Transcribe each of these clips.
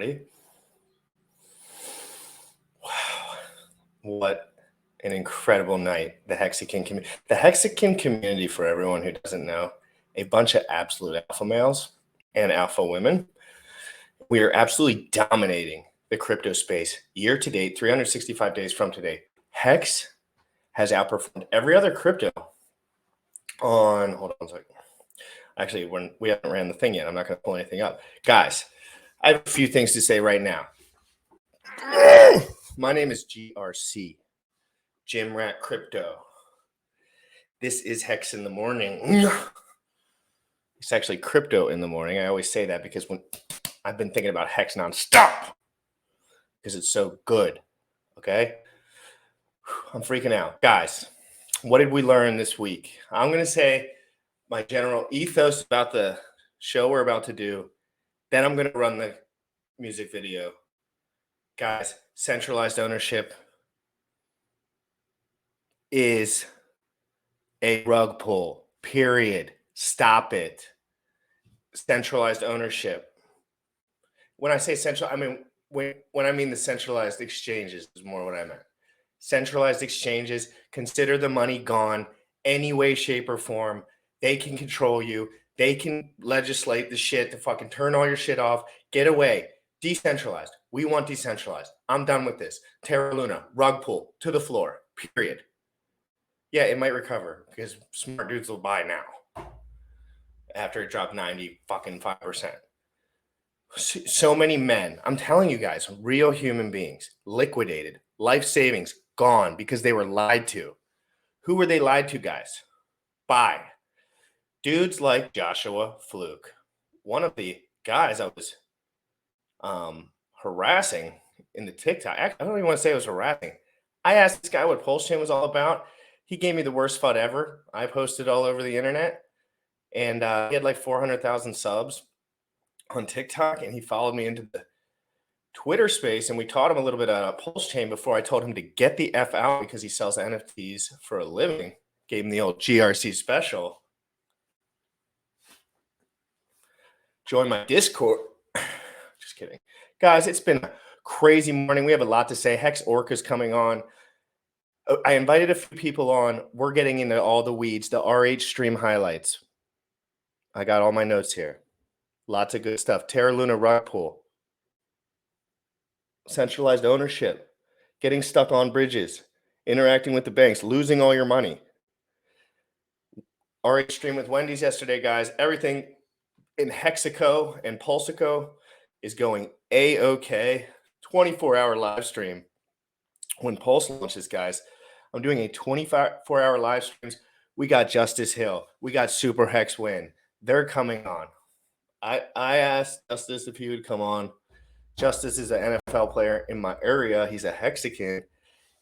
everybody. Wow, what an incredible night. The Hexakin community. The Hexakin community, for everyone who doesn't know, a bunch of absolute alpha males and alpha women. We are absolutely dominating the crypto space year to date, 365 days from today. Hex has outperformed every other crypto on, hold on a second. Actually, we haven't ran the thing yet. I'm not going to pull anything up. Guys, I have a few things to say right now. My name is GRC, Jim Rat Crypto. This is Hex in the morning. It's actually crypto in the morning. I always say that because when I've been thinking about Hex nonstop because it's so good. Okay. I'm freaking out. Guys, what did we learn this week? I'm going to say my general ethos about the show we're about to do. Then I'm going to run the music video. Guys, centralized ownership is a rug pull, period. Stop it. Centralized ownership. When I say central, I mean, when I mean the centralized exchanges is more what I meant. Centralized exchanges, consider the money gone any way, shape, or form. They can control you. They can legislate the shit to fucking turn all your shit off. Get away. Decentralized. We want decentralized. I'm done with this. Terra Luna, rug pull to the floor, period. Yeah, it might recover because smart dudes will buy now after it dropped 95%. So many men, I'm telling you guys, real human beings, liquidated, life savings gone because they were lied to. Who were they lied to, guys? By dudes like Joshua Fluke. One of the guys I was harassing in the TikTok. Actually, I don't even want to say it was harassing. I asked this guy what pulsechain was all about. He gave me the worst FUD ever. I posted all over the internet. And he had like 400,000 subs on TikTok. And he followed me into the Twitter space. And we taught him a little bit about pulsechain before I told him to get the F out because he sells NFTs for a living. Gave him the old GRC special. Join my Discord. Just kidding. Guys, it's been a crazy morning. We have a lot to say. Hex Orca's coming on. I invited a few people on. We're getting into all the weeds, the RH stream highlights. I got all my notes here. Lots of good stuff. Terra Luna rug pull. Centralized ownership. Getting stuck on bridges. Interacting with the banks. Losing all your money. RH stream with Wendy's yesterday, guys. Everything in Hexaco and Pulsechain is going A-OK. 24-hour live stream. When Pulse launches, guys, I'm doing a 24-hour live streams. We got Justice Hill. We got Super Hex Win. They're coming on. I asked Justice if he would come on. Justice is an NFL player in my area. He's a Hexakin.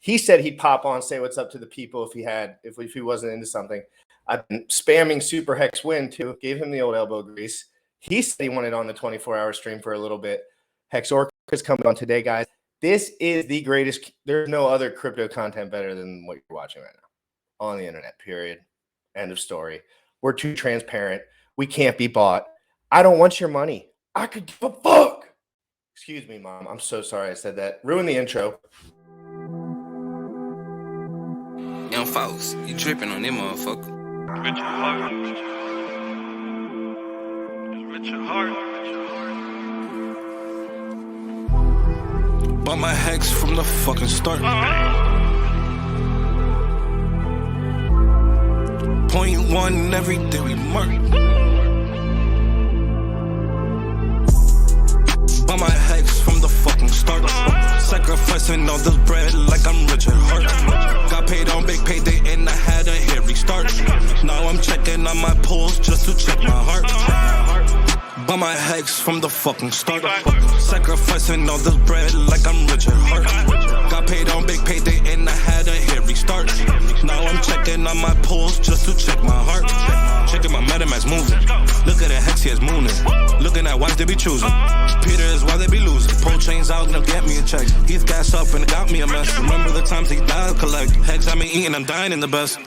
He said he'd pop on, say what's up to the people if he wasn't into something. I've been spamming Super Hex Win too. Gave him the old elbow grease. He said he wanted on the 24-hour stream for a little bit. Hex Orca is coming on today, guys. This is the greatest. There's no other crypto content better than what you're watching right now on the internet, period. End of story. We're too transparent. We can't be bought. I don't want your money. I could give a fuck. Excuse me, Mom. I'm so sorry I said that. Ruin the intro. Young folks, you tripping on them motherfucker. Richard Heart. Richard Heart. Bought my Hex from the fucking start. Point one every day we mark. Bought my Hex from the fucking start. Sacrificing all this bread like I'm Richard Hart. Got paid on big payday and I had a hair restart. Now I'm checking on my pulse just to check my heart. Bought my Hex from the fucking start. Sacrificing all this bread like I'm Richard Hart. Got paid on big payday and I had a hair restart. Now I'm checking on my pulse just to check my heart. Checking my MetaMask moving. Look at the Hex, he is mooning. Looking at why they be choosing. Peter is why they be losing. Pull chains out and they'll get me a check. He's gas up and it got me a mess. Remember the times he died collect. Hex, I been eating, I'm dying in the best.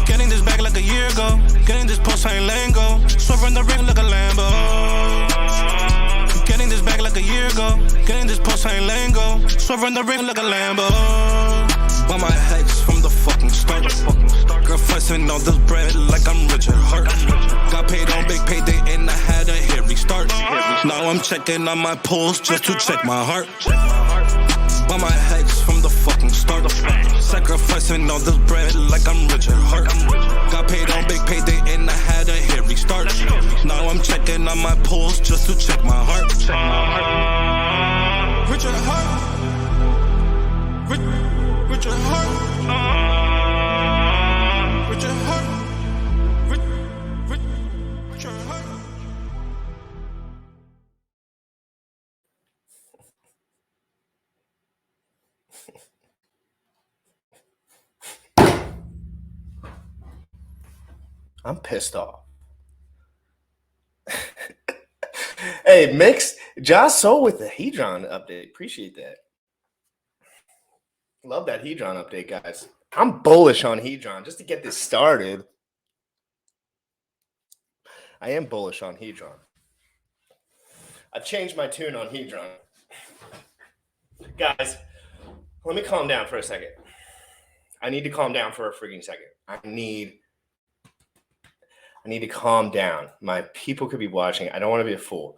Getting this back like a year ago. Getting this post, I ain't letting go. Swerving the ring like a Lambo. tango. Getting this pulsechain lingo. Swerving the ring like a Lambo. Buy my hex from the fucking start. Girl flexing on this bread like I'm Richard Hart. Got paid on big payday and I had a hairy start. Now I'm checking on my pulse just to check my heart. Buy my hex from the fucking start. Sacrificing all this bread like I'm Richard Hart. Got paid on big payday and I had a hairy start. Now I'm checking on my pulse just to check my heart. Richard Hart. Richard Hart. Richard Hart. Richard Hart. I'm pissed off. Hey, Mix, Josh Soul with the Hedron update. Appreciate that. Love that Hedron update, guys. I'm bullish on Hedron. Just to get this started, I am bullish on Hedron. I've changed my tune on Hedron. Guys, let me calm down for a second. I need to calm down for a freaking second. I need to calm down. My people could be watching. I don't want to be a fool.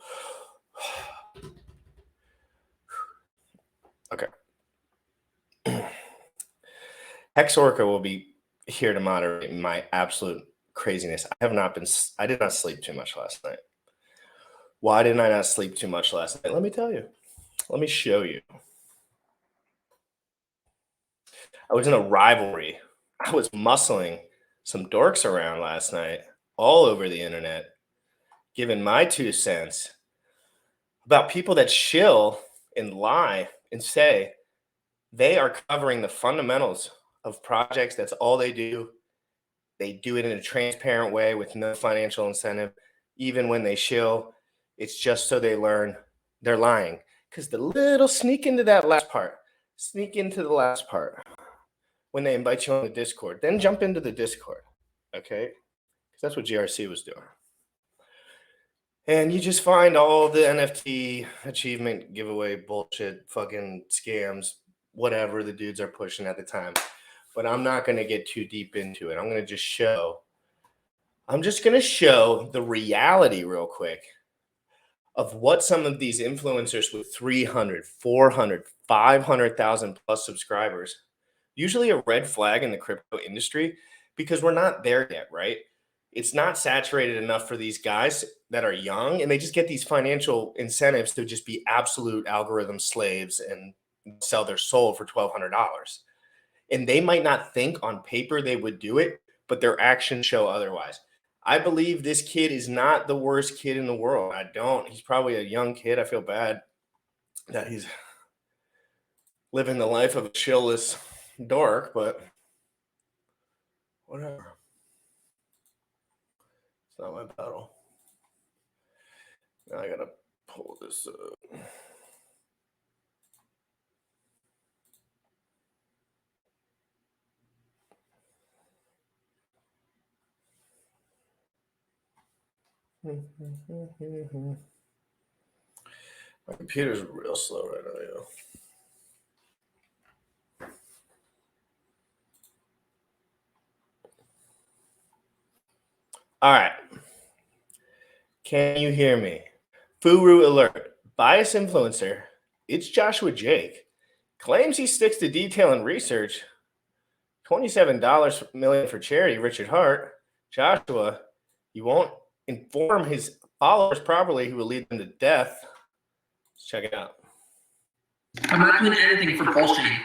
Okay. Hex Orca will be here to moderate my absolute craziness. I did not sleep too much last night. Why did I not sleep too much last night? Let me tell you. Let me show you. I was in a rivalry. I was muscling some dorks around last night all over the internet, giving my 2 cents about people that shill and lie and say they are covering the fundamentals of projects. That's all they do. They do it in a transparent way with no financial incentive. Even when they shill, it's just so they learn they're lying. Because sneak into the last part when they invite you on the Discord. Then jump into the Discord, okay? Because that's what GRC was doing. And you just find all the NFT achievement giveaway bullshit, fucking scams, whatever the dudes are pushing at the time. But I'm not going to get too deep into it. I'm just going to show the reality real quick of what some of these influencers with 300, 400, 500,000 plus subscribers, usually a red flag in the crypto industry, because we're not there yet, right? It's not saturated enough for these guys that are young, and they just get these financial incentives to just be absolute algorithm slaves and sell their soul for $1,200. And they might not think on paper they would do it, but their actions show otherwise. I believe this kid is not the worst kid in the world. I don't. He's probably a young kid. I feel bad that he's living the life of a chillless dork, but whatever. It's not my battle. Now I gotta pull this up. My computer's real slow right now, yo. All right. Can you hear me? Furu alert. Bias influencer. It's Joshua Jake. Claims he sticks to detail and research. $27 million for charity, Richard Hart. Joshua, you won't inform his followers properly, he will lead them to death. Let's check it out. I'm not doing anything for pulsechain.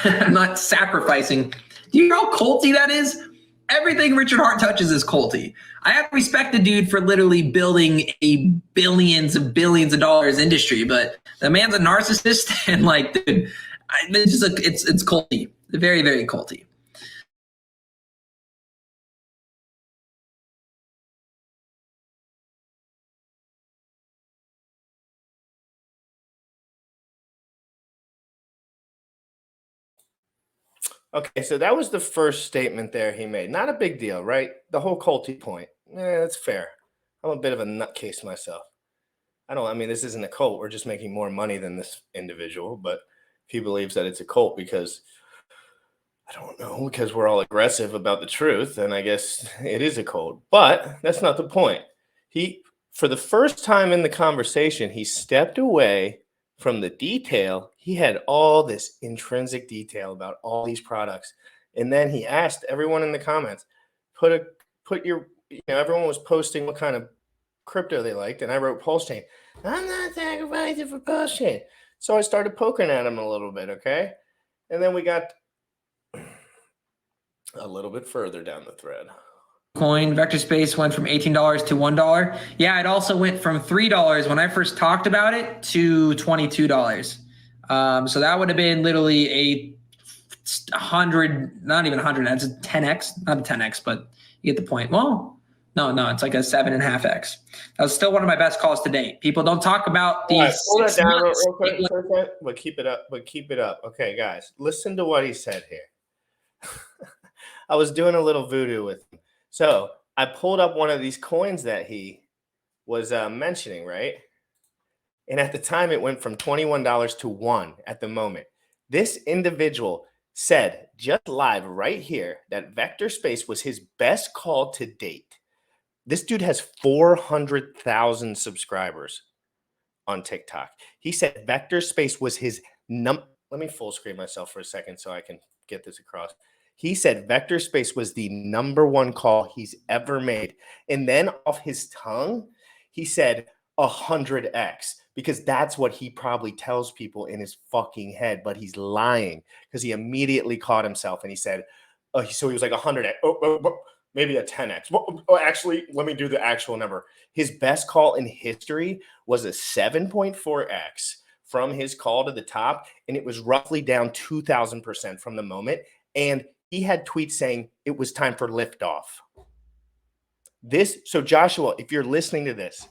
I'm not sacrificing. Do you know how culty that is? Everything Richard Hart touches is culty. I have to respect the dude for literally building a billions of dollars industry, but the man's a narcissist and like, dude, it's culty. Very, very culty. Okay, so that was the first statement there he made. Not a big deal, right? The whole culty point. That's fair. I'm a bit of a nutcase myself. I mean, this isn't a cult. We're just making more money than this individual, but he believes that it's a cult because I don't know, because we're all aggressive about the truth, and I guess it is a cult. But that's not the point. For the first time in the conversation, he stepped away from the detail. He had all this intrinsic detail about all these products. And then he asked everyone in the comments, everyone was posting what kind of crypto they liked, and I wrote pulsechain. I'm not sacrificing for pulsechain. So I started poking at him a little bit, okay? And then we got a little bit further down the thread. Coin vector space went from $18 to $1. Yeah, it also went from $3 when I first talked about it to $22. So that would have been literally a 100, not even 100. That's a 10x, not a 10x, but you get the point. Well, no, it's like a 7.5x. That was still one of my best calls to date. People don't talk about these. Right, pull that down real quick, but keep it up. Okay, guys, listen to what he said here. I was doing a little voodoo with him. So I pulled up one of these coins that he was mentioning, right? And at the time, it went from $21 to $1 at the moment. This individual said just live right here that vector space was his best call to date. This dude has 400,000 subscribers on TikTok. He said vector space was his let me full screen myself for a second so I can get this across. He said vector space was the #1 call he's ever made. And then off his tongue, he said 100x, because that's what he probably tells people in his fucking head, but he's lying because he immediately caught himself and he said, so he was like 100x. Maybe a 10x. Well, actually, let me do the actual number. His best call in history was a 7.4x from his call to the top, and it was roughly down 2,000% from the moment. And he had tweets saying it was time for liftoff. So Joshua, if you're listening to this,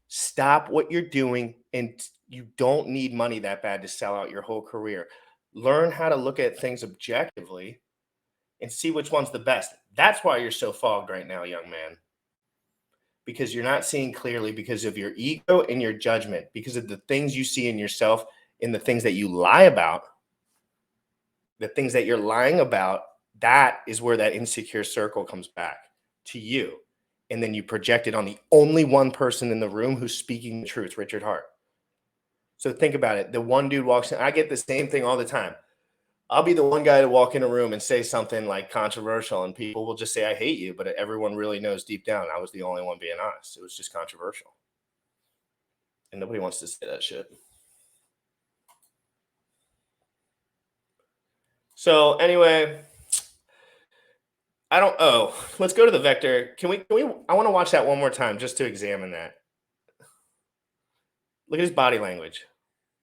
stop what you're doing, and you don't need money that bad to sell out your whole career. Learn how to look at things objectively and see which one's the best. That's why you're so fogged right now, young man. Because you're not seeing clearly because of your ego and your judgment, because of the things you see in yourself and the things that you lie about. The things that you're lying about, that is where that insecure circle comes back to you. And then you project it on the only one person in the room who's speaking the truth, Richard Hart. So think about it. The one dude walks in. I get the same thing all the time. I'll be the one guy to walk in a room and say something like controversial, and people will just say, I hate you. But everyone really knows deep down I was the only one being honest. It was just controversial. And nobody wants to say that shit. So anyway, let's go to the vector. Can we, I want to watch that one more time just to examine that. Look at his body language.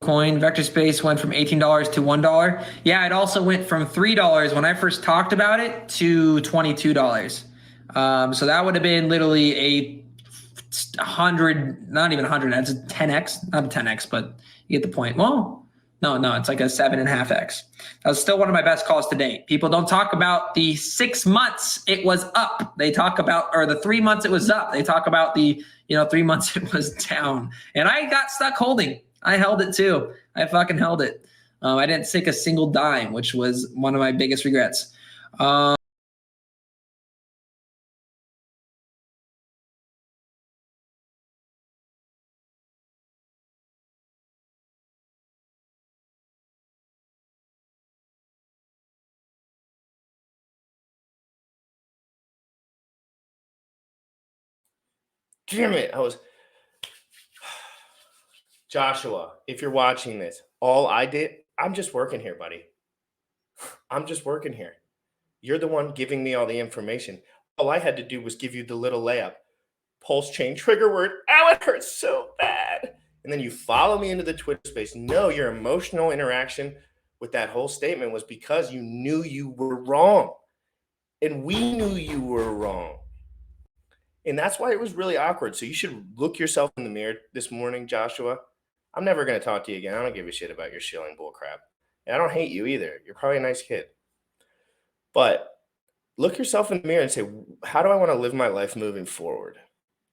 Coin vector space went from $18 to $1. Yeah, it also went from $3 when I first talked about it to $22. So that would have been literally a 100, not even 100. That's a 10x, not a 10x, but you get the point. Well, no, it's like a 7.5x. That was still one of my best calls to date. People don't talk about the 6 months it was up. They talk about, or the 3 months it was up. They talk about the 3 months it was down. And I got stuck holding. I held it too. I fucking held it. I didn't sink a single dime, which was one of my biggest regrets. Damn it. Joshua, if you're watching this, I'm just working here, buddy. I'm just working here. You're the one giving me all the information. All I had to do was give you the little layup. Pulse chain trigger word. Ow, it hurts so bad. And then you follow me into the Twitter space. No, your emotional interaction with that whole statement was because you knew you were wrong. And we knew you were wrong. And that's why it was really awkward. So you should look yourself in the mirror this morning, Joshua. I'm never going to talk to you again. I don't give a shit about your shilling bull crap. And I don't hate you either. You're probably a nice kid. But look yourself in the mirror and say, how do I want to live my life moving forward?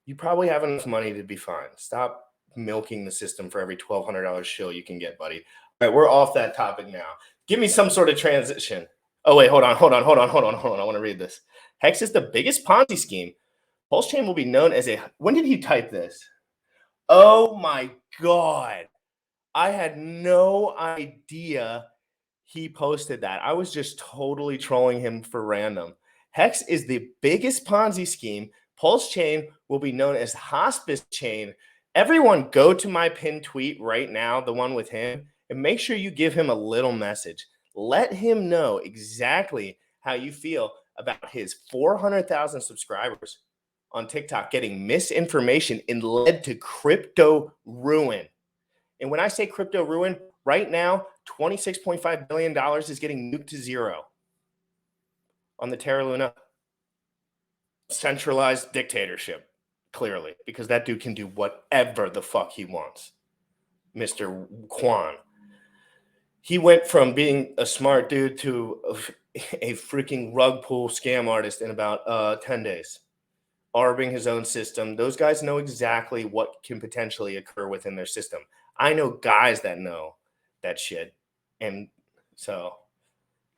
You probably have enough money to be fine. Stop milking the system for every $1,200 shill you can get, buddy. All right, we're off that topic now. Give me some sort of transition. Oh, wait, hold on. I want to read this. Hex is the biggest Ponzi scheme. Pulsechain will be known as a... When did he type this? Oh, my God. I had no idea he posted that. I was just totally trolling him for random. Hex is the biggest Ponzi scheme. Pulsechain will be known as Hospice Chain. Everyone go to my pinned tweet right now, the one with him, and make sure you give him a little message. Let him know exactly how you feel about his 400,000 subscribers on TikTok getting misinformation and led to crypto ruin. And when I say crypto ruin, right now, $26.5 billion is getting nuked to zero on the Terra Luna centralized dictatorship, clearly, because that dude can do whatever the fuck he wants. Mr. Quan. He went from being a smart dude to a freaking rug pull scam artist in about 10 days. Arbing his own system. Those guys know exactly what can potentially occur within their system. I know guys that know that shit. And so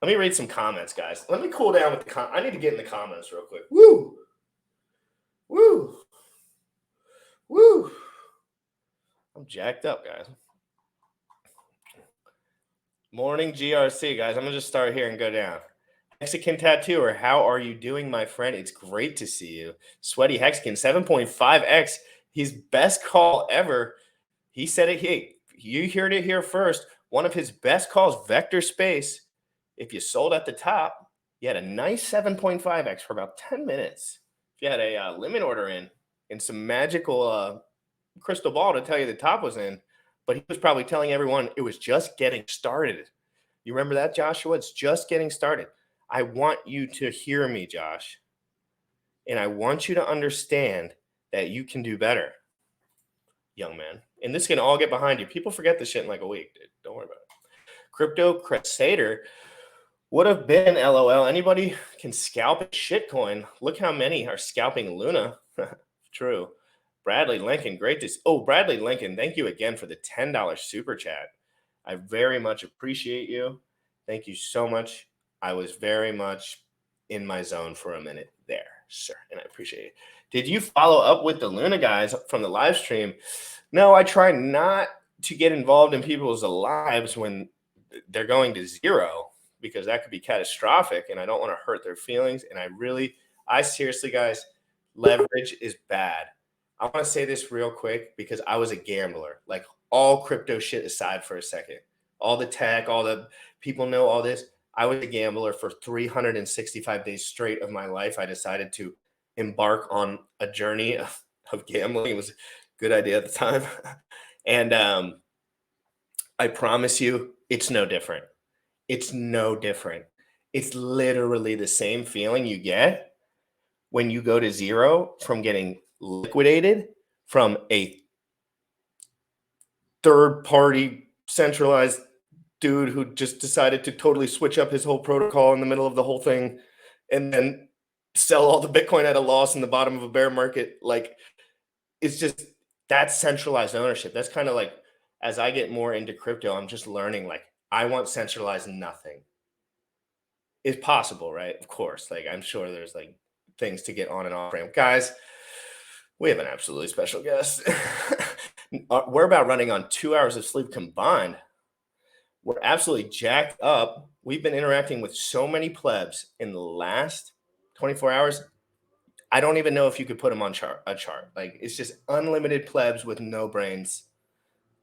let me read some comments, guys. Let me cool down with the I need to get in the comments real quick. Woo! Woo! Woo! I'm jacked up, guys. Morning GRC, guys. I'm going to just start here and go down. Mexican Tattooer, how are you doing, my friend? It's great to see you. Sweaty Hexagon, 7.5x. His best call ever. He said it. Hey, you heard it here first. One of his best calls, Vector Space. If you sold at the top, you had a nice 7.5x for about 10 minutes. If you had a limit order in and some magical crystal ball to tell you the top was in, but he was probably telling everyone it was just getting started. You remember that, Joshua? It's just getting started. I want you to hear me, Josh. And I want you to understand that you can do better, young man. And this can all get behind you. People forget this shit in like a week, dude. Don't worry about it. Crypto Crusader would have been LOL. Anybody can scalp a shitcoin. Look how many are scalping Luna. True. Bradley Lincoln, great to see. Oh, Bradley Lincoln, thank you again for the $10 super chat. I very much appreciate you. Thank you so much. I was very much in my zone for a minute there, sir, and I appreciate it. Did you follow up with the Luna guys from the live stream? No, I try not to get involved in people's lives when they're going to zero because that could be catastrophic, and I don't want to hurt their feelings. And I seriously, guys, leverage is bad. I want to say this real quick because I was a gambler, like all crypto shit aside for a second. All the tech, all the people know all this. I was a gambler for 365 days straight of my life. I decided to embark on a journey of gambling. It was a good idea at the time. And I promise you, it's no different. It's no different. It's literally the same feeling you get when you go to zero from getting liquidated from a third-party centralized dude who just decided to totally switch up his whole protocol in the middle of the whole thing and then sell all the Bitcoin at a loss in the bottom of a bear market. Like, it's just, that's centralized ownership. That's kind of like, as I get more into crypto, I'm just learning, like, I want centralized nothing. It's possible, right? Of course. Like, I'm sure there's like things to get on and off ramp. Guys, we have an absolutely special guest. We're about running on 2 hours of sleep combined. We're absolutely jacked up. We've been interacting with so many plebs in the last 24 hours. I don't even know if you could put them on a chart. Like, it's just unlimited plebs with no brains.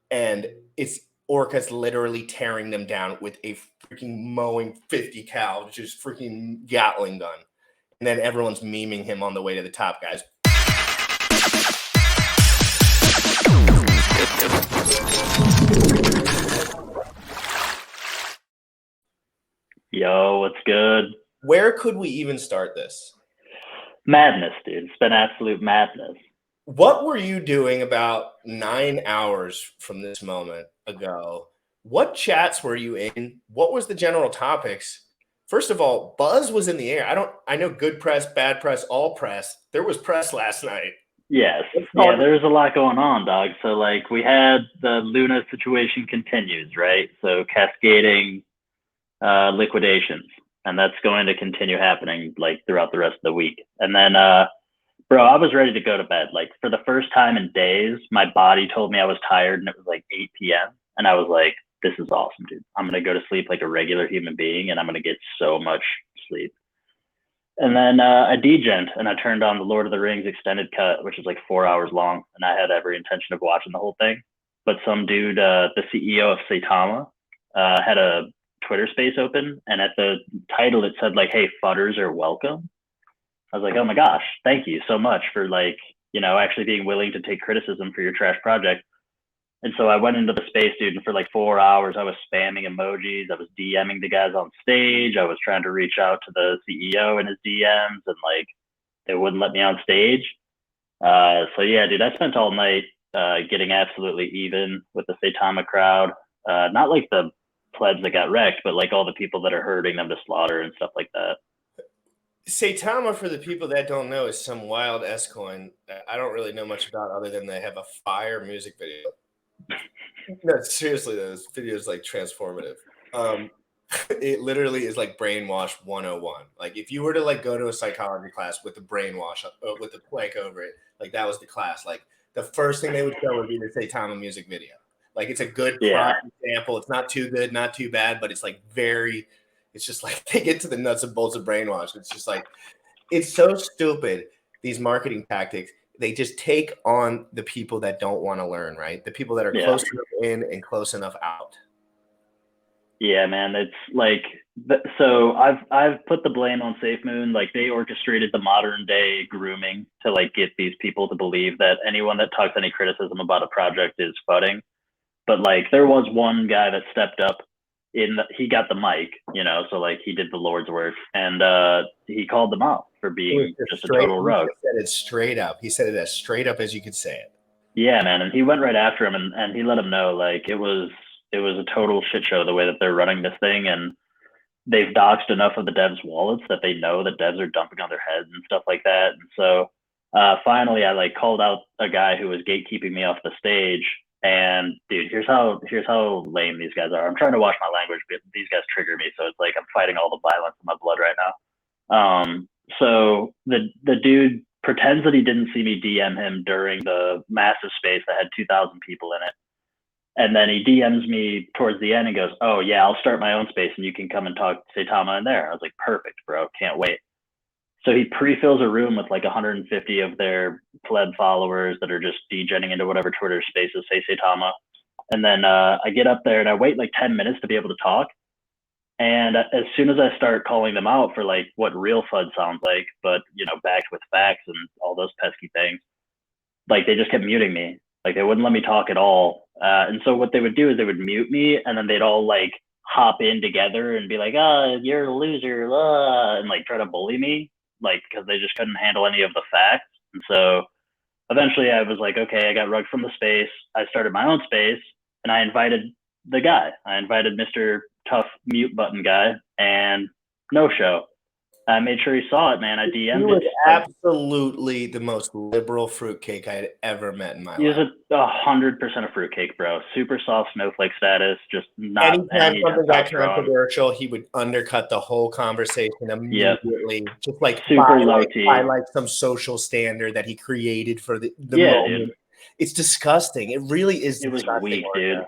And it's Orca's literally tearing them down with a freaking mowing 50 cal, just freaking Gatling gun. And then everyone's memeing him on the way to the top, guys. Yo, what's good? Where could we even start this? Madness, dude. It's been absolute madness. What were you doing about 9 hours from this moment ago? What chats were you in? What was the general topics? First of all, buzz was in the air. I know good press, bad press, all press. There was press last night. Yes. Let's Yeah, call it- there's a lot going on, dog. So like we had the Luna situation continues, right? So cascading liquidations. And that's going to continue happening like throughout the rest of the week. And then bro, I was ready to go to bed. Like for the first time in days, my body told me I was tired and it was like 8 p.m. And I was like, this is awesome, dude. I'm gonna go to sleep like a regular human being and I'm gonna get so much sleep. And then I degent and I turned on the Lord of the Rings extended cut, which is like 4 hours long, and I had every intention of watching the whole thing. But some dude, the CEO of Saitama, had a Twitter space open, and at the title it said like, "Hey, fudders are welcome." I was like, "Oh my gosh, thank you so much for like, actually being willing to take criticism for your trash project." And so I went into the space, dude, and for like 4 hours, I was spamming emojis. I was DMing the guys on stage. I was trying to reach out to the CEO in his DMs, and like they wouldn't let me on stage. So yeah, dude, I spent all night getting absolutely even with the Saitama crowd. Not like the plebs that got wrecked, but like all the people that are herding them to slaughter and stuff like that. Saitama, for the people that don't know, is some wild S coin that I don't really know much about other than they have a fire music video. No, seriously, though, this video is like transformative. It literally is like brainwash 101. Like if you were to like go to a psychology class with the brainwash with the plank over it, like that was the class. Like the first thing they would show would be the Saitama music video. Like it's a good Yeah. prime example. It's not too good, not too bad, but it's like it's just like they get to the nuts and bolts of brainwash. It's just like it's so stupid, these marketing tactics. They just take on the people that don't want to learn, right? The people that are Yeah. close enough in and close enough out. Yeah, man, it's like so I've put the blame on SafeMoon. Like they orchestrated the modern day grooming to like get these people to believe that anyone that talks any criticism about a project is fudding. But like there was one guy that stepped up he got the mic, so like he did the Lord's work, and he called them out for being just a total rug. He said it straight up. He said it as straight up as you could say it. Yeah, man, and he went right after him, and he let him know like it was a total shit show the way that they're running this thing, and they've doxed enough of the devs' wallets that they know that devs are dumping on their heads and stuff like that. And so finally, I like called out a guy who was gatekeeping me off the stage. And dude, here's how lame these guys are. I'm trying to watch my language, but these guys trigger me, so it's like I'm fighting all the violence in my blood right now. So the dude pretends that he didn't see me DM him during the massive space that had 2,000 people in it. And then he DMs me towards the end and goes, "Oh yeah, I'll start my own space and you can come and talk to Saitama in there." I was like, "Perfect, bro. Can't wait." So he pre-fills a room with like 150 of their pleb followers that are just degenning into whatever Twitter spaces say Saitama. And then I get up there and I wait like 10 minutes to be able to talk. And as soon as I start calling them out for like what real FUD sounds like, but backed with facts and all those pesky things, like they just kept muting me. Like they wouldn't let me talk at all. And so what they would do is they would mute me, and then they'd all like hop in together and be like, "Oh, you're a loser," and like try to bully me, like because they just couldn't handle any of the facts. And so eventually I was like, okay, I got rugged from the space. I started my own space, and I invited the guy. I invited Mr. Tough Mute Button guy, and no show. I made sure he saw it, man. I DM'd He was it. absolutely the most liberal fruitcake I had ever met in my He life. was 100% a fruitcake, bro. Super soft snowflake status, just not Anytime any something got testosterone. controversial, he would undercut the whole conversation immediately. Just like Super low T. by like some social standard that he created for the Yeah, moment. dude. It's disgusting. It really is. It was disgusting, weak, Marco. dude.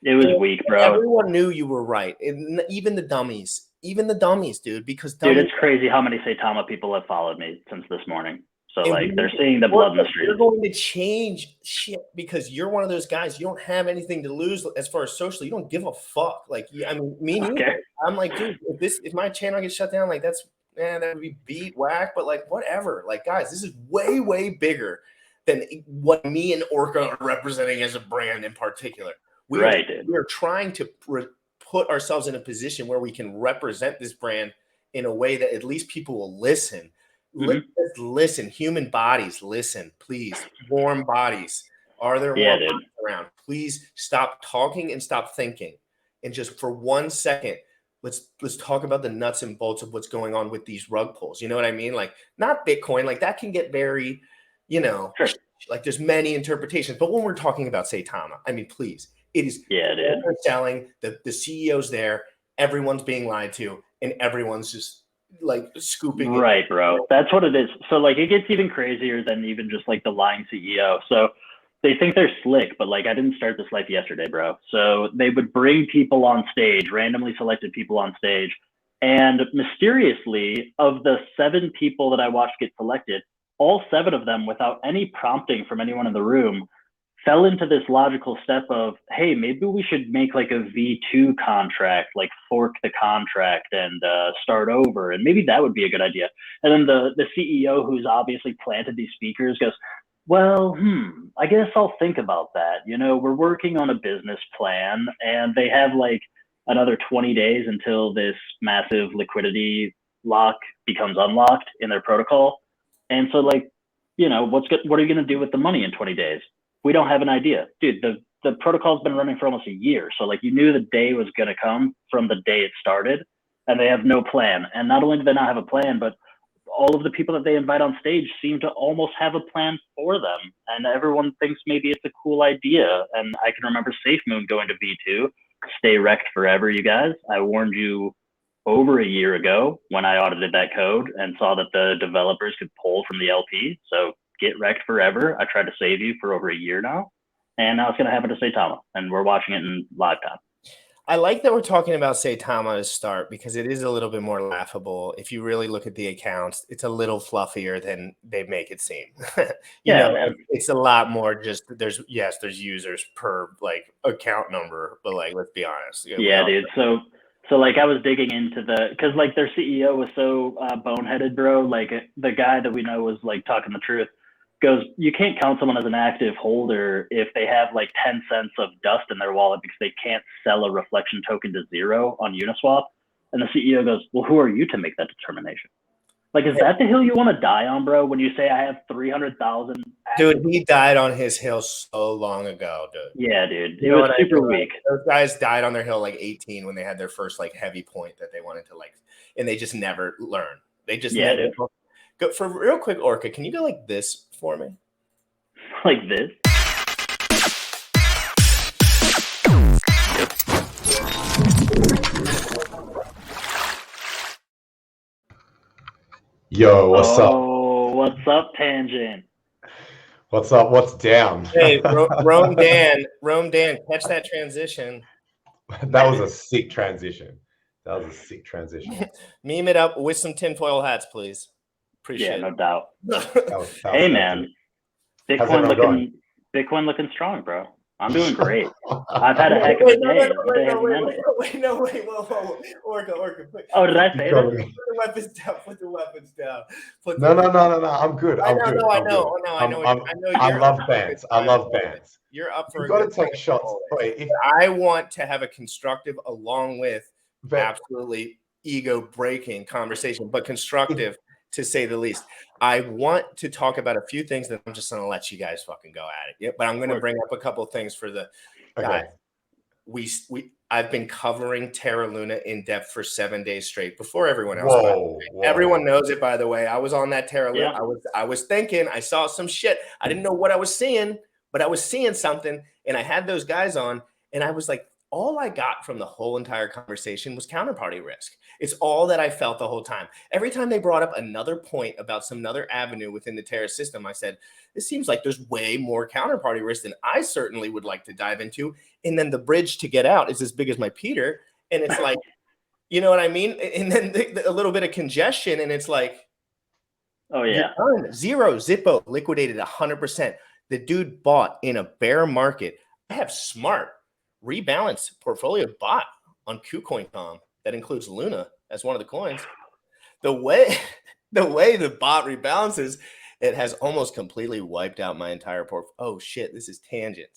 It was weak, bro. Everyone knew you were right, and even the dummies, dude. Because Dude, dummies, it's crazy how many Saitama people have followed me since this morning. So and like they're seeing the blood in the streets. You're going to change shit because you're one of those guys. You don't have anything to lose as far as socially. You don't give a fuck. Like, I mean, me neither. Okay. I'm like, dude, if my channel gets shut down, like that would be beat whack. But like, whatever. Like, guys, this is way bigger than what me and Orca are representing as a brand in particular. We are trying to put ourselves in a position where we can represent this brand in a way that at least people will listen. Listen, human bodies, listen, please. Warm bodies. Are there warm bodies around? Please stop talking and stop thinking. And just for 1 second, let's talk about the nuts and bolts of what's going on with these rug pulls. You know what I mean? Like, not Bitcoin, like that can get very, Sure. like there's many interpretations. But when we're talking about Saitama, I mean, please, it is Yeah, dude. selling. The CEO's there, everyone's being lied to, and everyone's just like scooping. Right, bro. That's what it is. So like it gets even crazier than even just like the lying CEO. So they think they're slick, but like I didn't start this life yesterday, bro. So they would bring people on stage, randomly selected people on stage, and mysteriously, of the 7 people that I watched get selected, all 7 of them, without any prompting from anyone in the room, fell into this logical step of, hey, maybe we should make like a V2 contract, like fork the contract and start over. And maybe that would be a good idea. And then the CEO, who's obviously planted these speakers, goes, well, I guess I'll think about that. We're working on a business plan and they have like another 20 days until this massive liquidity lock becomes unlocked in their protocol. And so like, what are you going to do with the money in 20 days? We don't have an idea. Dude, the protocol's been running for almost a year. So like you knew the day was going to come from the day it started, and they have no plan. And not only do they not have a plan, but all of the people that they invite on stage seem to almost have a plan for them. And everyone thinks maybe it's a cool idea. And I can remember SafeMoon going to V2, stay wrecked forever, you guys. I warned you over a year ago when I audited that code and saw that the developers could pull from the LP. So get wrecked forever. I tried to save you for over a year now. And now it's going to happen to Saitama. And we're watching it in live time. I like that we're talking about Saitama to start because it is a little bit more laughable. If you really look at the accounts, it's a little fluffier than they make it seem. It's a lot more just there's users per like account number, but like let's be honest. Yeah, dude. So like I was digging into because like their CEO was so boneheaded, bro. Like the guy that we know was like talking the truth. Goes, you can't count someone as an active holder if they have like 10 cents of dust in their wallet because they can't sell a reflection token to 0 on Uniswap. And the CEO goes, well, who are you to make that determination? Like, is that the hill you want to die on, bro? When you say I have 300,000? Dude, he died on his hill so long ago, dude. Yeah, dude. It was super weak. Those guys died on their hill like 18 when they had their first like heavy point that they wanted to like, and they just never learn. They just never. Dude. Go for real quick, Orca. Can you go like this for me? Like this? Yo, what's up? Oh, what's up, Tangent? What's up? What's down? Hey, Rome Dan, catch that transition. That was a sick transition. Meme it up with some tinfoil hats, please. Appreciate it. No doubt. That was hey, man. Bitcoin looking strong, bro. I'm doing great. I've had a heck of a day. Wait, whoa. Orca, quick. Oh, did I say that? Put the weapons down. No. I'm good. I know. I love bands. You're up for You've got to take shots. I want to have a constructive along with absolutely ego-breaking conversation, but constructive to say the least. I want to talk about a few things that I'm just going to let you guys fucking go at it. Yeah, but I'm going to bring up a couple of things for the guys. I've been covering Terra Luna in depth for 7 days straight before everyone else. Whoa. Everyone knows it, by the way. I was on that Terra Luna. Yeah. I was thinking, I saw some shit. I didn't know what I was seeing, but I was seeing something, and I had those guys on, and I was like, all I got from the whole entire conversation was counterparty risk. It's all that I felt the whole time. Every time they brought up another point about some other avenue within the Terra system, I said, it seems like there's way more counterparty risk than I certainly would like to dive into. And then the bridge to get out is as big as my Peter. And it's like, you know what I mean? And then a little bit of congestion, and it's like, oh, yeah. Zero, Zippo liquidated 100%. The dude bought in a bear market. I have smart rebalance portfolio bought on KuCoin.com that includes Luna as one of the coins. The way the bot rebalances, it has almost completely wiped out my entire portfolio. Oh shit, this is Tangent.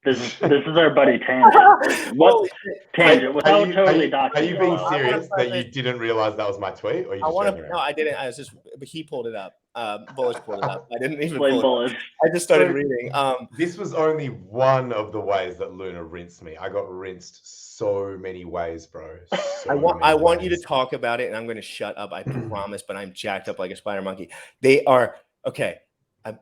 This is our buddy Tangent. What Tangent? Without totally Are you being serious that you didn't realize that was my tweet? Or you no, I didn't. I was just, but he pulled it up. Bullish pulled it up. I didn't even pull it up. I just started reading. This was only one of the ways that Luna rinsed me. I got rinsed so many ways, bro. I want you to talk about it, and I'm going to shut up. I promise. But I'm jacked up like a spider monkey. They are okay.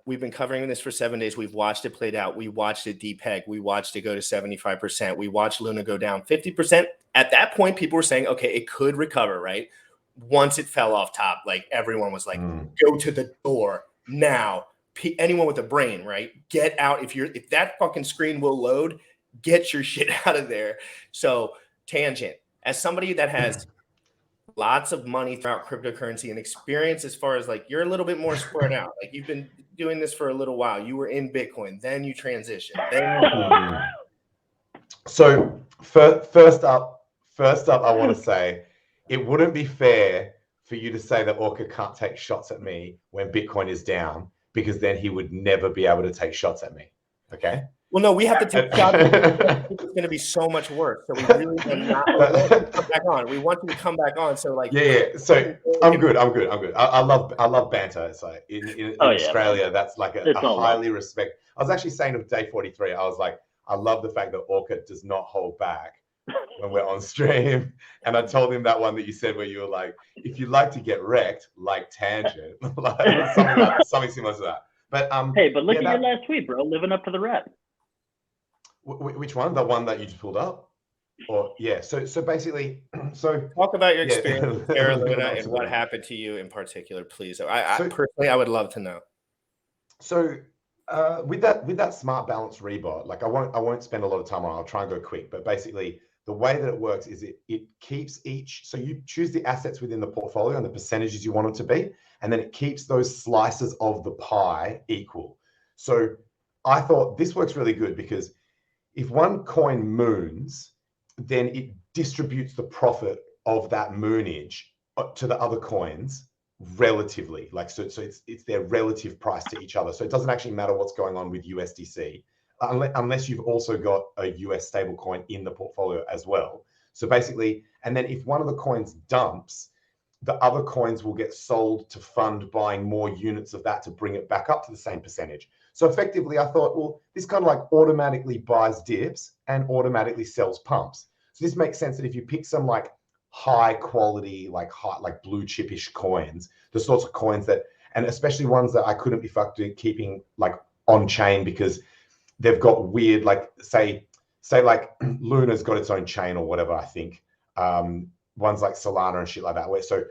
we've been covering this for 7 days. We've watched it played out. We watched it depeg. We watched it go to 75%. We watched Luna go down 50%. At that point, people were saying, okay, it could recover, right? Once it fell off top, like everyone was like, go to the door now. Anyone with a brain, right? Get out. If that fucking screen will load, get your shit out of there. So tangent, as somebody that has lots of money throughout cryptocurrency and experience, as far as like, you're a little bit more spread out. Like you've been doing this for a little while. You were in Bitcoin, then you transitioned. So first up, I want to say it wouldn't be fair for you to say that Orca can't take shots at me when Bitcoin is down, because then he would never be able to take shots at me. Okay. Well, no, we have to take shots. It's going to be so much worse. So we really are not. We want you to come back on. We want you to come back on. So like, yeah. So I'm good. I love banter. It's like in Australia, that's like a highly respect. I was actually saying of day 43, I was like, I love the fact that Orca does not hold back when we're on stream. And I told him that one that you said where you were like, if you like to get wrecked, like Tangent, like something similar to that. But hey, but look at your last tweet, bro. Living up to the rep. Which one? The one that you just pulled up? Or yeah. So basically, talk about your experience with Terra Luna and what happened to you in particular, please. I personally, I would love to know. So with that smart balance rebot, like I won't spend a lot of time on it. I'll try and go quick. But basically, the way that it works is it keeps so you choose the assets within the portfolio and the percentages you want them to be, and then it keeps those slices of the pie equal. So I thought this works really good because if one coin moons, then it distributes the profit of that moonage to the other coins relatively. Like so it's their relative price to each other. So it doesn't actually matter what's going on with USDC, unless you've also got a US stable coin in the portfolio as well. So basically, and then if one of the coins dumps, the other coins will get sold to fund buying more units of that to bring it back up to the same percentage. So effectively, I thought, well, this kind of like automatically buys dips and automatically sells pumps. So this makes sense that if you pick some like high quality, like blue chipish coins, the sorts of coins that, and especially ones that I couldn't be fucked with keeping like on chain because they've got weird, like say like Luna's got its own chain or whatever, I think. Ones like Solana and shit like that. So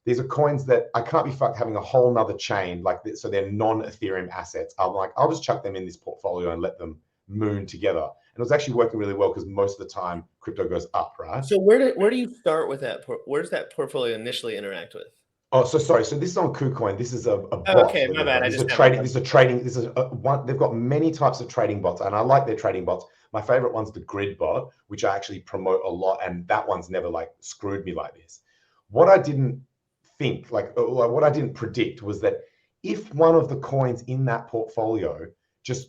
these are coins that I can't be fucked having a whole nother chain like this. So they're non-Ethereum assets. I'm like, I'll just chuck them in this portfolio and let them moon together. And it was actually working really well because most of the time crypto goes up, right? So where do you start with that? Where does that portfolio initially interact with? Oh, so sorry. So this is on KuCoin. This is a bot. Okay, my bad. They've got many types of trading bots, and I like their trading bots. My favorite one's the grid bot, which I actually promote a lot, and that one's never like screwed me like this. What I didn't think, what I didn't predict was that if one of the coins in that portfolio just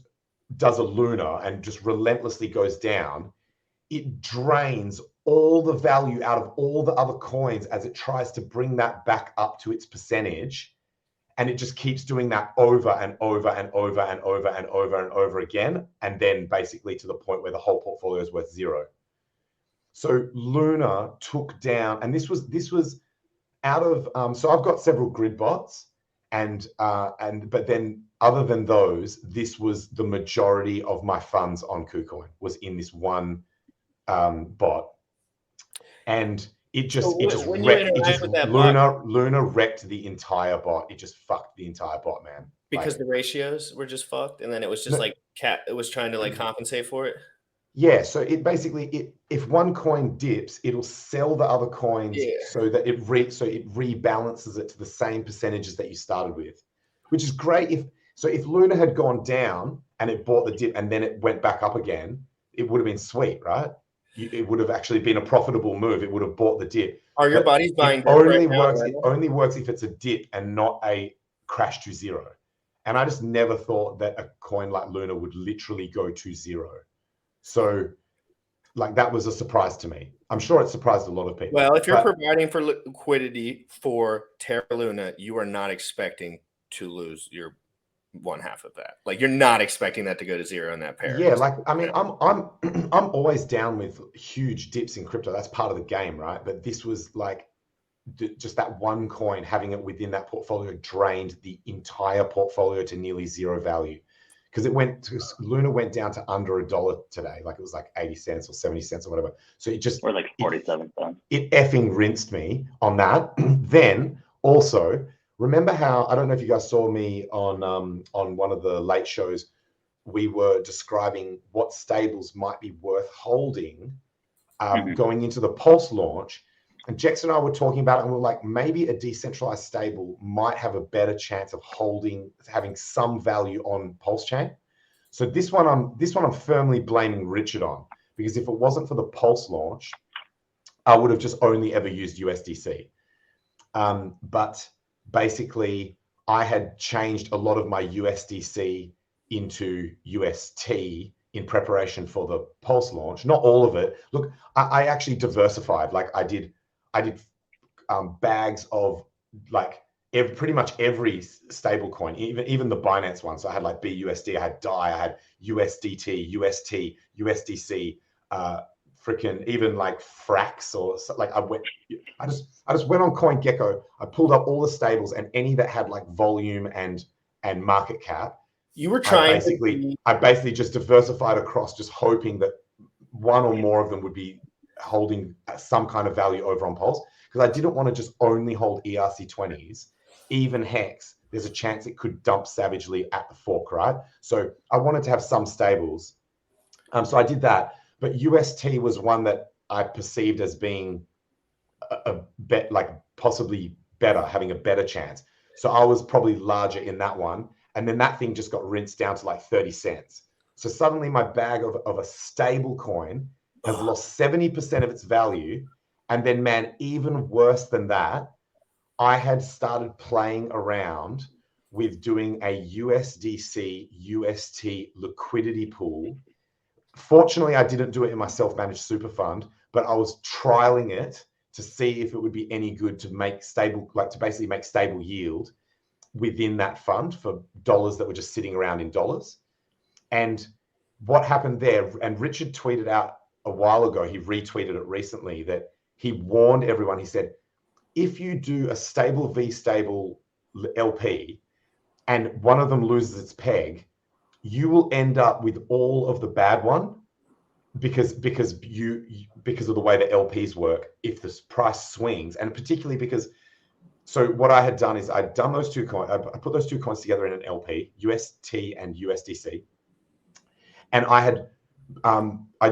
does a Luna and just relentlessly goes down, it drains all the value out of all the other coins as it tries to bring that back up to its percentage. And it just keeps doing that over and over and over and over and over and over again. And then basically to the point where the whole portfolio is worth zero. So Luna took down, and this was out of, so I've got several grid bots but then other than those, this was the majority of my funds on KuCoin was in this one bot. And Luna wrecked the entire bot. It just fucked the entire bot, man. Because the ratios were just fucked, and then it was just it was trying to like compensate for it. Yeah, so it basically if one coin dips, it'll sell the other coins so that it rebalances it to the same percentages that you started with, which is great. If Luna had gone down and it bought the dip and then it went back up again, it would have been sweet, right? It would have actually been a profitable move. It would have bought the dip. Are your buddies buying? It only works if it's a dip and not a crash to zero. And I just never thought that a coin like Luna would literally go to zero. So, like, that was a surprise to me. I'm sure it surprised a lot of people. Well, if you're providing for liquidity for Terra Luna, you are not expecting to lose your one half of that. Like, you're not expecting that to go to zero in that pair. Yeah, like, I mean, I'm always down with huge dips in crypto. That's part of the game, right? But this was like just that one coin, having it within that portfolio drained the entire portfolio to nearly zero value. Because Luna went down to under $1 today. Like it was like 80 cents or 70 cents or whatever. So it just, or like 47 cents. It effing rinsed me on that. Then also, remember how, I don't know if you guys saw me on one of the late shows, we were describing what stables might be worth holding going into the Pulse launch. And Jex and I were talking about it, and we're like, maybe a decentralized stable might have a better chance of having some value on Pulse chain. So this one I'm firmly blaming Richard on, because if it wasn't for the Pulse launch, I would have just only ever used USDC. But basically, I had changed a lot of my USDC into UST in preparation for the Pulse launch. Not all of it. Look, I actually diversified. Like I did bags of like pretty much every stable coin, even the Binance one. So I had like BUSD, I had DAI, I had USDT, UST, USDC, freaking even like Frax or like I just went on CoinGecko. I pulled up all the stables and any that had like volume and market cap. You were trying. I basically just diversified across, just hoping that one or more of them would be holding some kind of value over on Pulse, because I didn't want to just only hold ERC20s. Even Hex, there's a chance it could dump savagely at the fork, right? So I wanted to have some stables. So I did that, but UST was one that I perceived as being a bet, like possibly better, having a better chance. So I was probably larger in that one. And then that thing just got rinsed down to like 30 cents. So suddenly my bag of a stable coin has lost 70% of its value. And then, man, even worse than that, I had started playing around with doing a USDC UST liquidity pool. Fortunately, I didn't do it in my self-managed super fund, but I was trialing it to see if it would be any good to make stable, like to basically make stable yield within that fund for dollars that were just sitting around in dollars. And what happened there, and Richard tweeted out a while ago, he retweeted it recently, that he warned everyone. He said, if you do a stable v stable LP and one of them loses its peg, you will end up with all of the bad one because of the way the LPs work if the price swings, and particularly because, so what I had done is I'd done those two coins, I put those two coins together in an LP, UST and USDC, and I'd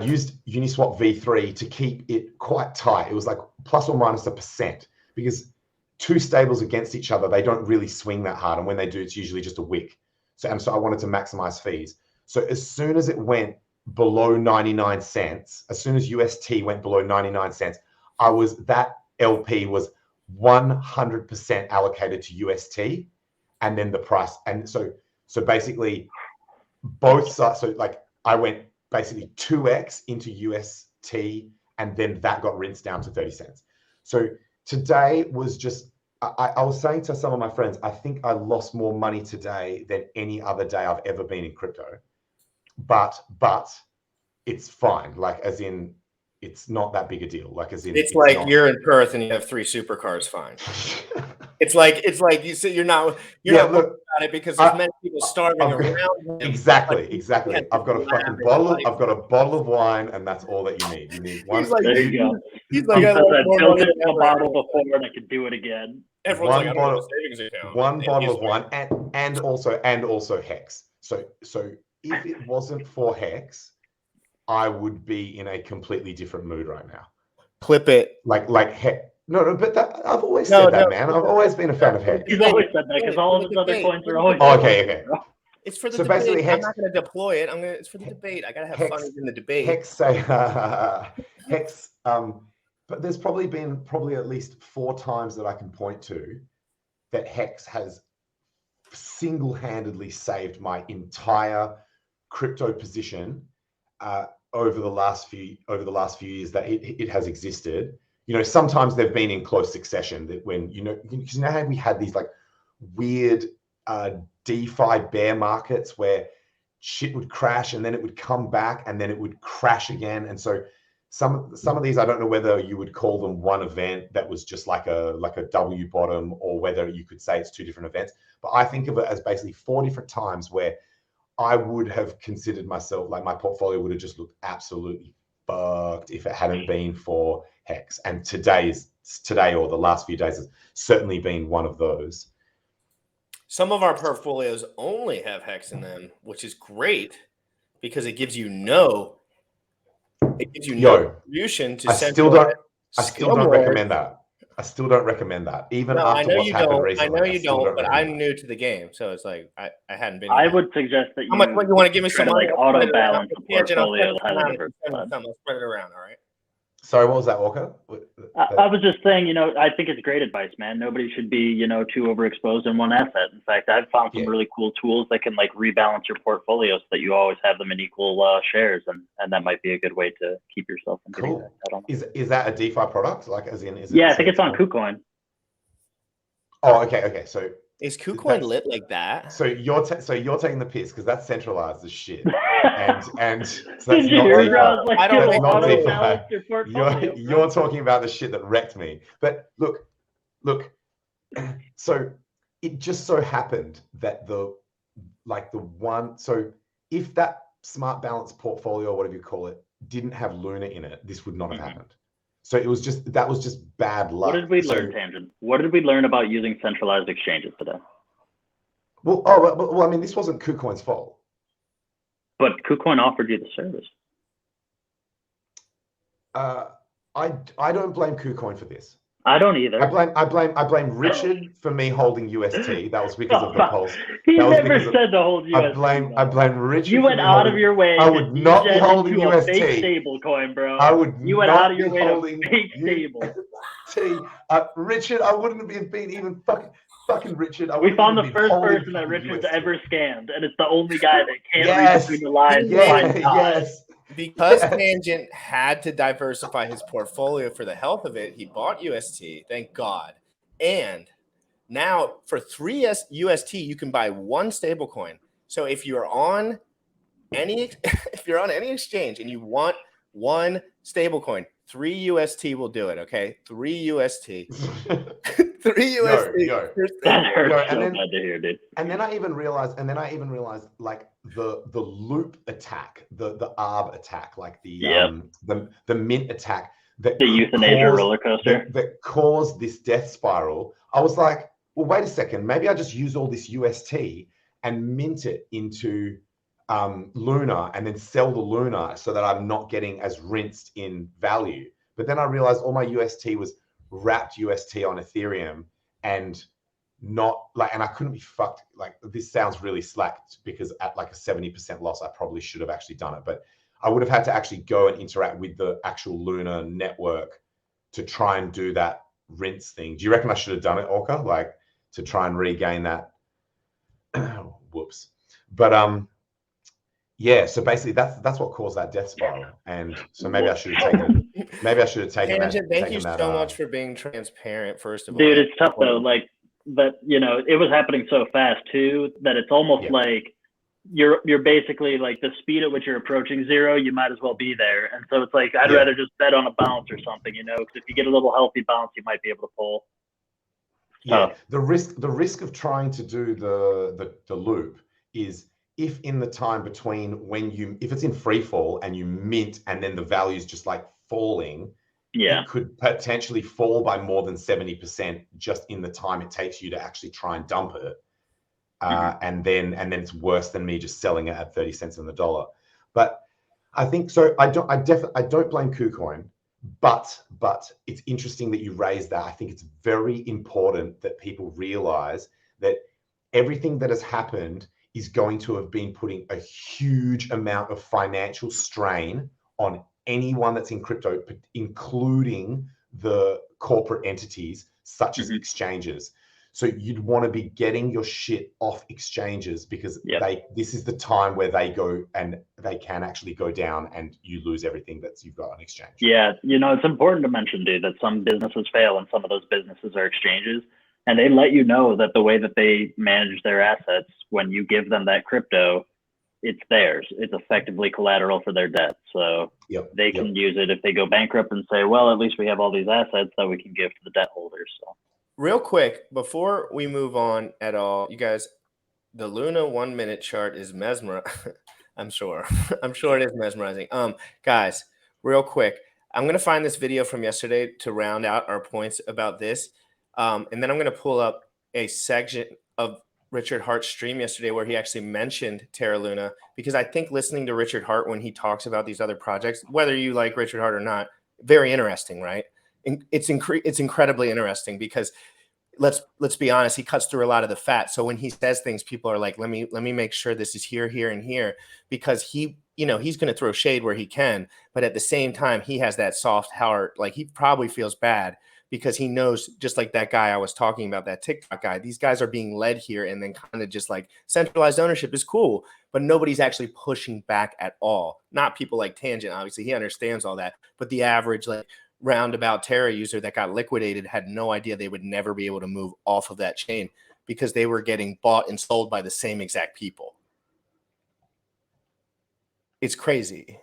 used Uniswap v3 to keep it quite tight. It was like plus or minus 1%, because two stables against each other, they don't really swing that hard, and when they do, it's usually just a wick. So I wanted to maximize fees. So as soon as it went below 99 cents, as soon as UST went below 99 cents, that LP was 100% allocated to UST, and then the price. And so basically both sides, so like I went basically 2x into UST, and then that got rinsed down to 30 cents. So today was just, I was saying to some of my friends, I think I lost more money today than any other day I've ever been in crypto, but it's fine. Like, as in, it's not that big a deal. Like, as in, it's like not... you're in Perth and you have 3 supercars. Fine. it's like you say you're not not look, about it because there's many people starving around. Exactly. I've got a fucking bottle. I've got a bottle of wine, and that's all that you need. You need one. There you go. He's like, I built it in a bottle before, and I could do it again. Everyone's one like, bottle, one bottle of wine, and also Hex. So if it wasn't for Hex, I would be in a completely different mood right now. Clip it. Like Hex. No, but I've always said that, man. I've always been a fan of Hex. You've always said that because all of his other coins are always. Oh, okay. It's for the so debate. Basically, Hex, I'm not going to deploy it. It's for the debate. I got to have fun in the debate. Hex, but there's probably been at least 4 times that I can point to that Hex has single-handedly saved my entire crypto position over the last few years that it has existed. You know, sometimes they've been in close succession. That when you know how we had these like weird DeFi bear markets where shit would crash and then it would come back and then it would crash again, and so some of these, I don't know whether you would call them one event that was just like a W bottom, or whether you could say it's two different events. But I think of it as basically 4 different times where I would have considered myself, like my portfolio would have just looked absolutely fucked if it hadn't been for Hex. And today, or the last few days, has certainly been one of those. Some of our portfolios only have Hex in them, which is great because it gives you no contribution to I still don't more. recommend that. I still don't recommend that. Even No, after what's happened I recently. know you don't, but I'm that. new to the game, so it's like I hadn't been. I would suggest that How much money you want to give me? try Some to money? like I'll spread auto it around. balance the Yeah, Jen, I'll portfolio spread it highly around. diversified. I'll spread it around. All right. Sorry, what was that, Walker? I was just saying, I think it's great advice, man. Nobody should be, too overexposed in one asset. In fact, I've found some really cool tools that can like rebalance your portfolio so that you always have them in equal shares, and that might be a good way to keep yourself in good Cool. that. Is that a DeFi product? Like, as in, is it? Yeah, I think it's on KuCoin. Oh, okay. So is KuCoin lit like that? So you're taking the piss because that's centralized as shit, and so that's Did you not hear, DeFi. bro? Like, I don't it'll know. auto balance your portfolio. You're talking about the shit that wrecked me. But look. So it just so happened that so if that smart balance portfolio, or whatever you call it, didn't have Luna in it, this would not have happened. So that was just bad luck. What did we learn, Tangent? What did we learn about using centralized exchanges today? Well, I mean, this wasn't KuCoin's fault. But KuCoin offered you the service. I don't blame KuCoin for this. I don't either. I blame Richard for me holding UST. That was because of the pulse. He never said to hold UST. I blame Richard. You went out of your way. I would not be holding UST. A fake stable coin, bro. I would. You went out of your way to fake stable. Richard, I wouldn't have been even fucking Richard. We found the first person that Richard's ever scammed, and it's the only guy that can't read between the lines. Yes. Because Tangent had to diversify his portfolio for the health of it, he bought UST, thank God. And now for 3 UST, you can buy one stable coin. So if you're on any exchange and you want one stable coin, 3 UST will do it. Okay, 3 UST. 3 UST. That hurts so bad to hear, dude. And then I even realized, like the loop attack, the ARB attack, like the mint attack, that the euthanasia roller coaster that caused this death spiral. I was like, well, wait a second, maybe I just use all this UST and mint it into Luna and then sell the Luna so that I'm not getting as rinsed in value. But then I realized all my UST was wrapped UST on Ethereum, and I couldn't be fucked. Like, this sounds really slacked because at like a 70% loss, I probably should have actually done it, but I would have had to actually go and interact with the actual Luna network to try and do that rinse thing. Do you reckon I should have done it, Orca? Like, to try and regain that? Whoops. But yeah, so basically that's what caused that death spiral, and so maybe I should have taken. Maybe I should have taken Tangent, that. Thank you so much for being transparent. First of all, dude, it's tough though. Like, but it was happening so fast too that it's almost like you're basically like the speed at which you're approaching zero. You might as well be there, and so it's like I'd rather just bet on a bounce or something, because if you get a little healthy bounce, you might be able to pull. Yeah, the risk of trying to do the loop is, if in the time between if it's in free fall and you mint and then the value's just like falling, it could potentially fall by more than 70% just in the time it takes you to actually try and dump it. And then it's worse than me just selling it at 30 cents on the dollar. But I think so. I don't blame KuCoin, but it's interesting that you raised that. I think it's very important that people realize that everything that has happened is going to have been putting a huge amount of financial strain on anyone that's in crypto, including the corporate entities such as exchanges. So you'd want to be getting your shit off exchanges because this is the time where they go and they can actually go down and you lose everything that you've got on exchange. Yeah, it's important to mention, dude, that some businesses fail and some of those businesses are exchanges. And they let you know that the way that they manage their assets, when you give them that crypto, it's theirs. It's effectively collateral for their debt. So they can use it if they go bankrupt and say, well, at least we have all these assets that we can give to the debt holders. So real quick, before we move on at all, you guys, the Luna 1 minute chart is mesmerizing. I'm sure. I'm sure it is mesmerizing. Guys, real quick, I'm going to find this video from yesterday to round out our points about this. And then I'm going to pull up a section of Richard Hart's stream yesterday where he actually mentioned Terra Luna, because I think listening to Richard Hart when he talks about these other projects, whether you like Richard Hart or not, very interesting, right? It's incredibly interesting because let's be honest, he cuts through a lot of the fat. So when he says things, people are like, let me make sure this is here, here, and here, because he, you know, he's going to throw shade where he can, but at the same time, he has that soft heart. Like, he probably feels bad because he knows, just like that guy I was talking about, that TikTok guy, these guys are being led here, and then kind of just like, centralized ownership is cool, but nobody's actually pushing back at all. Not people like Tangent, obviously, he understands all that, but the average like roundabout Terra user that got liquidated had no idea they would never be able to move off of that chain because they were getting bought and sold by the same exact people. It's crazy.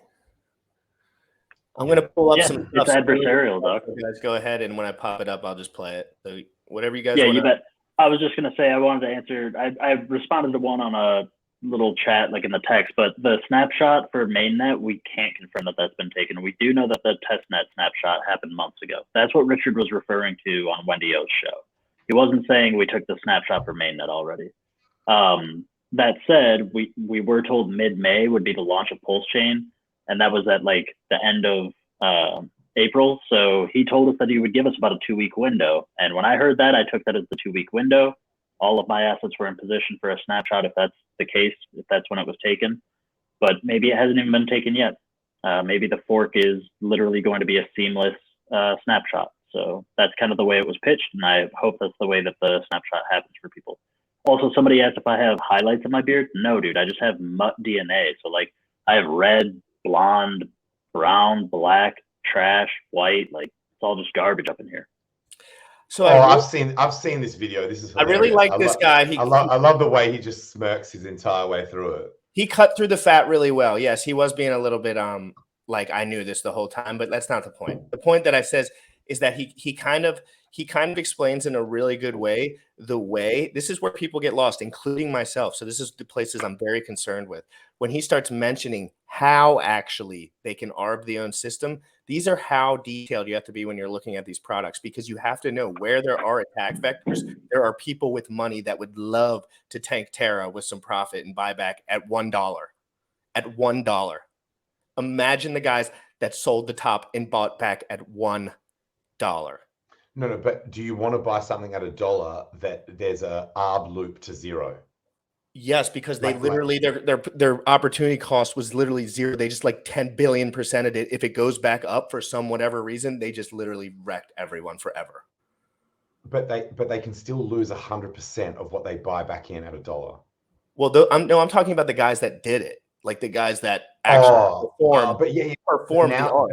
I'm going to pull up some stuff. It's adversarial, Doc. You guys go ahead, and when I pop it up, I'll just play it. So whatever you guys want. Yeah, you bet. I was just going to say, I wanted to answer. I responded to one on a little chat, like in the text, but the snapshot for mainnet, we can't confirm that that's been taken. We do know that the testnet snapshot happened months ago. That's what Richard was referring to on Wendy O's show. He wasn't saying we took the snapshot for mainnet already. That said, we were told mid-May would be the launch of pulsechain, and that was at like the end of April. So he told us that he would give us about a 2-week window. And when I heard that, I took that as the 2-week window. All of my assets were in position for a snapshot if that's the case, if that's when it was taken. But maybe it hasn't even been taken yet. Maybe the fork is literally going to be a seamless snapshot. So that's kind of the way it was pitched, and I hope that's the way that the snapshot happens for people. Also, somebody asked if I have highlights in my beard. No, dude, I just have mutt DNA. So like, I have red, blonde, brown, black, trash, white. Like, it's all just garbage up in here. So I've seen this video. This is hilarious. I really like this guy. I love the way he just smirks his entire way through it. He cut through the fat really well. Yes, he was being a little bit like, I knew this the whole time, but that's not the point. The point that I says is that he kind of explains in a really good way this is where people get lost, including myself. So this is the places I'm very concerned with. When he starts mentioning how actually they can arb the own system, these are how detailed you have to be when you're looking at these products, because you have to know where there are attack vectors. There are people with money that would love to tank Terra with some profit and buy back at $1. At $1. Imagine the guys that sold the top and bought back at $1. No, but do you want to buy something at $1 that there's a arb loop to zero? Yes, because they literally their opportunity cost was literally zero. They just like 10 billion percented it. If it goes back up for some whatever reason, they just literally wrecked everyone forever. But they can still lose 100% of what they buy back in at $1. Well, I'm talking about the guys that did it, like the guys that actually performed. Performed now,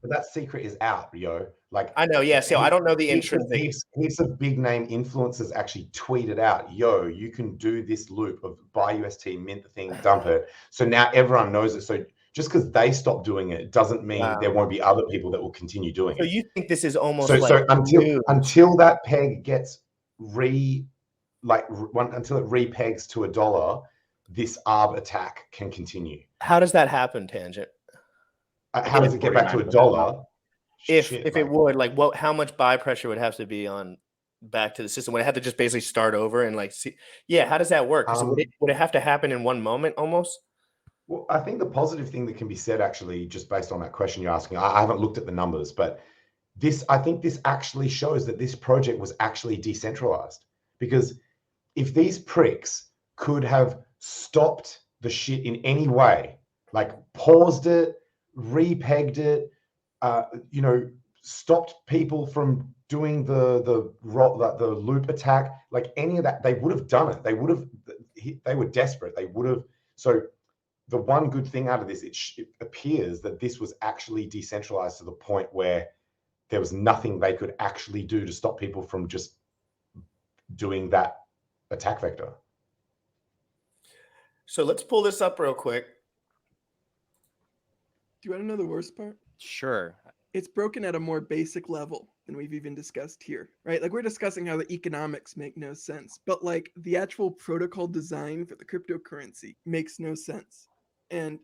but that secret is out, yo. Like, I know, yeah. So I don't know the intrinsic. Heaps of big name influencers actually tweeted out, yo, you can do this loop of buy UST, mint the thing, dump it. So now everyone knows it. So just because they stop doing it doesn't mean there won't be other people that will continue doing it. So you think this is almost so until that peg gets until it repegs to $1, this arb attack can continue. How does that happen, Tangent? How does it get back to $1? If it would, like, how much buy pressure would have to be on back to the system? Would it have to just basically start over and like see? Yeah, how does that work? Would it have to happen in one moment almost? Well, I think the positive thing that can be said, actually, just based on that question you're asking, I haven't looked at the numbers, but I think this actually shows that this project was actually decentralized. Because if these pricks could have stopped the shit in any way, like paused it, repegged it, stopped people from doing the loop attack, like any of that, they would have done it. They were desperate. They would have. So the one good thing out of this, it appears that this was actually decentralized to the point where there was nothing they could actually do to stop people from just doing that attack vector. So let's pull this up real quick. Do you want to know the worst part? Sure. It's broken at a more basic level than we've even discussed here, right? Like we're discussing how the economics make no sense, but like the actual protocol design for the cryptocurrency makes no sense. And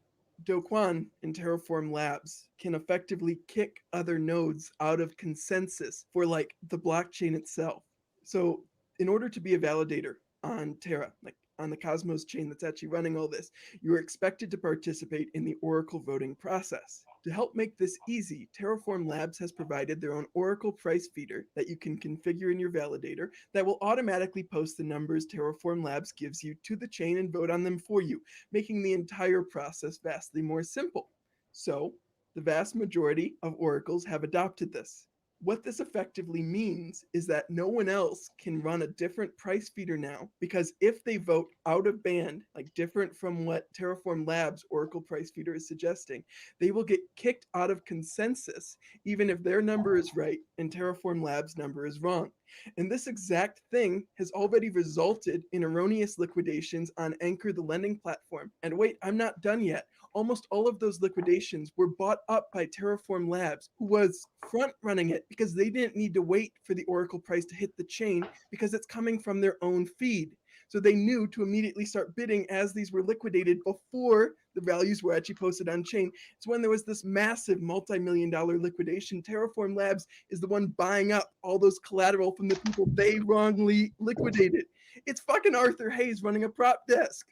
Do Kwon in Terraform Labs can effectively kick other nodes out of consensus for like the blockchain itself. So in order to be a validator on Terra, like on the Cosmos chain that's actually running all this, you are expected to participate in the Oracle voting process. To help make this easy, Terraform Labs has provided their own Oracle price feeder that you can configure in your validator that will automatically post the numbers Terraform Labs gives you to the chain and vote on them for you, making the entire process vastly more simple. So, the vast majority of oracles have adopted this. What this effectively means is that no one else can run a different price feeder now, because if they vote out of band, like different from what Terraform Labs Oracle price feeder is suggesting, they will get kicked out of consensus, even if their number is right and Terraform Labs' number is wrong. And this exact thing has already resulted in erroneous liquidations on Anchor, the lending platform. And wait, I'm not done yet. Almost all of those liquidations were bought up by Terraform Labs, who was front running it because they didn't need to wait for the Oracle price to hit the chain because it's coming from their own feed. So they knew to immediately start bidding as these were liquidated before the values were actually posted on chain. It's when there was this massive multi-million-dollar liquidation. Terraform Labs is the one buying up all those collateral from the people they wrongly liquidated. It's fucking Arthur Hayes running a prop desk.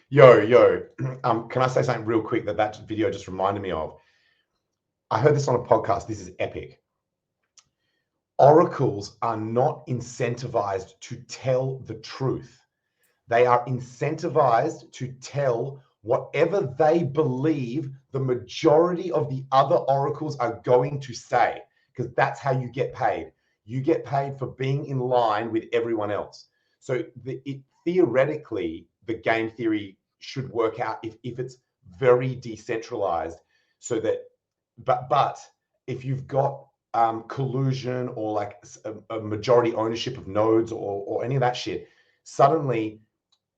Yo, can I say something real quick that video just reminded me of? I heard this on a podcast. This is epic. Oracles are not incentivized to tell the truth. They are incentivized to tell whatever they believe the majority of the other oracles are going to say, because that's how you get paid. You get paid for being in line with everyone else. So theoretically, the game theory should work out if it's very decentralized, so that, but if you've got collusion or like a majority ownership of nodes or any of that shit, suddenly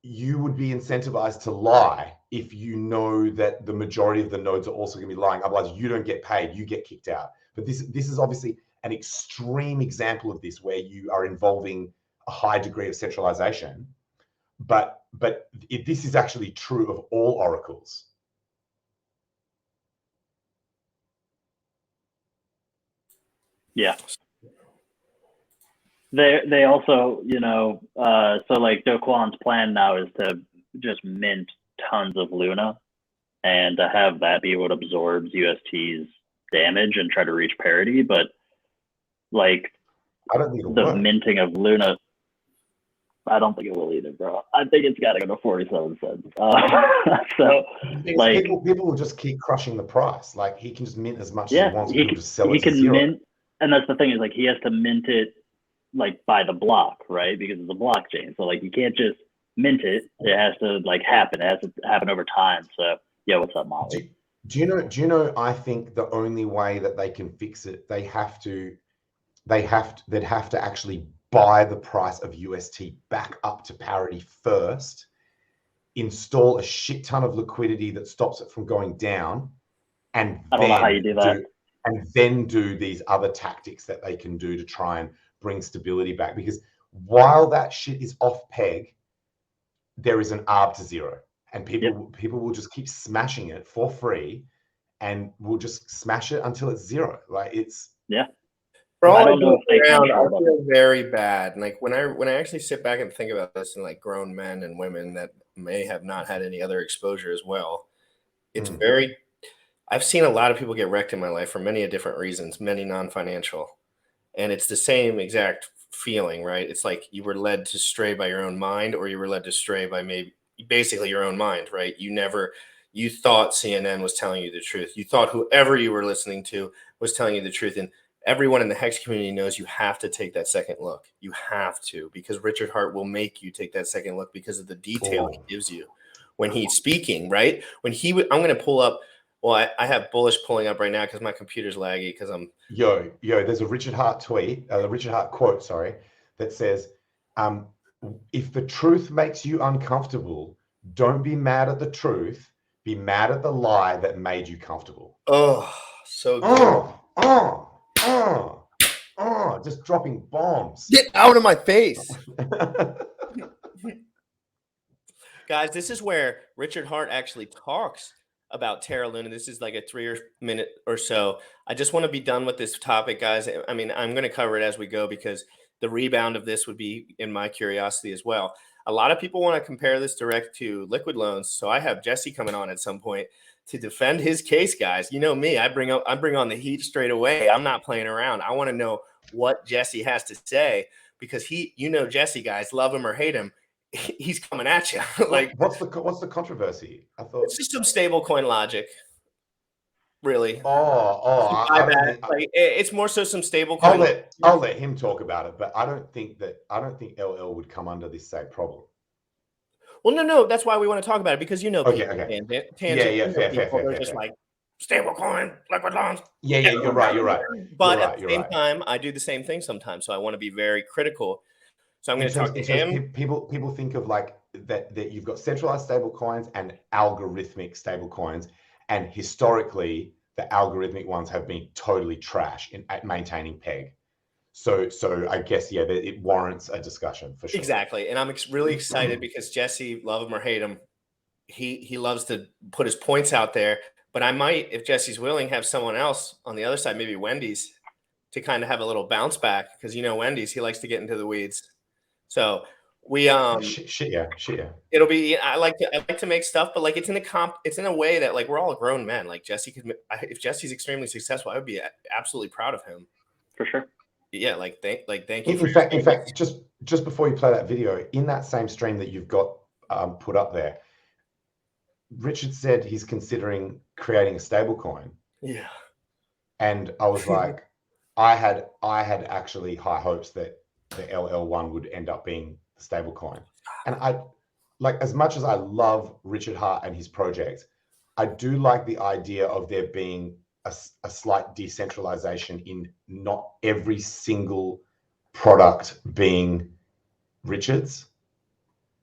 you would be incentivized to lie if you know that the majority of the nodes are also going to be lying. Otherwise, you don't get paid, you get kicked out. But this is obviously an extreme example of this, where you are involving a high degree of centralization. But this is actually true of all oracles. Yeah. They also, so like Do Kwon's plan now is to just mint tons of Luna and to have that be what absorbs UST's damage and try to reach parity. But like I don't think it'll the work. minting of Luna, I don't think it will either, bro. I think it's got to go to 47 cents. So like people will just keep crushing the price. Like he can just mint as much as yeah, he wants. he People can, just sell he it to can zero. mint, and that's the thing, is like he has to mint it like by the block, right? Because it's a blockchain. So like you can't just mint it. It has to like happen. It has to happen over time. So yeah, what's up, Molly? Do you know? I think the only way that they can fix it, they'd have to actually buy the price of UST back up to parity first, install a shit ton of liquidity that stops it from going down, and I don't know how you do that. then do these other tactics that they can do to try and bring stability back. Because while that shit is off peg, there is an arb to zero, and people will just keep smashing it for free, and will just smash it until it's zero. Like it's For all I don't know if they around, control I them. feel very bad. And like when I actually sit back and think about this, and like grown men and women that may have not had any other exposure as well, it's very. I've seen a lot of people get wrecked in my life for many different reasons, many non-financial, and it's the same exact feeling, right? It's like you were led to stray by your own mind, or you were led to stray by basically your own mind, right? You thought CNN was telling you the truth. You thought whoever you were listening to was telling you the truth, and everyone in the Hex community knows you have to take that second look. You have to, because Richard Hart will make you take that second look because of the detail he gives you when he's speaking, right? I'm going to pull up. Well, I have Bullish pulling up right now because my computer's laggy because I'm. Yo, there's a Richard Hart tweet, Richard Hart quote, sorry, that says, if the truth makes you uncomfortable, don't be mad at the truth. Be mad at the lie that made you comfortable. Oh, so good. Just dropping bombs. Get out of my face. Guys, this is where Richard Hart actually talks about Terra Luna. This is like a 3 minute or so. I just want to be done with this topic, guys. I mean, I'm going to cover it as we go because the rebound of this would be in my curiosity as well. A lot of people want to compare this direct to liquid loans. So I have Jesse coming on at some point to defend his case, guys. You know me, I bring on the heat straight away. I'm not playing around. I want to know what Jesse has to say because Jesse, guys, love him or hate him. He's coming at you. Like, what's the controversy? I thought it's just some stable coin logic, really. It's more so some stable coin. I'll let him talk about it, but I don't think LL would come under this same problem. Well, no, that's why we want to talk about it because Okay. Tangent. Fair. Just like stable coin, liquid loans. Yeah, you're right. But at the same time, I do the same thing sometimes, so I want to be very critical. So I'm going to talk to him. People think of like that you've got centralized stable coins and algorithmic stable coins, and historically the algorithmic ones have been totally trash at maintaining peg. So I guess it warrants a discussion for sure. Exactly, and I'm really excited because Jesse, love him or hate him, he loves to put his points out there. But I might, if Jesse's willing, have someone else on the other side, maybe Wendy's, to kind of have a little bounce back because Wendy's, he likes to get into the weeds. So we shit yeah. It'll be I like to make stuff, but like it's in a way that like we're all grown men. Like Jesse if Jesse's extremely successful, I would be absolutely proud of him. For sure. Yeah, thank you. In fact, just before you play that video, in that same stream that you've got put up there, Richard said he's considering creating a stable coin. Yeah. And I was like, I had actually high hopes that the LL1 would end up being the stable coin. And I like, as much as I love Richard Hart and his project, I do like the idea of there being a slight decentralization in not every single product being Richard's.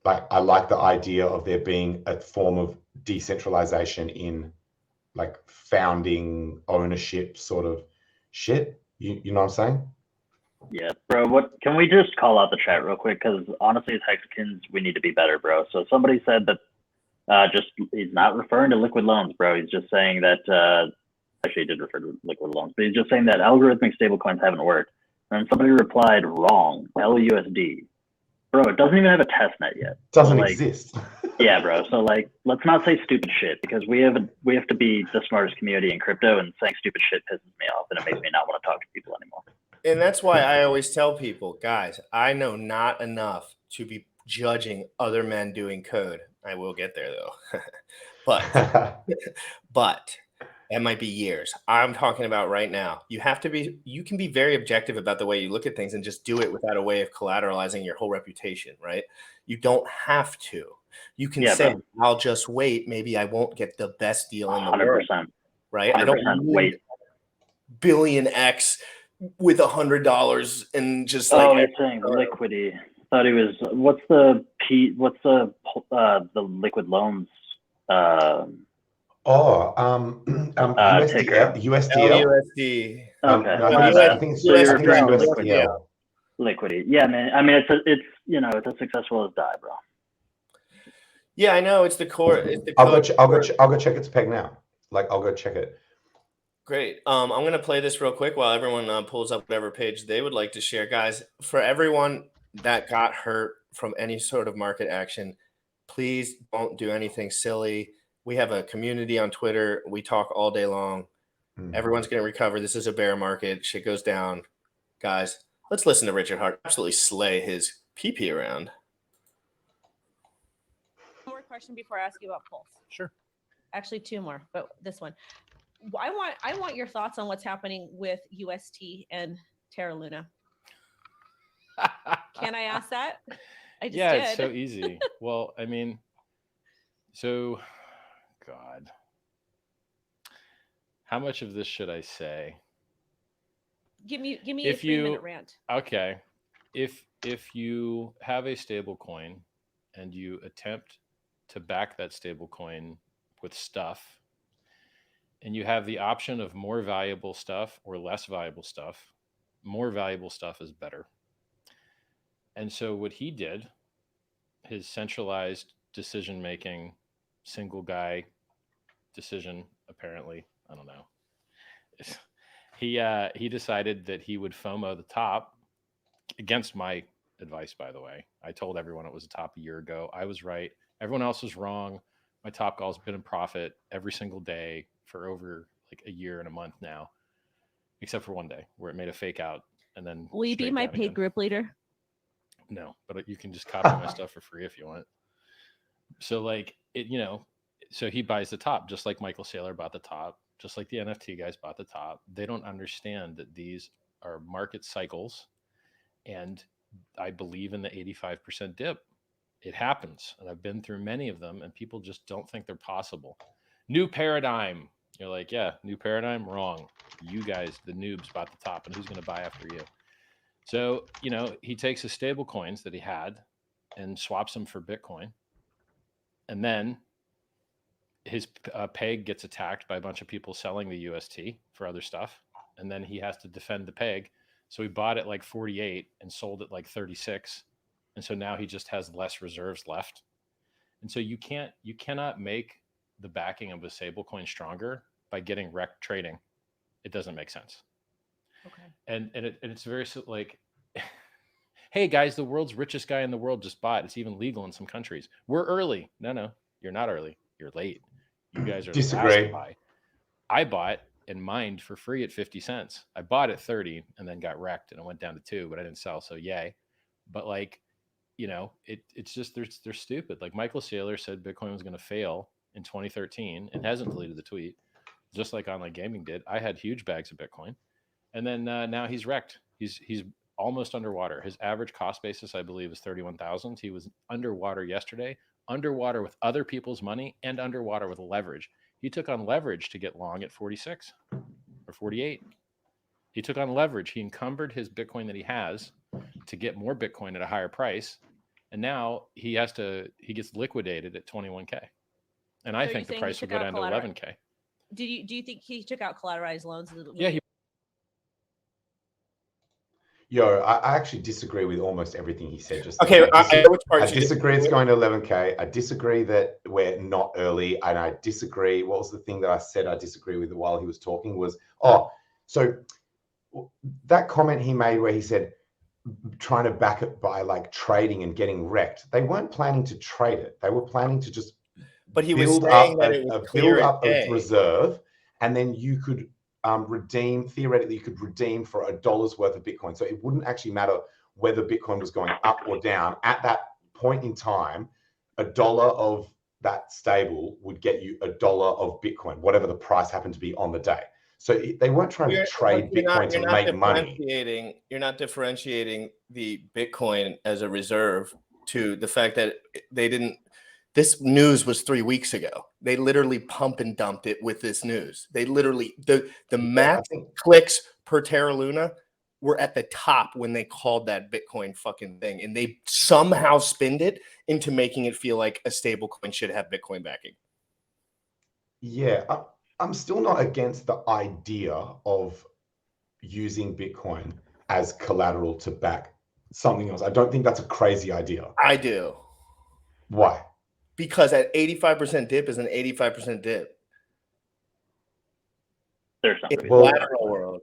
Like, I like the idea of there being a form of decentralization in like founding ownership sort of shit. You know what I'm saying? Yeah, bro. What can we just call out the chat real quick? Because honestly, as Hexicans, we need to be better, bro. So somebody said that he's not referring to liquid loans, bro. He's just saying that actually he did refer to liquid loans, but he's just saying that algorithmic stablecoins haven't worked. And somebody replied, wrong, LUSD. Bro, it doesn't even have a test net yet. Doesn't exist. Yeah, bro. So like, let's not say stupid shit because we have to be the smartest community in crypto, and saying stupid shit pisses me off and it makes me not want to talk to people anymore. And that's why I always tell people, guys, I know not enough to be judging other men doing code. I will get there though. but it might be years. I'm talking about right now. You can be very objective about the way you look at things and just do it without a way of collateralizing your whole reputation, right? You don't have to. You can say, I'll just wait. Maybe I won't get the best deal in the 100%, world, right? 100% I don't wait. Billion X with $100 and just like. You're saying liquidity. I thought he was. What's the liquid loans? USDL. USD. Okay. I think it's USDL. Liquidity. Yeah, man. I mean, it's as successful as die, bro. Yeah, I know. It's the core. I'll go check its peg now. Like, I'll go check it. Great. I'm going to play this real quick while everyone pulls up whatever page they would like to share. Guys, for everyone that got hurt from any sort of market action, please don't do anything silly. We have a community on Twitter. We talk all day long. Everyone's going to recover. This is a bear market. Shit goes down. Guys, let's listen to Richard Hart absolutely slay his PP around. One more question before I ask you about Pulse. Sure. Actually, two more, but this one. I want your thoughts on what's happening with UST and Terra Luna. Can I ask that? I just did. It's so easy. Well, I mean, so, God, how much of this should I say? Give me a 3-minute rant. Okay. if you have a stable coin and you attempt to back that stable coin with stuff, and you have the option of more valuable stuff or less valuable stuff, more valuable stuff is better. And so what he did, his centralized decision making, single guy decision, apparently, I don't know. He decided that he would FOMO the top, against my advice, by the way. I told everyone it was a top a year ago. I was right. Everyone else was wrong. My top call's been in profit every single day for over like a year and a month now, except for one day where it made a fake out and then. Will you be straight my down paid again. group leader? No, but you can just copy my stuff for free if you want. So like it, so he buys the top, just like Michael Saylor bought the top, just like the NFT guys bought the top. They don't understand that these are market cycles, and I believe in the 85% dip. It happens, and I've been through many of them, and people just don't think they're possible. New paradigm. You're like, yeah, new paradigm, wrong. You guys, the noobs, bought the top, and who's going to buy after you? So, he takes his stable coins that he had and swaps them for Bitcoin. And then his peg gets attacked by a bunch of people selling the UST for other stuff. And then he has to defend the peg. So he bought it like 48 and sold it like 36. And so now he just has less reserves left. And so you cannot make the backing of a stablecoin stronger by getting wrecked trading. It doesn't make sense. Okay. And it's very like, hey guys, the world's richest guy in the world just bought. It's even legal in some countries. We're early. No, you're not early. You're late. You guys are the last to buy. I bought and mined for free at 50 cents. I bought at 30 and then got wrecked and it went down to 2, but I didn't sell. So yay. But like, it's just, they're stupid. Like Michael Saylor said Bitcoin was going to fail in 2013 and hasn't deleted the tweet, just like online gaming did. I had huge bags of Bitcoin. And then now he's wrecked. He's almost underwater. His average cost basis, I believe, is 31,000. He was underwater yesterday, underwater with other people's money and underwater with leverage. He took on leverage to get long at 46 or 48. He took on leverage. He encumbered his Bitcoin that he has to get more Bitcoin at a higher price. And now he gets liquidated at 21K. And I think the price will go down to 11K. Do you think he took out collateralized loans? Yeah, I actually disagree with almost everything he said. Okay, I disagree it's going to 11K. I disagree that we're not early, and I disagree. What was the thing that I said I disagree with while he was talking was, so that comment he made where he said trying to back it by like trading and getting wrecked. They weren't planning to trade it. They were planning to just build up a reserve, and then you could theoretically you could redeem for $1 worth of Bitcoin. So it wouldn't actually matter whether Bitcoin was going up or down. At that point in time, $1 of that stable would get you $1 of Bitcoin, whatever the price happened to be on the day. So they weren't trying to trade Bitcoin to make money. You're not differentiating the Bitcoin as a reserve to the fact that they didn't. This news was 3 weeks ago. They literally pump and dumped it with this news. They literally, the max clicks per Terra Luna were at the top when they called that Bitcoin fucking thing. And they somehow spinned it into making it feel like a stable coin should have Bitcoin backing. Yeah, I'm still not against the idea of using Bitcoin as collateral to back something else. I don't think that's a crazy idea. I do. Why? Because at 85% dip is an 85% dip. There's something. In the lateral world.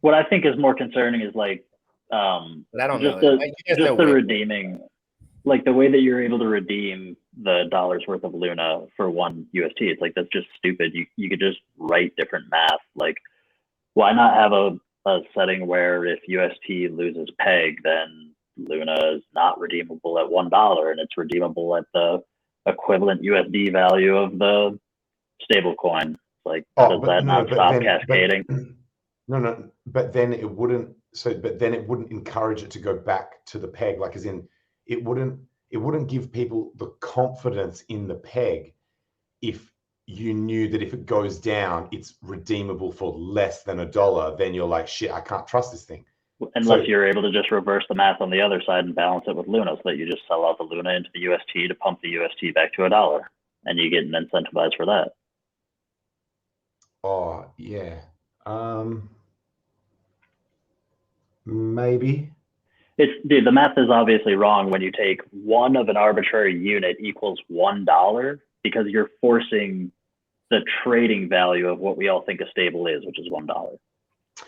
What I think is more concerning is like the redeeming, like the way that you're able to redeem the $1 worth of Luna for 1 UST. It's like, that's just stupid. You could just write different math. Like, why not have a setting where if UST loses peg, then Luna is not redeemable at $1 and it's redeemable at the equivalent USD value of the stable coin. Like, does that not stop cascading? But then it wouldn't. But then it wouldn't encourage it to go back to the peg. Like, as in, it wouldn't give people the confidence in the peg if you knew that if it goes down, it's redeemable for less than $1. Then you're like, shit, I can't trust this thing. Unless So- you're able to just reverse the math on the other side and balance it with Luna, so that you just sell out the Luna into the UST to pump the UST back to $1, and you get incentivized for that. Oh yeah. Maybe. Dude, the math is obviously wrong when you take one of an arbitrary unit equals $1, because you're forcing the trading value of what we all think a stable is, which is $1.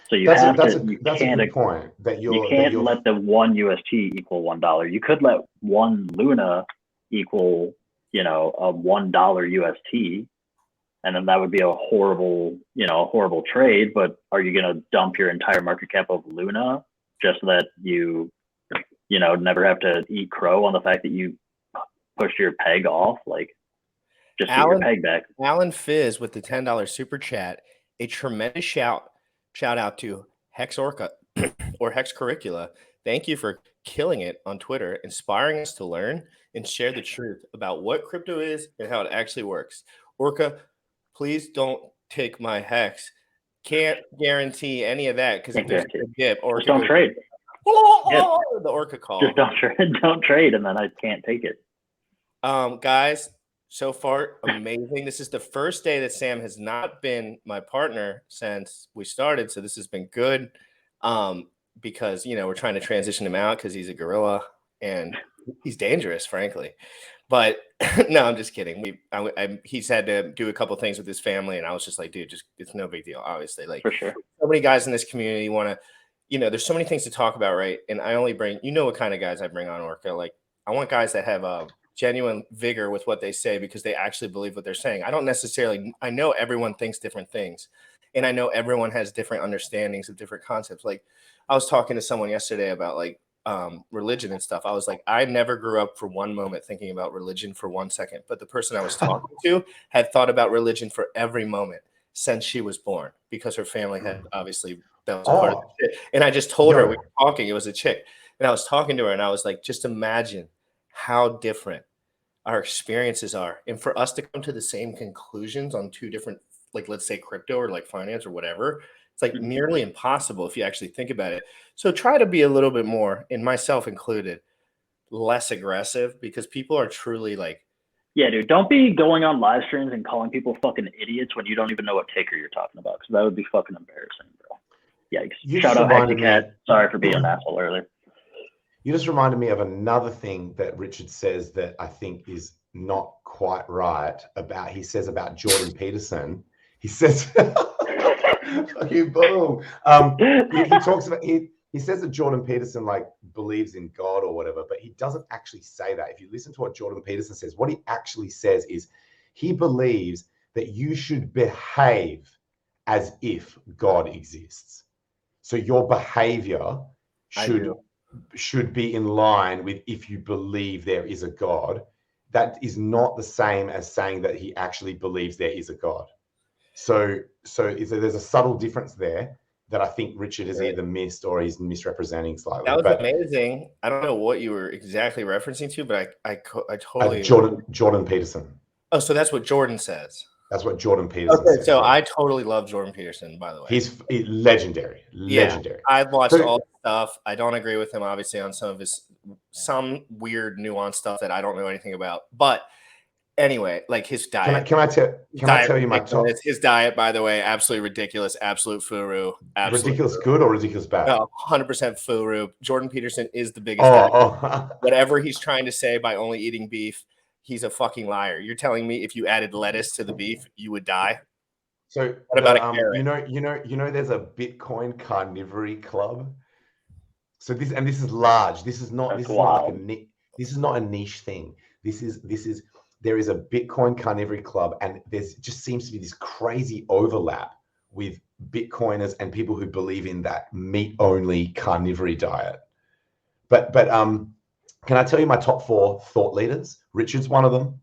So you That's have a to. that's a good point. That You can't let the one UST equal $1. You could let one Luna equal, a $1 UST, and then that would be a horrible trade. But are you going to dump your entire market cap of Luna just so that you never have to eat crow on the fact that you pushed your peg off? Like, just get your peg back. Alan Fizz with the $10 super chat. A tremendous shout out to Hex Orca or Hex Curricula. Thank you for killing it on Twitter, inspiring us to learn and share the truth about what crypto is and how it actually works. Orca, please don't take my Hex. Can't guarantee any of that, because if there's a dip, Orca just don't trade. The Orca call. Just don't trade, and then I can't take it. Guys, so far amazing. This is the first day that Sam has not been my partner since we started, so this has been good. Because we're trying to transition him out because he's a gorilla and he's dangerous, frankly. But no, I'm just kidding. He's had to do a couple things with his family, and I was just like, dude, it's no big deal. Obviously, like, for sure, so many guys in this community want to, there's so many things to talk about, right? And I only bring, what kind of guys I bring on, Orca. Like, I want guys that have genuine vigor with what they say, because they actually believe what they're saying. I know everyone thinks different things, and I know everyone has different understandings of different concepts. Like, I was talking to someone yesterday about like religion and stuff. I was like, I never grew up for one moment thinking about religion for 1 second, but the person I was talking to had thought about religion for every moment since she was born, because her family had obviously, that was part of it. And I just told her, we were talking, it was a chick, and I was talking to her, and I was like, just imagine how different our experiences are, and for us to come to the same conclusions on two different, like, let's say crypto or like finance or whatever, it's like nearly impossible if you actually think about it. So try to be a little bit more, and myself included, less aggressive, because people are truly like, yeah, dude, don't be going on live streams and calling people fucking idiots when you don't even know what ticker you're talking about, because that would be fucking embarrassing, bro. Yikes. Shout out Hectic. Sorry for being an asshole earlier. You just reminded me of another thing that Richard says that I think is not quite right about. He says about Jordan Peterson. He says, "Fucking boom." He talks about he says that Jordan Peterson like believes in God or whatever, but he doesn't actually say that. If you listen to what Jordan Peterson says, what he actually says is he believes that you should behave as if God exists. So your behavior should be in line with if you believe there is a God. That is not the same as saying that he actually believes there is a God. So there's a subtle difference there that I think Richard has either missed or he's misrepresenting slightly. That was amazing. I don't know what you were exactly referencing to, but I totally Jordan Peterson. Oh, so that's what Jordan says. That's what Jordan Peterson says. So I totally love Jordan Peterson, by the way. He's legendary. Legendary. Yeah, I've watched all the stuff. I don't agree with him, obviously, on some weird nuanced stuff that I don't know anything about. But anyway, like his diet. Can I tell you my top? His diet, by the way, absolutely ridiculous, absolute furu. Ridiculous good or ridiculous bad? No, 100% furu. Jordan Peterson is the biggest. Whatever he's trying to say by only eating beef, he's a fucking liar. You're telling me if you added lettuce to the beef, you would die? So what about a carrot? You know, there's a Bitcoin carnivory club. So this is large. This is not a niche thing. There is a Bitcoin carnivory club, and there's just seems to be this crazy overlap with Bitcoiners and people who believe in that meat only carnivory diet. But can I tell you my top 4 thought leaders? Richard's one of them.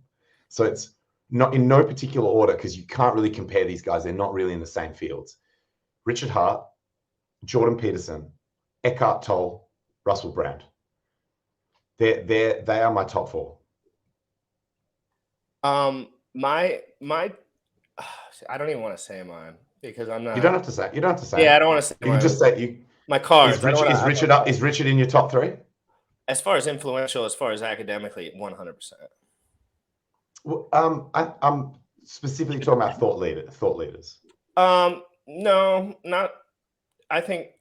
So it's not in no particular order, because you can't really compare these guys. They're not really in the same fields. Richard Hart, Jordan Peterson, Eckhart Tolle, Russell Brand. They are my top 4. My I don't even want to say mine, because I'm not. You don't have to say. Yeah, I don't want to say. You can just say you. My cards. Is Richard in your top 3? As far as influential, as far as academically, 100%. Well, I'm specifically talking about thought leaders. No, not. I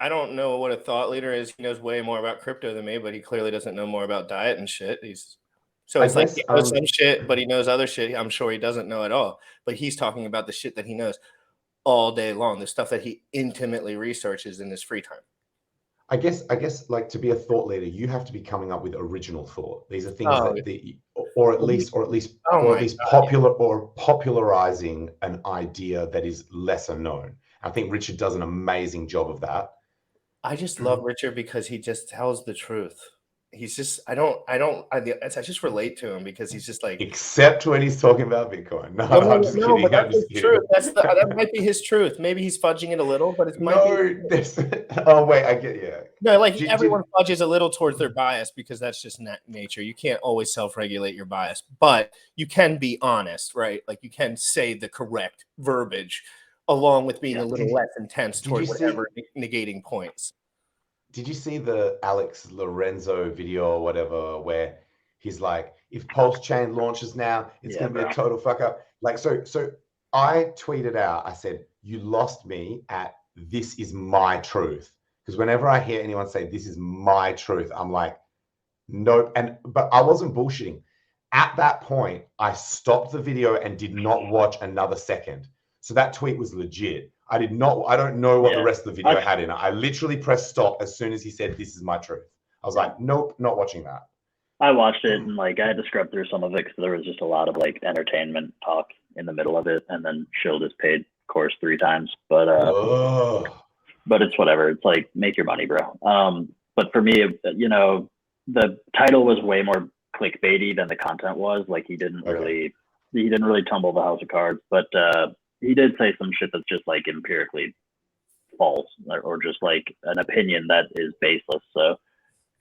don't know what a thought leader is. He knows way more about crypto than me, but he clearly doesn't know more about diet and shit. It's like he knows some shit, but he knows other shit I'm sure he doesn't know at all. But he's talking about the shit that he knows all day long, the stuff that he intimately researches in his free time. I guess like to be a thought leader, you have to be coming up with original thought. These are things or at least popularizing an idea that is lesser known. I think Richard does an amazing job of that. I just love Richard because he just tells the truth. He's just I just relate to him because he's just like, except when he's talking about Bitcoin. No, I'm just kidding. But that's his truth. That might be his truth. Maybe he's fudging it a little, but it might be. Oh wait, I get you. No, like everyone fudges a little towards their bias because that's just nature. You can't always self-regulate your bias, but you can be honest, right? Like you can say the correct verbiage along with being a little less intense toward whatever negating points. Did you see the Alex Lorenzo video or whatever where he's like, if pulsechain launches now, it's going to be a total fuck up. Like, so I tweeted out, I said, you lost me at this is my truth. Because whenever I hear anyone say this is my truth, I'm like, nope. But I wasn't bullshitting. At that point, I stopped the video and did not watch another second. So that tweet was legit. I don't know what the rest of the video had in it. I literally pressed stop as soon as he said, this is my truth. I was like, nope, not watching that. I watched it and like I had to scrub through some of it because there was just a lot of like entertainment talk in the middle of it, and then Shield is paid course 3 times. But it's whatever. It's like, make your money, bro. But for me, you know, the title was way more clickbaity than the content was. Like he didn't really tumble the house of cards, but he did say some shit that's just like empirically false or just like an opinion that is baseless. So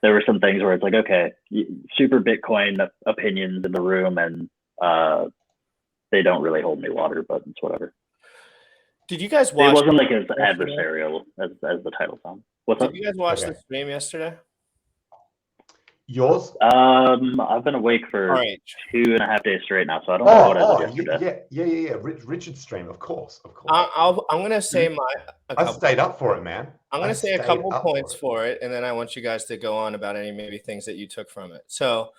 there were some things where it's like, okay, super Bitcoin opinions in the room, and they don't really hold any water, but it's whatever. Did you guys watch? It wasn't like as adversarial as the title sounds. Did you guys watch the stream yesterday? Yours? I've been awake for 2.5 days straight now, so I don't know what I did yesterday. Yeah. Richard's stream, of course. I'm gonna say I stayed up for it, man. I'm gonna say a couple points for it, and then I want you guys to go on about any maybe things that you took from it. So,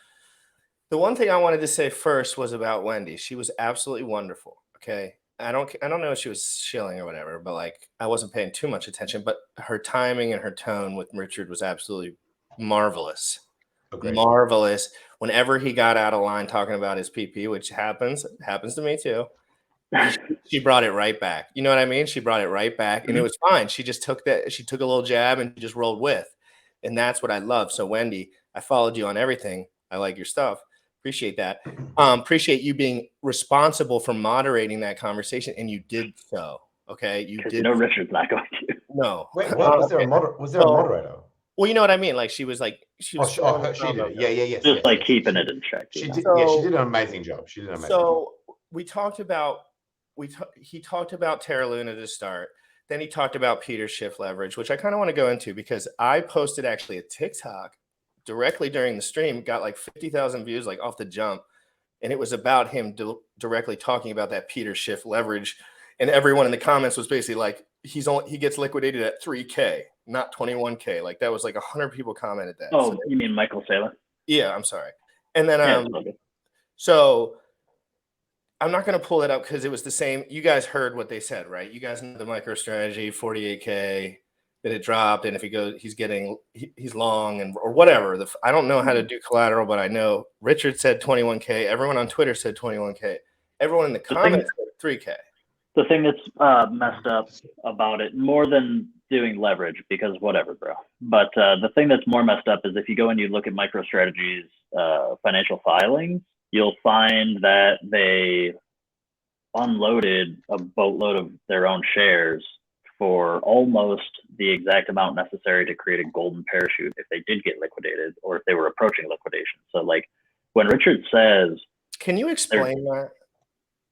the one thing I wanted to say first was about Wendy. She was absolutely wonderful. Okay, I don't know if she was shilling or whatever, but like I wasn't paying too much attention. But her timing and her tone with Richard was absolutely marvelous. Marvelous. Whenever he got out of line talking about his PP, which happens to me too, she brought it right back. You know what I mean? She brought it right back, and it was fine. She just took that. She took a little jab and just rolled with, and that's what I love. So Wendy, I followed you on everything. I like your stuff. Appreciate that. Appreciate you being responsible for moderating that conversation, and you did so. Okay, you did. No, Richard's not going to. No. Wait, what? Was there a moderator? Well, you know what I mean. Like she was. She did. Yeah. Just like keeping it in check. She did. She did an amazing job. So we talked about he talked about Terra Luna to start. Then he talked about Peter's shift leverage, which I kind of want to go into because I posted actually a TikTok directly during the stream, got like 50,000 views, like off the jump, and it was about him directly talking about that Peter shift leverage, and everyone in the comments was basically like, he gets liquidated at 3K. Not 21K. Like that was like 100 people commented that. Oh, so, you mean Michael Saylor? Yeah, I'm sorry. And then so I'm not going to pull it up because it was the same. You guys heard what they said, right? You guys know the MicroStrategy 48K that it dropped, and if he goes, he's long and or whatever. I don't know how to do collateral, but I know Richard said 21K. Everyone on Twitter said 21K. Everyone in the comments said 3K. The thing that's messed up about it, more than doing leverage, because whatever, bro. But the thing that's more messed up is if you go and you look at MicroStrategy's financial filings, you'll find that they unloaded a boatload of their own shares for almost the exact amount necessary to create a golden parachute if they did get liquidated or if they were approaching liquidation. So like when Richard says... Can you explain that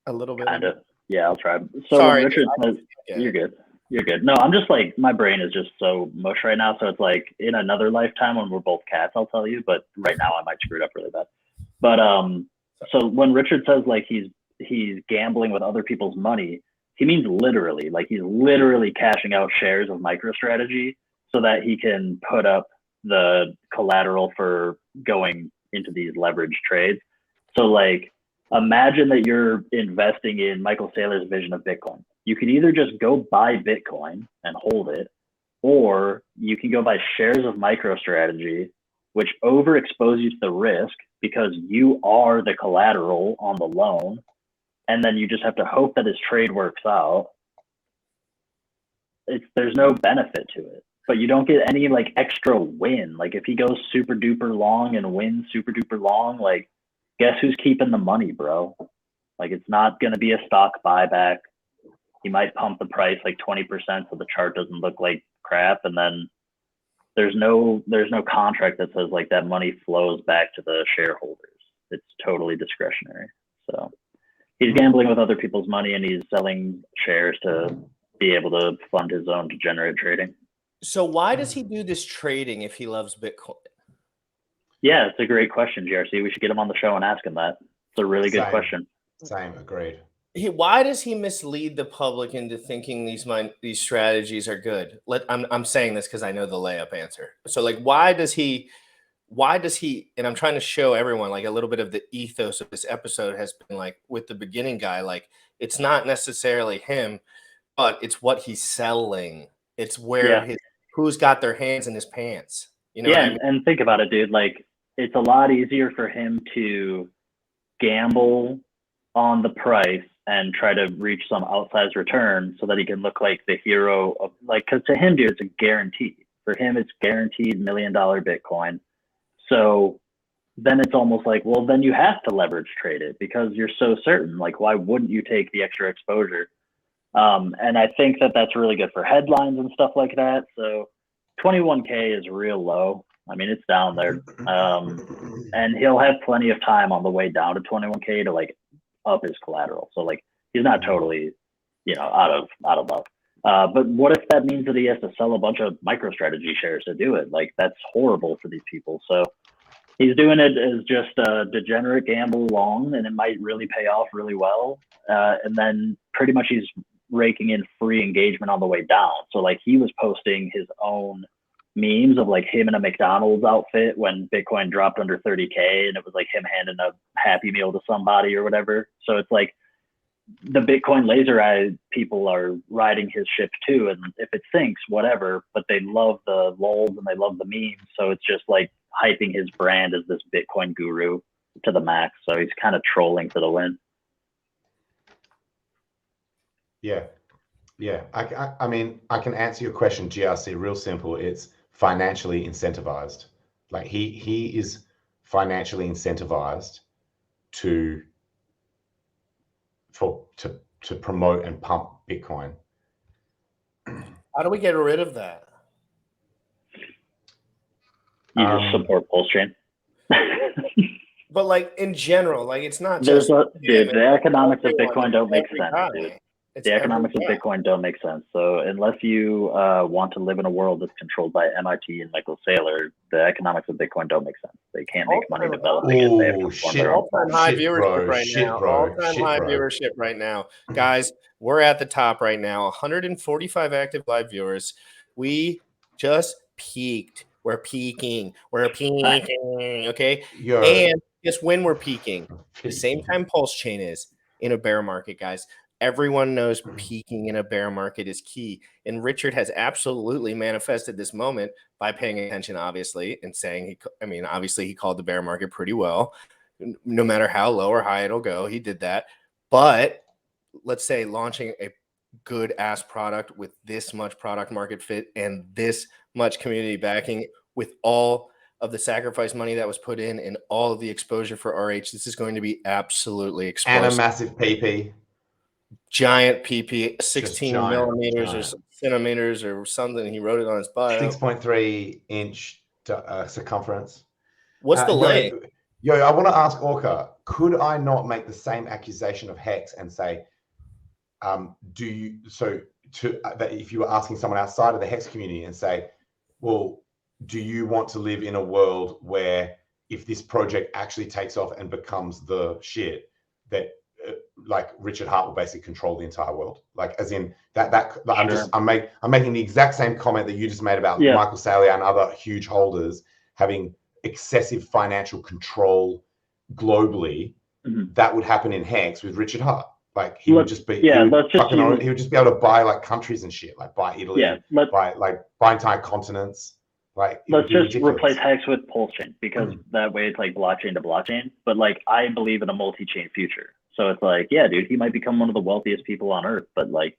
a little bit? Kind of. Yeah, I'll try. So sorry, Richard says, you're good. You're good. No, I'm just like, my brain is just so mush right now. So it's like, in another lifetime when we're both cats, I'll tell you. But right now I might screw it up really bad. But so when Richard says like he's gambling with other people's money, he means literally, like he's literally cashing out shares of MicroStrategy so that he can put up the collateral for going into these leverage trades. So like, imagine that you're investing in Michael Saylor's vision of Bitcoin. You can either just go buy Bitcoin and hold it, or you can go buy shares of MicroStrategy, which overexpose you to the risk because you are the collateral on the loan. And then you just have to hope that his trade works out. There's no benefit to it, but you don't get any like extra win. Like if he goes super duper long and wins super duper long, like guess who's keeping the money, bro? Like it's not going to be a stock buyback. He might pump the price like 20% so the chart doesn't look like crap. And then there's no contract that says like that money flows back to the shareholders. It's totally discretionary. So he's gambling with other people's money and he's selling shares to be able to fund his own degenerate trading. So why does he do this trading if he loves Bitcoin? Yeah, it's a great question, GRC. We should get him on the show and ask him that. It's a really good question. Same, agreed. Why does he mislead the public into thinking these strategies are good? I'm saying this because I know the layup answer. So like, why does he? And I'm trying to show everyone like a little bit of the ethos of this episode has been like with the beginning guy. Like it's not necessarily him, but it's what he's selling. It's where who's got their hands in his pants. You know? Yeah, what I mean? and think about it, dude. Like it's a lot easier for him to gamble on the price and try to reach some outsized return so that he can look like the hero of like, because to him, dude, it's a guarantee. For him, it's guaranteed $1 million Bitcoin. So then it's almost like, well, then you have to leverage trade it because you're so certain. Like, why wouldn't you take the extra exposure? And I think that that's really good for headlines and stuff like that. So 21K is real low. I mean, it's down there. And he'll have plenty of time on the way down to 21K to like up his collateral. So like he's not totally, out of luck. But what if that means that he has to sell a bunch of MicroStrategy shares to do it? Like that's horrible for these people. So he's doing it as just a degenerate gamble long, and it might really pay off really well. And then pretty much he's raking in free engagement on the way down. So like he was posting his own memes of like him in a McDonald's outfit when Bitcoin dropped under 30K, and it was like him handing a Happy Meal to somebody or whatever. So it's like the Bitcoin laser eye people are riding his ship too. And if it sinks, whatever, but they love the lulz and they love the memes. So it's just like hyping his brand as this Bitcoin guru to the max. So he's kind of trolling for the win. Yeah. I mean, I can answer your question, GRC, real simple. It's financially incentivized. Like he is financially incentivized to promote and pump Bitcoin. How do we get rid of that? You just support pulsechain. But like in general, like it's not There's just the economics of Bitcoin don't make sense, dude. It's The economics of Bitcoin don't make sense. So unless you want to live in a world that's controlled by MIT and Michael Saylor, the economics of Bitcoin don't make sense. They can't make money developing it. They have to form their own. All-time high viewership right now. Guys, we're at the top right now. 145 active live viewers. We just peaked. We're peaking. Okay? And guess when we're peaking? The same time pulsechain is in a bear market, guys. Everyone knows peaking in a bear market is key. And Richard has absolutely manifested this moment by paying attention, obviously, and saying, obviously he called the bear market pretty well. No matter how low or high it'll go, he did that. But let's say launching a good ass product with this much product market fit and this much community backing with all of the sacrifice money that was put in and all of the exposure for RH, this is going to be absolutely explosive. And a massive PP. Giant PP, 16 millimeters or centimeters or something. He wrote it on his bio. 6.3 inch circumference. What's the length? Yo, I want to ask Orca, could I not make the same accusation of Hex and say, that if you were asking someone outside of the Hex community and say, well, do you want to live in a world where if this project actually takes off and becomes the shit, that like Richard Hart will basically control the entire world? Like, as in I'm making the exact same comment that you just made about Michael Saylor and other huge holders having excessive financial control globally. That would happen in Hex with Richard Hart. Like he would just be, he would just be able to buy like countries and shit, like buy Italy, buy entire continents. Like, let's just replace Hex with pulsechain, because that way it's like blockchain to blockchain. But like, I believe in a multi-chain future. So it's like, yeah, dude, he might become one of the wealthiest people on earth, but like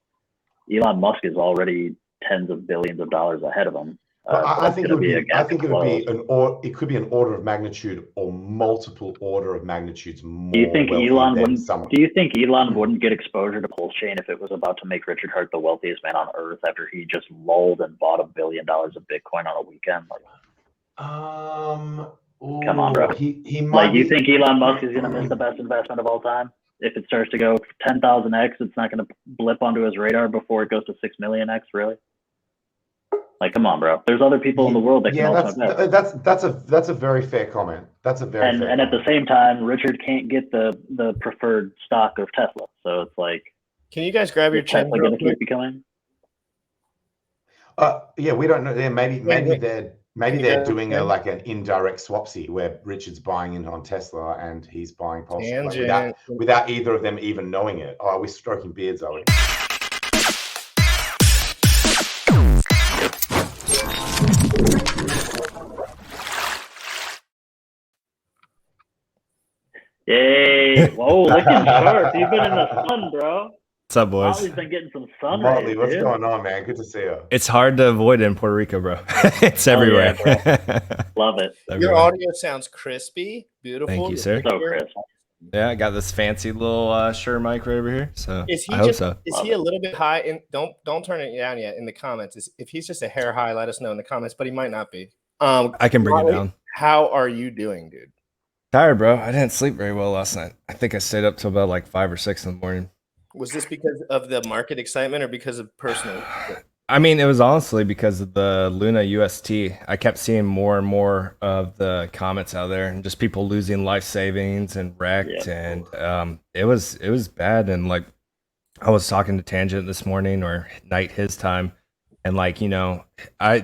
Elon Musk is already tens of billions of dollars ahead of him. I think it would be it could be an order of magnitude or multiple order of magnitudes more. Do you think Elon wouldn't get exposure to pulsechain if it was about to make Richard Hart the wealthiest man on earth after he just lulled and bought $1 billion of Bitcoin on a weekend? Like, come on, bro. He might. Like, you think Elon Musk is gonna miss the best investment of all time? If it starts to go 10,000x, it's not gonna blip onto his radar before it goes to 6 millionx, really? Like, come on, bro. There's other people in the world that can also invest. That's a very fair comment. That's a very fair and at the same time, Richard can't get the preferred stock of Tesla. So it's like, can you guys grab your check? Tesla gonna keep becoming? Yeah, we don't know. Yeah, maybe they're doing like an indirect swapsy where Richard's buying in on Tesla and he's buying Pulse, like, without either of them even knowing it. Oh, we're stroking beards, are we? Yay! Whoa, looking sharp. You've been in the sun, bro. What's up, boys? Molly's been getting some sun. Motley, what's going on, man? Good to see you. It's hard to avoid it in Puerto Rico, bro. It's everywhere. Yeah, love it. Your audio sounds crispy, beautiful. Thank you, sir. So crisp. Yeah, I got this fancy little Shure mic right over here. So is he I hope so. Is he a little bit high? And don't turn it down yet in the comments. If he's just a hair high, let us know in the comments. But he might not be. I can bring it down. How are you doing, dude? Tired, bro. I didn't sleep very well last night. I think I stayed up till about like 5 or 6 in the morning. Was this because of the market excitement or because of personal? I mean, it was honestly because of the Luna UST. I kept seeing more and more of the comments out there and just people losing life savings and wrecked. And it was bad. And like, I was talking to Tangent this morning or night his time. And like, you know,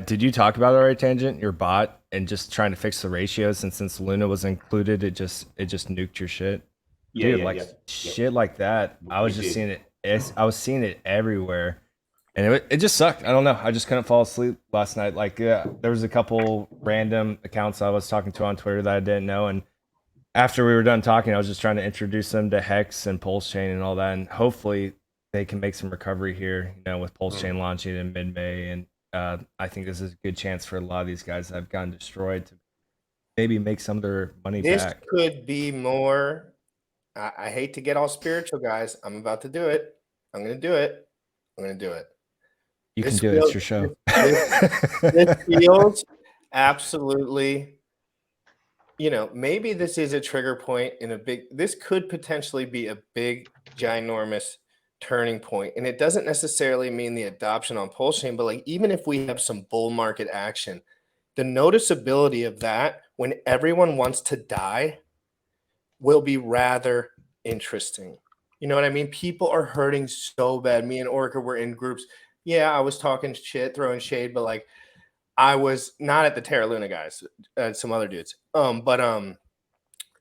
did you talk about it already, Tangent, your bot, and just trying to fix the ratios? And since Luna was included, it just nuked your shit. Dude, shit like that. I was just seeing it. I was seeing it everywhere, and it just sucked. I don't know. I just couldn't fall asleep last night. Like, there was a couple random accounts I was talking to on Twitter that I didn't know, and after we were done talking, I was just trying to introduce them to Hex and pulsechain and all that, and hopefully they can make some recovery here. You know, with pulsechain launching in mid-May, and I think this is a good chance for a lot of these guys that have gotten destroyed to maybe make some of their money back. This could be more. I hate to get all spiritual, guys. I'm about to do it. I'm going to do it. I'm going to do it. You can do it. It's your show. This feels absolutely, you know, maybe this is a trigger point in this could potentially be a big, ginormous turning point. And it doesn't necessarily mean the adoption on pulsechain, but like, even if we have some bull market action, the noticeability of that when everyone wants to die will be rather interesting. You know what I mean? People are hurting so bad. Me and Orca were in groups. Yeah, I was talking shit, throwing shade, but like, I was not at the Terra Luna guys, some other dudes. But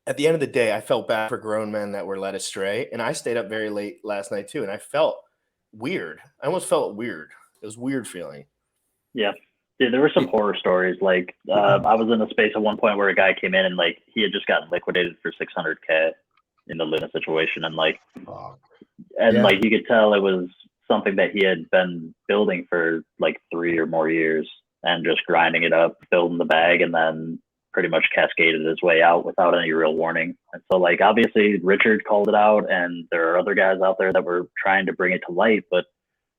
at the end of the day, I felt bad for grown men that were led astray, and I stayed up very late last night too, and I felt weird. I almost felt weird. It was a weird feeling. Yeah. Dude, there were some horror stories. Like, I was in a space at one point where a guy came in and like he had just gotten liquidated for $600K in the Luna situation, and like, like you could tell it was something that he had been building for like 3 or more years and just grinding it up, building the bag, and then pretty much cascaded his way out without any real warning. And so like, obviously Richard called it out, and there are other guys out there that were trying to bring it to light, but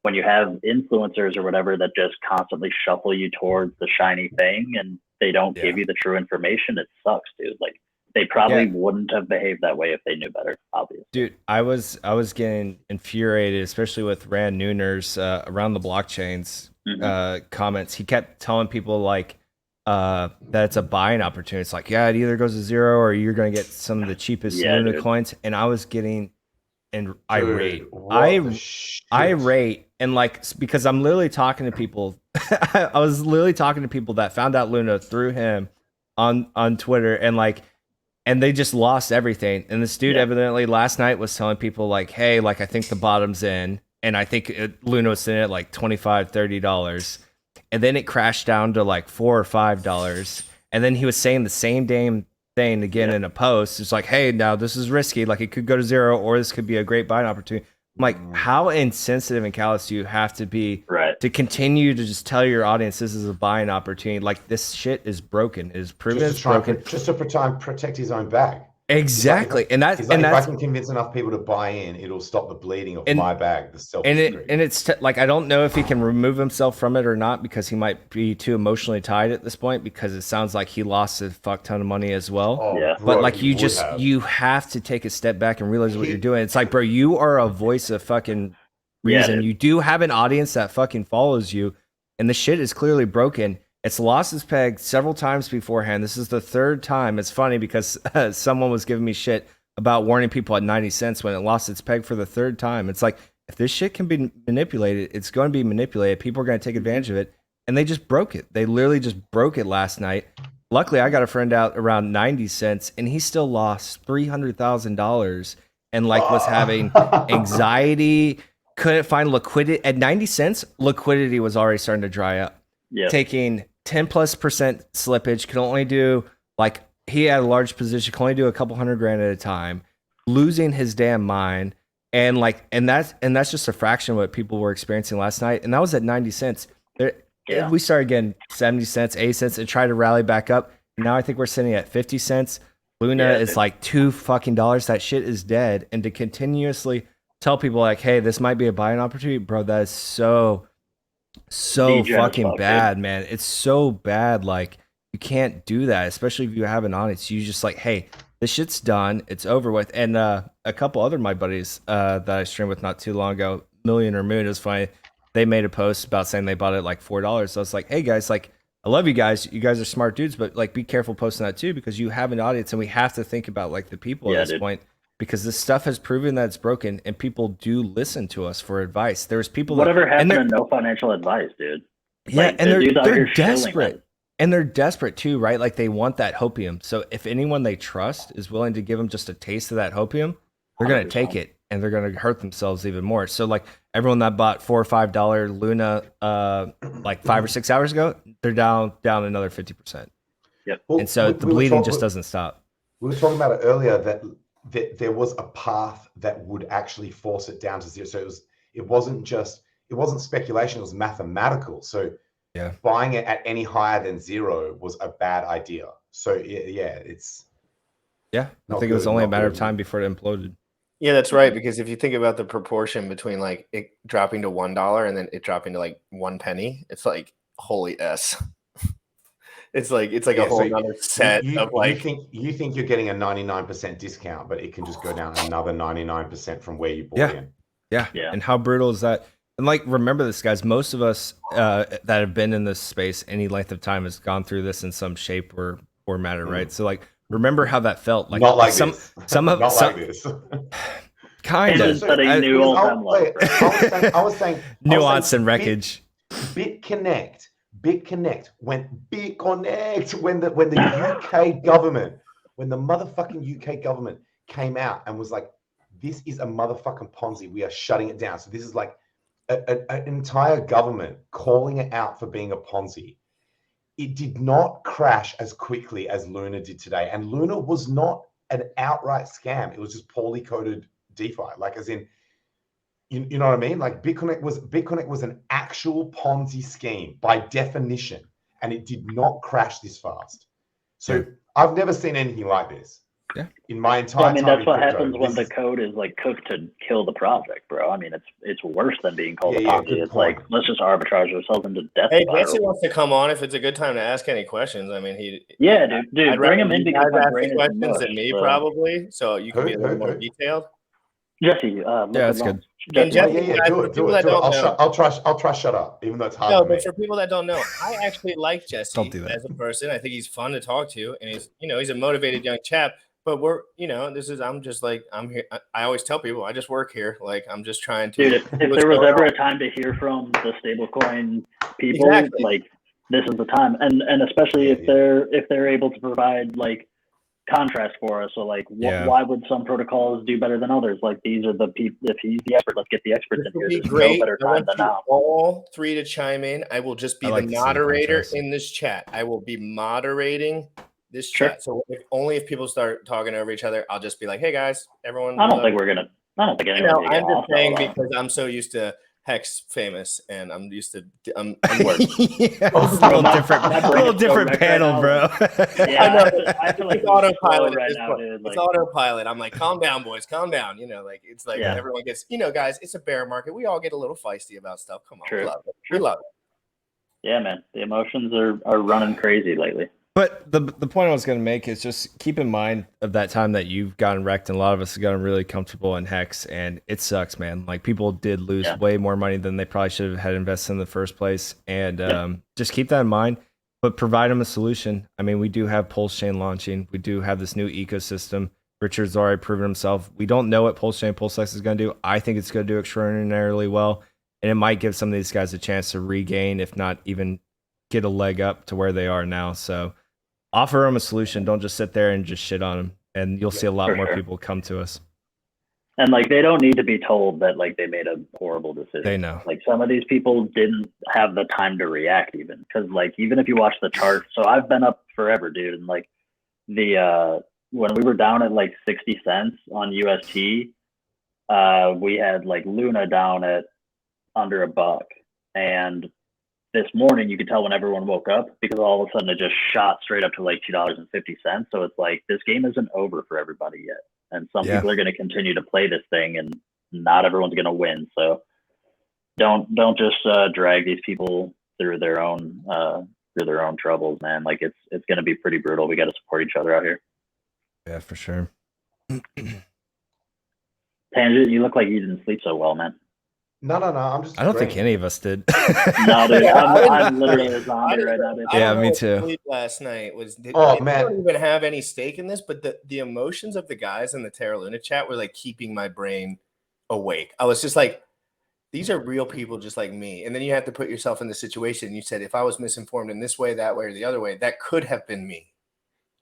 when you have influencers or whatever that just constantly shuffle you towards the shiny thing and they don't give you the true information, it sucks, dude. Like, they probably wouldn't have behaved that way if they knew better, obviously. Dude, I was getting infuriated, especially with Rand Nooner's around the blockchains comments. He kept telling people like that it's a buying opportunity. It's like, yeah, it either goes to zero or you're gonna get some of the cheapest Luna coins. And I was getting irate. Irate, and like, because I'm literally talking to people. I was literally talking to people that found out Luna through him on Twitter, and like, and they just lost everything. And this dude evidently last night was telling people like, hey, like, I think the bottom's in, and I think Luna was sitting at like $25-$30, and then it crashed down to like $4 or $5, and then he was saying the same damn thing again in a post. It's like, hey, now this is risky, like it could go to zero, or this could be a great buying opportunity. I'm like, how insensitive and callous do you have to be to continue to just tell your audience this is a buying opportunity? Like, this shit is broken. It is proven it's broken. Just to protect his own bag. Exactly. If I can convince enough people to buy in, it'll stop the bleeding of my bag. It's like, I don't know if he can remove himself from it or not, because he might be too emotionally tied at this point, because it sounds like he lost a fuck ton of money as well. But like, you have to take a step back and realize what you're doing. It's like, bro, you are a voice of fucking reason. You do have an audience that fucking follows you, and the shit is clearly broken. It's lost its peg several times beforehand. This is the third time. It's funny because someone was giving me shit about warning people at 90 cents when it lost its peg for the third time. It's like, if this shit can be manipulated, it's going to be manipulated. People are going to take advantage of it. And they just broke it. They literally just broke it last night. Luckily, I got a friend out around 90 cents, and he still lost $300,000 and like was having anxiety, couldn't find liquidity. At 90 cents, liquidity was already starting to dry up. Taking 10+% slippage, could only do, like, he had a large position, could only do a couple $100,000 at a time, losing his damn mind. And like, and that's just a fraction of what people were experiencing last night. And that was at 90 cents. We started getting 70 cents, 80 cents, and tried to rally back up. Now I think we're sitting at 50 cents. Luna is like $2 fucking. That shit is dead. And to continuously tell people like, hey, this might be a buying opportunity, bro, that is so fucking bad, man. It's so bad. Like, you can't do that, especially if you have an audience. You just like, hey, this shit's done, it's over with. And a couple other my buddies that I streamed with not too long ago, Million or Moon, is funny. They made a post about saying they bought it like $4. So I was like, hey guys, like, I love you guys. You guys are smart dudes, but like, be careful posting that too, because you have an audience, and we have to think about like the people at this point, because this stuff has proven that it's broken, and people do listen to us for advice. There's people whatever happened to no financial advice, dude. Yeah, like, and they're desperate. And they're desperate too, right? Like, they want that hopium. So if anyone they trust is willing to give them just a taste of that hopium, they're going to take it, and they're going to hurt themselves even more. So like, everyone that bought $4 or $5 Luna like 5 or 6 hours ago, they're down another 50%. Yep. And so the bleeding just doesn't stop. We were talking about it earlier that there was a path that would actually force it down to zero. So it wasn't speculation, it was mathematical. So buying it at any higher than zero was a bad idea. So I think it was only a matter of time before it imploded. Yeah, that's right. Because if you think about the proportion between like it dropping to $1 and then it dropping to like 1 penny, it's like holy S. It's like a whole other set of like. You think you're getting a 99% discount, but it can just go down another 99% from where you bought in. Yeah. And how brutal is that? And like, remember this, guys. Most of us that have been in this space any length of time has gone through this in some shape or matter, right? So like, remember how that felt. Like, not like some this. Like this. Kind of. I was saying nuance and wreckage. BitConnect when the UK government, when the motherfucking UK government came out and was like, this is a motherfucking Ponzi, we are shutting it down. So this is like an entire government calling it out for being a Ponzi. It did not crash as quickly as Luna did today. And Luna was not an outright scam. It was just poorly coded DeFi. Like, as in, you know what I mean? Like, BitConnect was an actual Ponzi scheme by definition, and it did not crash this fast. So I've never seen anything like this. In my Well, entire I mean, time that's in what crypto, happens when this the is code is like cooked to kill the project, bro. I mean, it's worse than being called a Yeah, Ponzi. good It's point. like, let's just arbitrage ourselves into death Hey, spiral. Jesse wants to come on if it's a good time to ask any questions. I mean, Yeah, dude, I'd bring rather him in you because guys my ask the brain is questions mush. than me, So, probably, so you can be a Who? little more detailed. Jesse, Yeah, look that's along. good. And Jesse, Oh Jesse, yeah, guys, do for it. people that don't know, I'll try shut up, even though it's hard no, for but me. for people that don't know, I actually like Don't Jesse do that. as a person. I think he's fun to talk to, and he's a motivated young chap. But I'm just like, I'm here. I always tell people, I just work here. Like, I'm just trying to. dude, if there was ever a time to hear from the stablecoin people, Exactly. like this is the time, and especially if they're able to provide like contrast for us. So like, why would some protocols do better than others? Like these are the people. If he's the expert, let's get the experts This in will here. be There's great. no better I time want than you now. all three to chime in. I will just be I like the to see the moderator contrast. in this chat. I will be moderating this Sure. chat. So if people start talking over each other, I'll just be like, "Hey guys, everyone." I don't think anyone's gonna get I'm just off saying that. because I'm so used to Hex famous, and I'm used to I'm Yeah, it's a Bro, little different panel, bro. Yeah, I know. I feel like It's we're autopilot slow at right this now, point. dude. It's Like, autopilot. I'm like, calm down, boys, calm down. Like it's like Yeah. everyone gets, guys. It's a bear market. We all get a little feisty about stuff. Come on, we True. love it. We love it. yeah, man, the emotions are running crazy lately. But the point I was going to make is just keep in mind of that time that you've gotten wrecked, and a lot of us have gotten really comfortable in Hex, and it sucks, man. Like people did lose way more money than they probably should have had invested in the first place, and just keep that in mind. But provide them a solution. I mean, we do have pulsechain launching. We do have this new ecosystem. Richard's already proven himself. We don't know what pulsechain pulsex is going to do. I think it's going to do extraordinarily well, and it might give some of these guys a chance to regain, if not even get a leg up to where they are now. So offer them a solution. Don't just sit there and just shit on them, and you'll see a lot more people come to us. And like, they don't need to be told that like they made a horrible decision. They know. Like some of these people didn't have the time to react even, because like even if you watch the chart, so I've been up forever, dude, and like the when we were down at like 60 cents on UST, we had like Luna down at under $1, and this morning you could tell when everyone woke up, because all of a sudden it just shot straight up to like $2.50. So it's like, this game isn't over for everybody yet, and some people are going to continue to play this thing, and not everyone's going to win. So don't just drag these people through their own troubles, man. Like it's going to be pretty brutal. We got to support each other out here. Yeah, for sure. Tangent, you look like you didn't sleep so well, man. No. I'm just. I don't think any of us did. No, dude, I'm literally a zombie right now, dude. Yeah, me too. Sleep last night was. Man, I don't even have any stake in this, but the emotions of the guys in the Terra Luna chat were like keeping my brain awake. I was just like, these are real people just like me. And then you have to put yourself in the situation. You said, if I was misinformed in this way, that way, or the other way, that could have been me.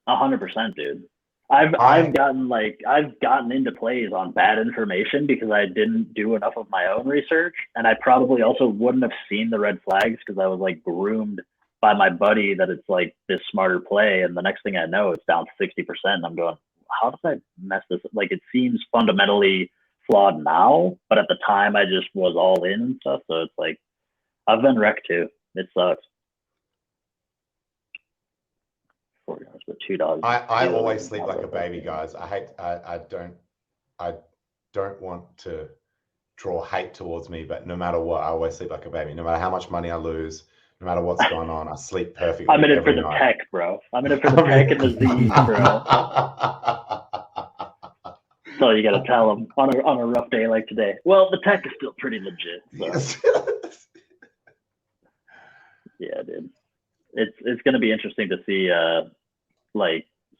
100%, dude. I've gotten into plays on bad information because I didn't do enough of my own research, and I probably also wouldn't have seen the red flags because I was like groomed by my buddy that it's like this smarter play, and the next thing I know, it's down 60%. And I'm going, how does I mess this up? Like, it seems fundamentally flawed now, but at the time I just was all in and stuff. So it's like, I've been wrecked too. It sucks. $4, but $2. I always sleep like a baby, guys. I don't want to draw hate towards me, but no matter what, I always sleep like a baby. No matter how much money I lose, no matter what's going on, I sleep perfectly. I'm in it for the tech, bro. I'm in it for the tech and the Z's, bro. So you got to tell them on a rough day like today. Well, the tech is still pretty legit. So. Yeah, dude. It's going to be interesting to see.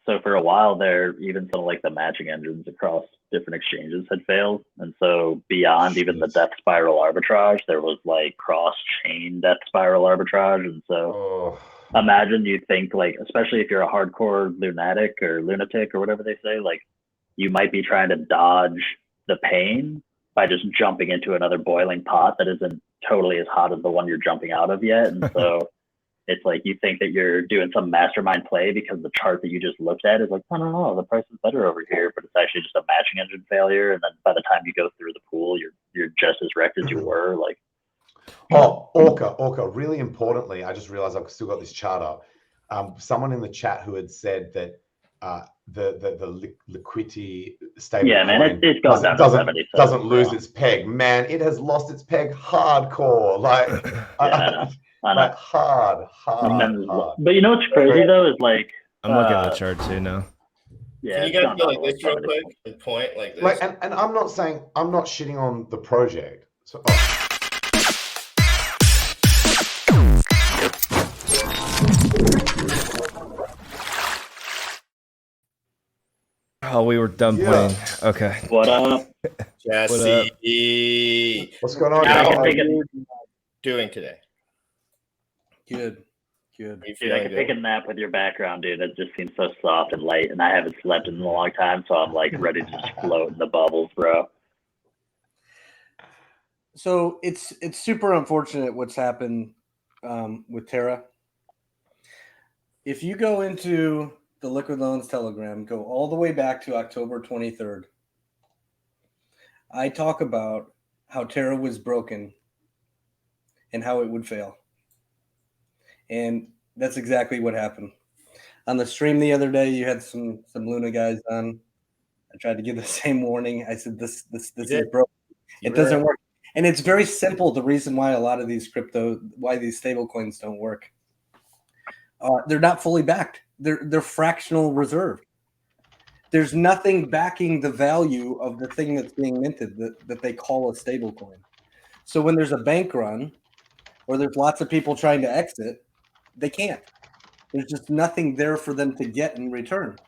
So for a while there, even some of like the matching engines across different exchanges had failed, and so beyond even the death spiral arbitrage, there was like cross-chain death spiral arbitrage, and so imagine you think like, especially if you're a hardcore lunatic or whatever they say, like you might be trying to dodge the pain by just jumping into another boiling pot that isn't totally as hot as the one you're jumping out of yet, and so. It's like you think that you're doing some mastermind play because the chart that you just looked at is like, no, the price is better over here, but it's actually just a matching engine failure. And then by the time you go through the pool, you're just as wrecked as you were. Like, Orca. Really importantly, I just realized I've still got this chart up. Someone in the chat who had said that the liquidity stable Yeah, man, coin it's going down to 70 cents. doesn't lose so. its peg. Man, it has lost its peg hardcore. Like, Yeah, I know. like hard. But you know what's crazy though is like I'm looking at the chart too now. Yeah, Can you it's guys gone go down like to like this real 70. quick and point like this? Like, and I'm not shitting on the project. So, Oh, we were done playing. Okay. What up? Jesse. What's going on? How I are can take you doing today? Good. Are you Dude, I feeling could take good? a nap with your background, dude. It just seems so soft and light, and I haven't slept in a long time, so I'm like ready to just float in the bubbles, bro. So it's super unfortunate what's happened with Terra. If you go into the Liquid Loans Telegram, go all the way back to October 23rd, I talk about how Terra was broken and how it would fail. And that's exactly what happened. On the stream the other day, you had some Luna guys on. I tried to give the same warning. I said this is broken. It doesn't work. And it's very simple. The reason why a lot of these stable coins don't work. They're not fully backed. They're fractional reserve. There's nothing backing the value of the thing that's being minted that they call a stable coin. So when there's a bank run or there's lots of people trying to exit, they can't. There's just nothing there for them to get in return.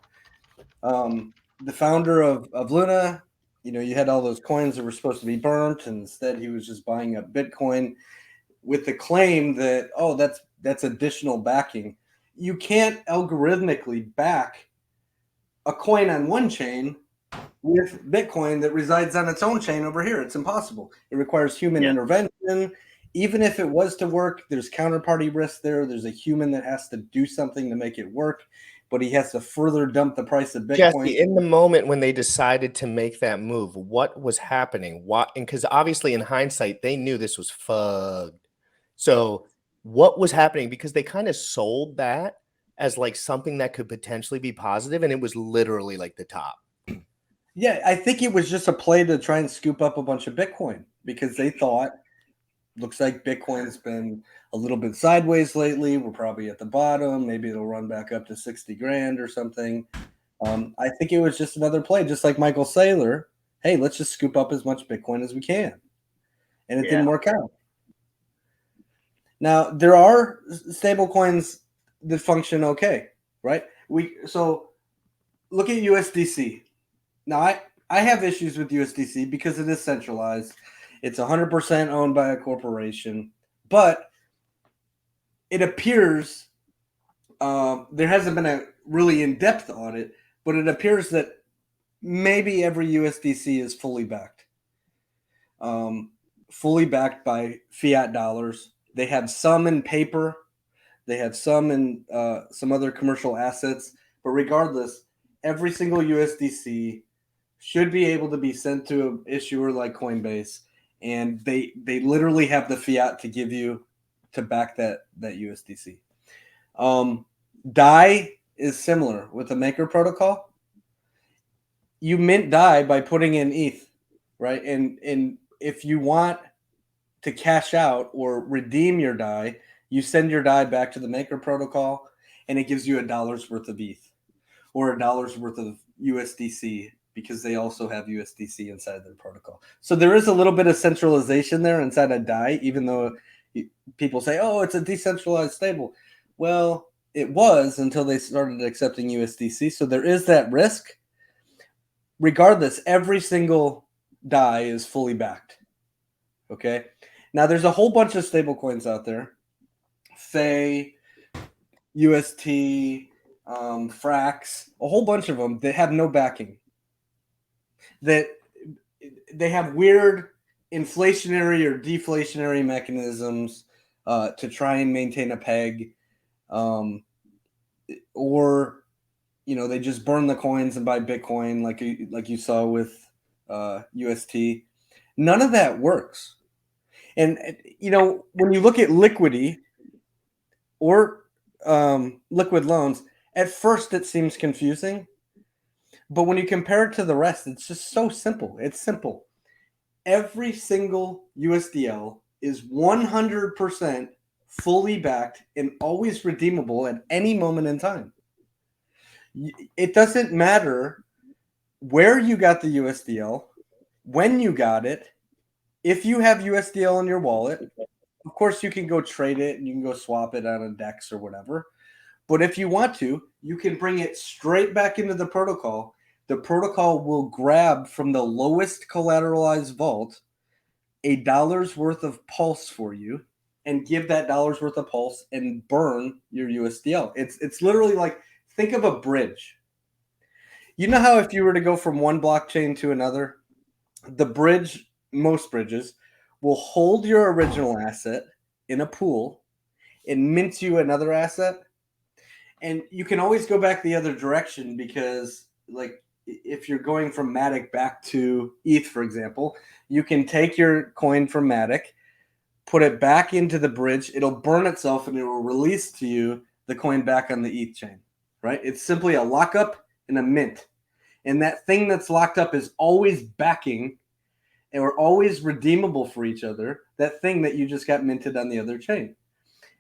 The founder of Luna, you had all those coins that were supposed to be burnt, and instead he was just buying up Bitcoin with the claim that, oh, that's additional backing. You can't algorithmically back a coin on one chain with Bitcoin that resides on its own chain over here. It's impossible. It requires human intervention. Even if it was to work, there's counterparty risk there. There's a human that has to do something to make it work, but he has to further dump the price of Bitcoin. Jesse, in the moment when they decided to make that move, what was happening? What? And because obviously in hindsight, they knew this was fucked. So what was happening? Because they kind of sold that as like something that could potentially be positive, and it was literally like the top. Yeah, I think it was just a play to try and scoop up a bunch of Bitcoin because they thought, looks like Bitcoin's been a little bit sideways lately. We're probably at the bottom. Maybe it'll run back up to 60 grand or something. I think it was just another play, just like Michael Saylor. Hey, let's just scoop up as much Bitcoin as we can. And it didn't work out. Now, there are stable coins that function okay, right? So look at USDC. Now, I have issues with USDC because it is centralized. It's 100% owned by a corporation, but it appears there hasn't been a really in-depth audit, but it appears that maybe every USDC is fully backed by fiat dollars. They have some in paper. They have some in some other commercial assets, but regardless, every single USDC should be able to be sent to an issuer like Coinbase, and they literally have the fiat to give you to back that USDC. DAI is similar with the Maker protocol. You mint DAI by putting in ETH, right? And if you want to cash out or redeem your DAI, you send your DAI back to the Maker protocol, and it gives you $1 worth of ETH or $1 worth of USDC, because they also have USDC inside their protocol. So there is a little bit of centralization there inside a DAI, even though people say, oh, it's a decentralized stable. Well, it was until they started accepting USDC. So there is that risk. Regardless, every single DAI is fully backed. Okay. Now there's a whole bunch of stable coins out there. FEI, UST, Frax, a whole bunch of them that have no backing. That they have weird inflationary or deflationary mechanisms to try and maintain a peg, or they just burn the coins and buy Bitcoin like you saw with UST. None of that works. And when you look at liquidity or liquid loans, At first, it seems confusing, but when you compare it to the rest, it's just so simple. It's simple. Every single USDL is 100% fully backed and always redeemable at any moment in time. It doesn't matter where you got the USDL, when you got it. If you have USDL in your wallet, of course you can go trade it and you can go swap it on a DEX or whatever. But if you want to, you can bring it straight back into the protocol. The protocol will grab from the lowest collateralized vault $1 worth of pulse for you and give that $1 worth of pulse and burn your USDL. It's literally like, think of a bridge. You know how if you were to go from one blockchain to another, the bridge, most bridges, will hold your original asset in a pool and mint you another asset. And you can always go back the other direction because, like, if you're going from Matic back to ETH, for example, you can take your coin from Matic, put it back into the bridge, it'll burn itself, and it will release to you the coin back on the ETH chain, right? It's simply a lockup and a mint. And that thing that's locked up is always backing and we're always redeemable for each other, that thing that you just got minted on the other chain.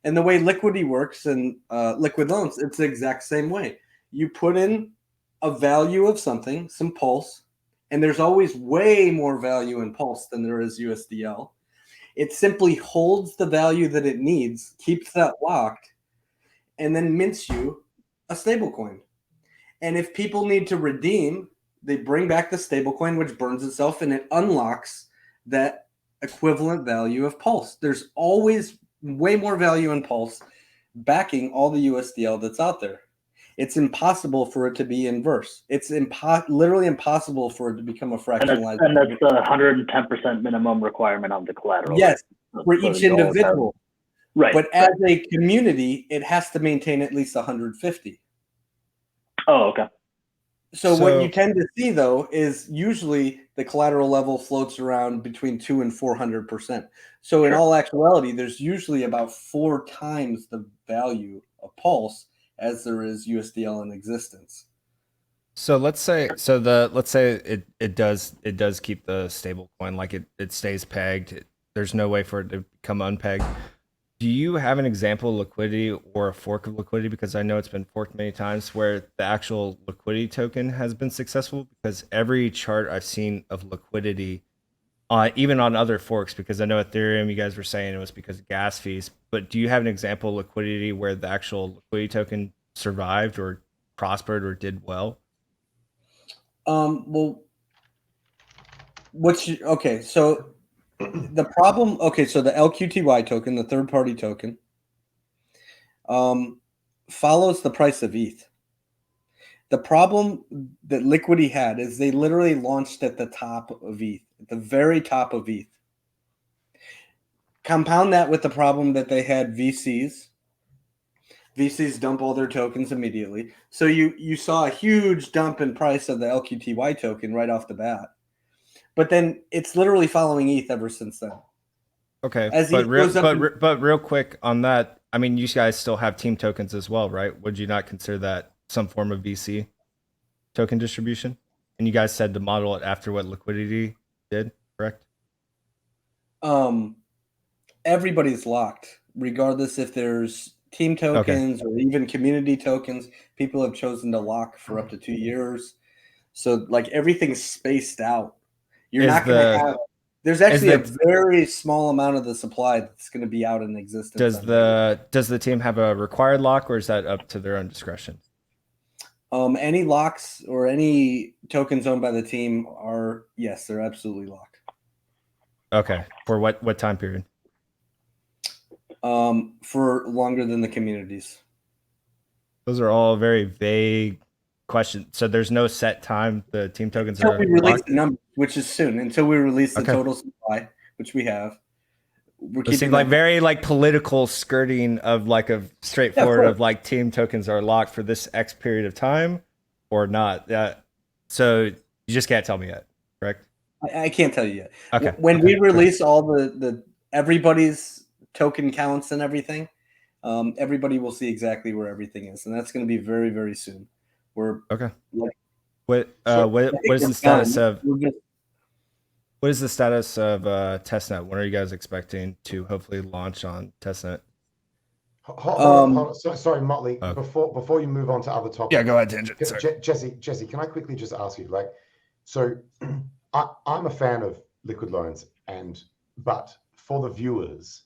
And the way Liquidity works and Liquid Loans, it's the exact same way. You put in a value of something, some pulse, and there's always way more value in pulse than there is USDL. It simply holds the value that it needs, keeps that locked, and then mints you a stablecoin. And if people need to redeem, they bring back the stablecoin, which burns itself, and it unlocks that equivalent value of pulse. There's always way more value in pulse backing all the USDL that's out there. It's impossible for it to be inverse. It's literally impossible for it to become a fractionalized. And that's the 110% minimum requirement on the collateral. Yes, for each individual. Right. But as a community, it has to maintain at least 150. Oh, okay. So what you tend to see, though, is usually the collateral level floats around between 200 and 400%. So in all actuality, there's usually about 4 times the value of pulse as there is USDL in existence. So let's say it does keep the stable coin, like it stays pegged. There's no way for it to become unpegged. Do you have an example of Liquidity or a fork of Liquidity? Because I know it's been forked many times where the actual Liquidity token has been successful, because every chart I've seen of Liquidity, even on other forks, because I know Ethereum, you guys were saying it was because of gas fees, but do you have an example of Liquidity where the actual Liquidity token survived or prospered or did well? Well, okay, so the problem, so the LQTY token, the third-party token, follows the price of ETH. The problem that Liquidity had is they literally launched at the top of ETH, at the very top of ETH. Compound that with the problem that they had VCs. VCs dump all their tokens immediately. So you saw a huge dump in price of the LQTY token right off the bat. But then it's literally following ETH ever since then. Okay, but real quick on that, I mean, you guys still have team tokens as well, right? Would you not consider that some form of VC token distribution? And you guys said to model it after what Liquidity did, correct? Everybody's locked, regardless if there's team tokens or even community tokens. People have chosen to lock for up to 2 years. So like everything's spaced out. You're not going to have. There's actually a very small amount of the supply that's going to be out in existence. Does the team have a required lock, or is that up to their own discretion? Any locks or any tokens owned by the team are, yes, they're absolutely locked. Okay. For what time period? For longer than the communities. Those are all very vague questions. So there's no set time the team tokens until are we release locked? the number, which is soon. Until we release the total supply, which we have. It seems like very like political skirting of like a straightforward of like team tokens are locked for this X period of time or not. So you just can't tell me yet, correct? I can't tell you yet. Okay. When we release all the everybody's token counts and everything, everybody will see exactly where everything is, and that's going to be very, very soon. We're Okay. like, What so what I think what is we're the status done. of We're just- what is the status of testnet? When are you guys expecting to hopefully launch on testnet? Hold on, hold on. Sorry, Motley. Oh. Before you move on to other topics. Yeah, go ahead, Tangent. Sorry. Jesse, can I quickly just ask you, like, so I'm a fan of liquid loans, but for the viewers,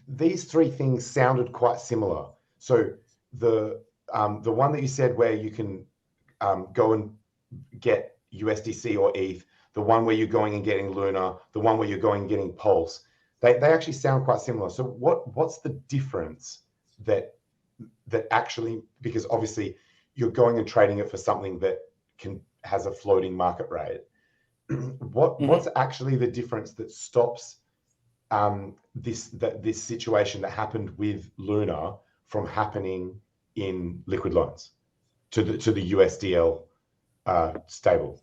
these three things sounded quite similar. So the one that you said where you can go and get USDC or ETH, the one where you're going and getting Luna, the one where you're going and getting Pulse, they actually sound quite similar. So what's the difference that actually, because obviously you're going and trading it for something that has a floating market rate. What's actually the difference that stops this situation that happened with Luna from happening in liquid loans to the USDL stable?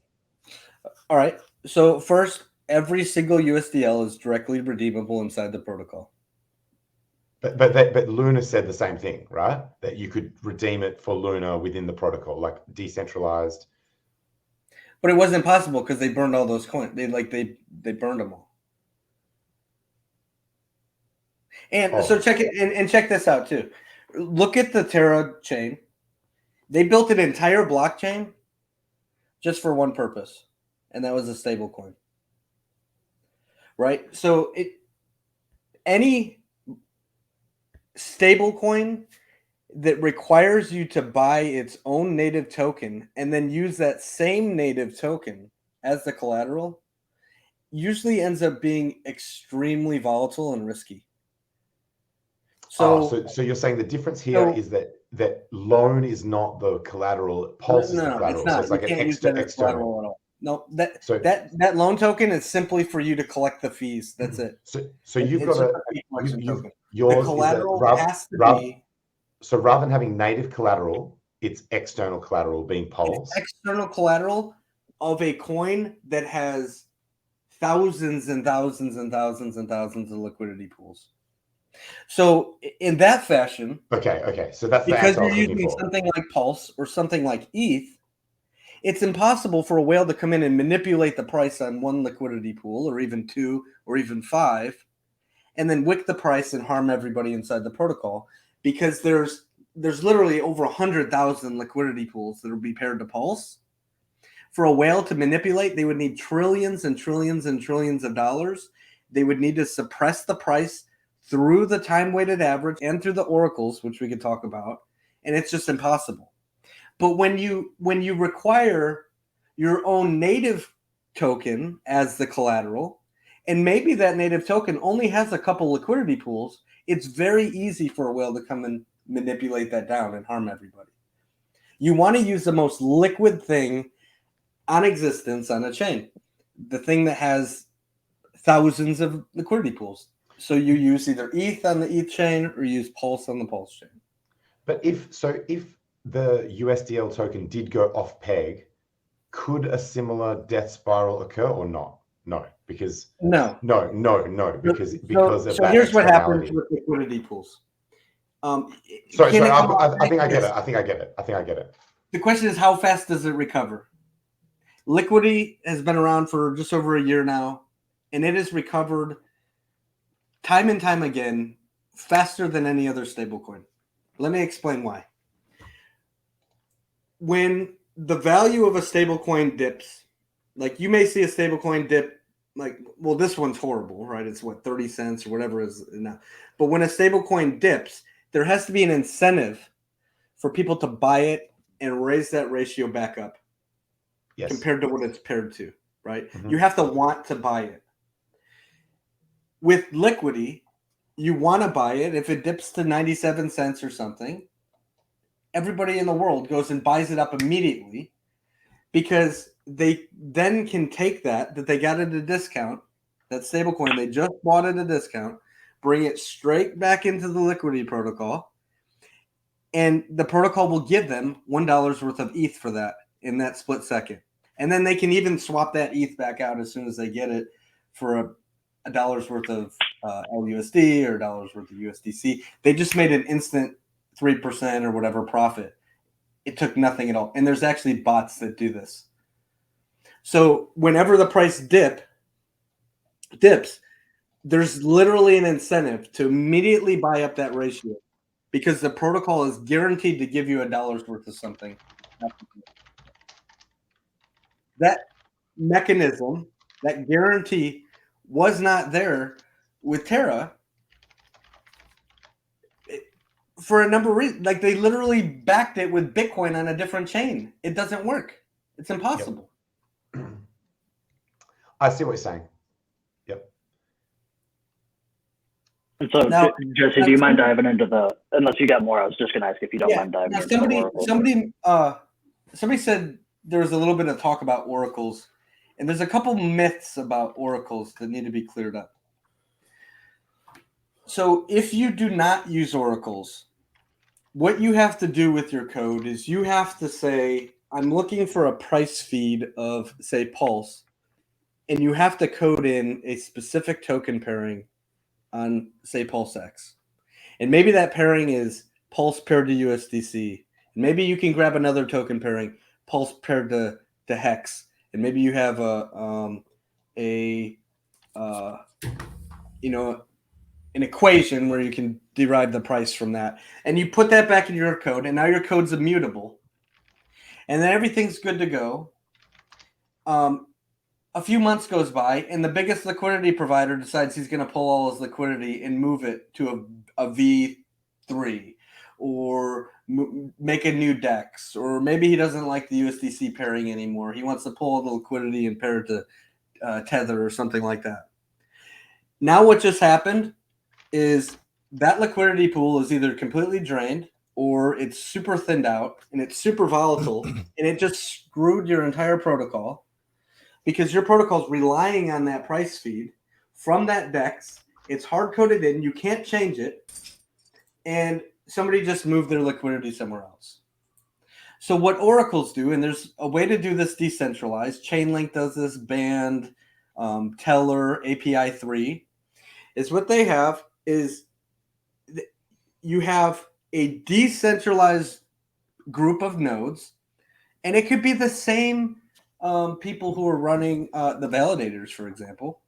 All right. So first, every single USDL is directly redeemable inside the protocol. But Luna said the same thing, right? That you could redeem it for Luna within the protocol, like decentralized. But it wasn't possible because they burned all those coins. They burned them all. And so check it and check this out too. Look at the Terra chain. They built an entire blockchain just for one purpose, and that was a stable coin. Right? So any stable coin that requires you to buy its own native token and then use that same native token as the collateral usually ends up being extremely volatile and risky. So you're saying the difference here is that loan is not the collateral, Pulse is the collateral. It's not. So it's like you an can't use that as collateral at all. No, that loan token is simply for you to collect the fees. That's it. So you've got the collateral has to be. So rather than having native collateral, it's external collateral being Pulse. It's external collateral of a coin that has thousands and thousands and thousands and thousands of liquidity pools. So in that fashion, okay, so that's because you're using something like Pulse or something like ETH, it's impossible for a whale to come in and manipulate the price on one liquidity pool, or even two, or even five, and then wick the price and harm everybody inside the protocol. Because there's literally over 100,000 liquidity pools that will be paired to Pulse. For a whale to manipulate, they would need trillions and trillions and trillions of dollars. They would need to suppress the price through the time-weighted average and through the oracles, which we could talk about, and it's just impossible. But when you require your own native token as the collateral, and maybe that native token only has a couple liquidity pools, it's very easy for a whale to come and manipulate that down and harm everybody. You want to use the most liquid thing on existence on a chain, the thing that has thousands of liquidity pools. So you use either ETH on the ETH chain or use Pulse on the Pulse chain. But if the USDL token did go off peg, could a similar death spiral occur or not? No, because no, because so here's what happens with liquidity pools. I think I get it. The question is, how fast does it recover? Liquidity has been around for just over a year now, and it has recovered time and time again faster than any other stablecoin. Let me explain why. When the value of a stablecoin dips, like you may see a stablecoin dip, like, well, this one's horrible, right? It's what, 30 cents or whatever it is now. But when a stablecoin dips, there has to be an incentive for people to buy it and raise that ratio back up compared to what it's paired to, right? Mm-hmm. You have to want to buy it. With liquidity, you want to buy it. If it dips to 97 cents or something, everybody in the world goes and buys it up immediately because they then can take that they got at a discount, that stablecoin they just bought at a discount, bring it straight back into the liquidity protocol, and the protocol will give them $1 worth of ETH for that in that split second. And then they can even swap that ETH back out as soon as they get it for a dollar's worth of LUSD or a dollar's worth of USDC. They just made an instant 3% or whatever profit. It took nothing at all. And there's actually bots that do this. So whenever the price dips, there's literally an incentive to immediately buy up that ratio because the protocol is guaranteed to give you a dollar's worth of something. That mechanism, that guarantee was not there with Terra for a number of reasons. Like they literally backed it with Bitcoin on a different chain. It doesn't work. It's impossible. Yep. I see what you're saying. Yep. And so, Now, Jesse, do you mind diving into the? Unless you got more, I was just gonna ask if you don't mind diving. Now into the Oracle. somebody said there was a little bit of talk about oracles, and there's a couple myths about oracles that need to be cleared up. So if you do not use oracles, what you have to do with your code is you have to say, I'm looking for a price feed of, say, Pulse, and you have to code in a specific token pairing on, say, PulseX. And maybe that pairing is Pulse paired to USDC. And maybe you can grab another token pairing, Pulse paired to Hex. And maybe you have an equation where you can derive the price from that. And you put that back in your code, and now your code's immutable. And then everything's good to go. A few months goes by, and the biggest liquidity provider decides he's going to pull all his liquidity and move it to a V3 or make a new DEX. Or maybe he doesn't like the USDC pairing anymore. He wants to pull all the liquidity and pair it to Tether or something like that. Now what just happened is that liquidity pool is either completely drained or it's super thinned out and it's super volatile and it just screwed your entire protocol because your protocol is relying on that price feed from that DEX. It's hard-coded in. You can't change it. And somebody just moved their liquidity somewhere else. So what oracles do, and there's a way to do this decentralized. Chainlink does this, Band, Teller, API 3, is what they have is you have a decentralized group of nodes, and it could be the same people who are running the validators, for example.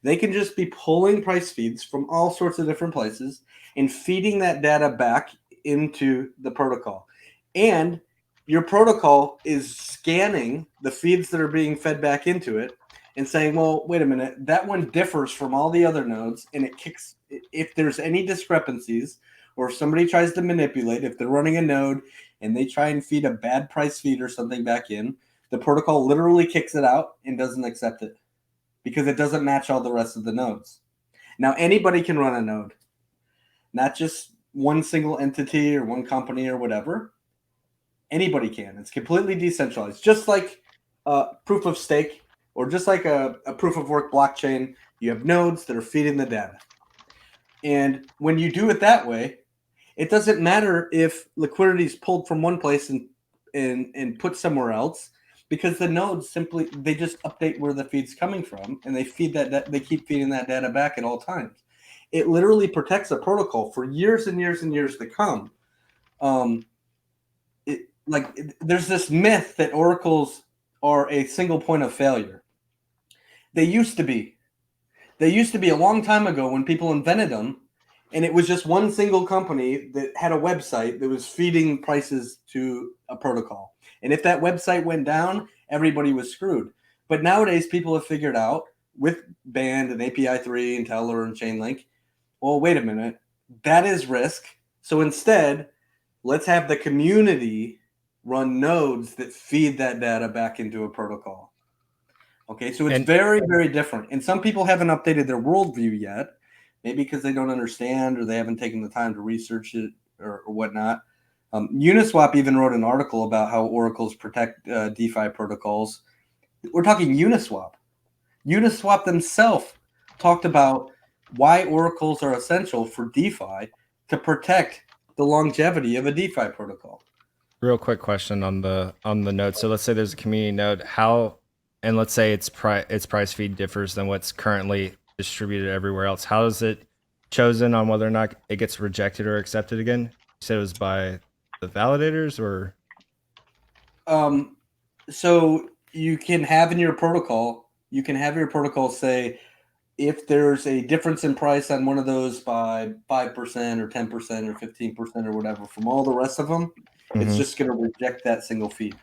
They can just be pulling price feeds from all sorts of different places and feeding that data back into the protocol. And your protocol is scanning the feeds that are being fed back into it and saying, well, wait a minute, that one differs from all the other nodes, and it kicks, if there's any discrepancies or if somebody tries to manipulate, if they're running a node and they try and feed a bad price feed or something back in, the protocol literally kicks it out and doesn't accept it because it doesn't match all the rest of the nodes. Now, anybody can run a node, not just one single entity or one company or whatever. Anybody can. It's completely decentralized, just like proof of stake or just like a proof of work blockchain. You have nodes that are feeding the data. And when you do it that way, it doesn't matter if liquidity is pulled from one place and put somewhere else, because the nodes simply, they just update where the feed's coming from and they feed that, they keep feeding that data back at all times. It literally protects the protocol for years and years and years to come. There's this myth that oracles are a single point of failure. They used to be. They used to be a long time ago when people invented them, and it was just one single company that had a website that was feeding prices to a protocol. And if that website went down, everybody was screwed. But nowadays, people have figured out with Band and API 3 and Teller and Chainlink, well, wait a minute, that is risk. So instead, let's have the community run nodes that feed that data back into a protocol. Okay, so it's very, very different. And some people haven't updated their worldview yet, maybe because they don't understand or they haven't taken the time to research it or whatnot. Uniswap even wrote an article about how oracles protect DeFi protocols. We're talking Uniswap. Uniswap themselves talked about why oracles are essential for DeFi to protect the longevity of a DeFi protocol. Real quick question on the node. So let's say there's a community node. How, and let's say its price feed differs than what's currently distributed everywhere else. How is it chosen on whether or not it gets rejected or accepted again? You said it was by the validators, or So you can have in your protocol, say if there's a difference in price on one of those by 5% or 10% or 15% or whatever from all the rest of them, it's just going to reject that single feed.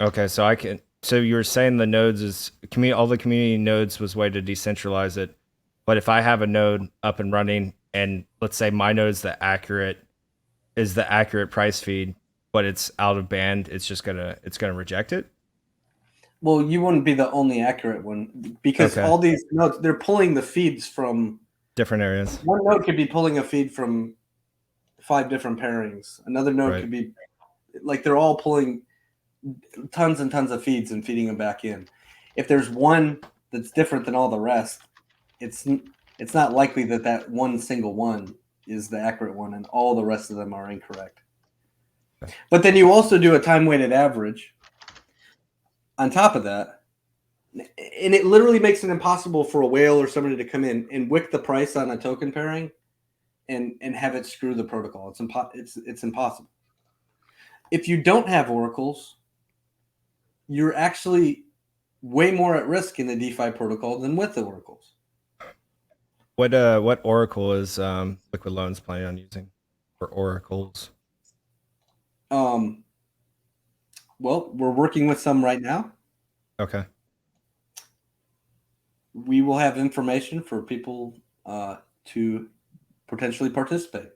Okay, so you were saying the nodes is all the community nodes was way to decentralize it. But if I have a node up and running and let's say my node's the accurate price feed, but it's out of band, it's gonna reject it? Well, you wouldn't be the only accurate one because all these nodes, they're pulling the feeds from different areas. One node could be pulling a feed from 5 different pairings. Another node could be like they're all pulling tons and tons of feeds and feeding them back in. If there's one that's different than all the rest, it's not likely that one single one is the accurate one and all the rest of them are incorrect. But then you also do a time-weighted average on top of that, and it literally makes it impossible for a whale or somebody to come in and wick the price on a token pairing and have it screw the protocol. It's impossible. If you don't have oracles, you're actually way more at risk in the DeFi protocol than with the oracles. What oracle is Liquid Loans planning on using for oracles? Well, we're working with some right now. Okay. We will have information for people to potentially participate.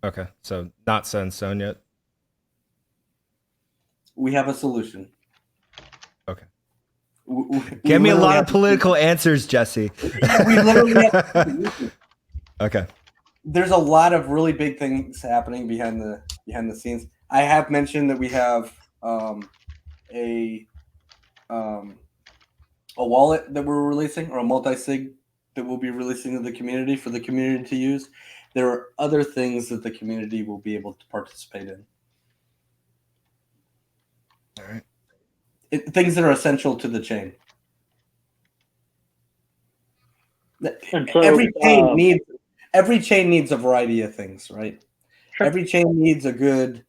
Okay, so not set in stone yet. We have a solution. Okay. Give me a lot of political answers, Jesse. We literally have okay. There's a lot of really big things happening behind the scenes. I have mentioned that we have a wallet that we're releasing, or a multi-sig that we'll be releasing to the community for the community to use. There are other things that the community will be able to participate in. All right. Things that are essential to the chain. So, every chain needs a variety of things, right? Sure. Every chain needs a good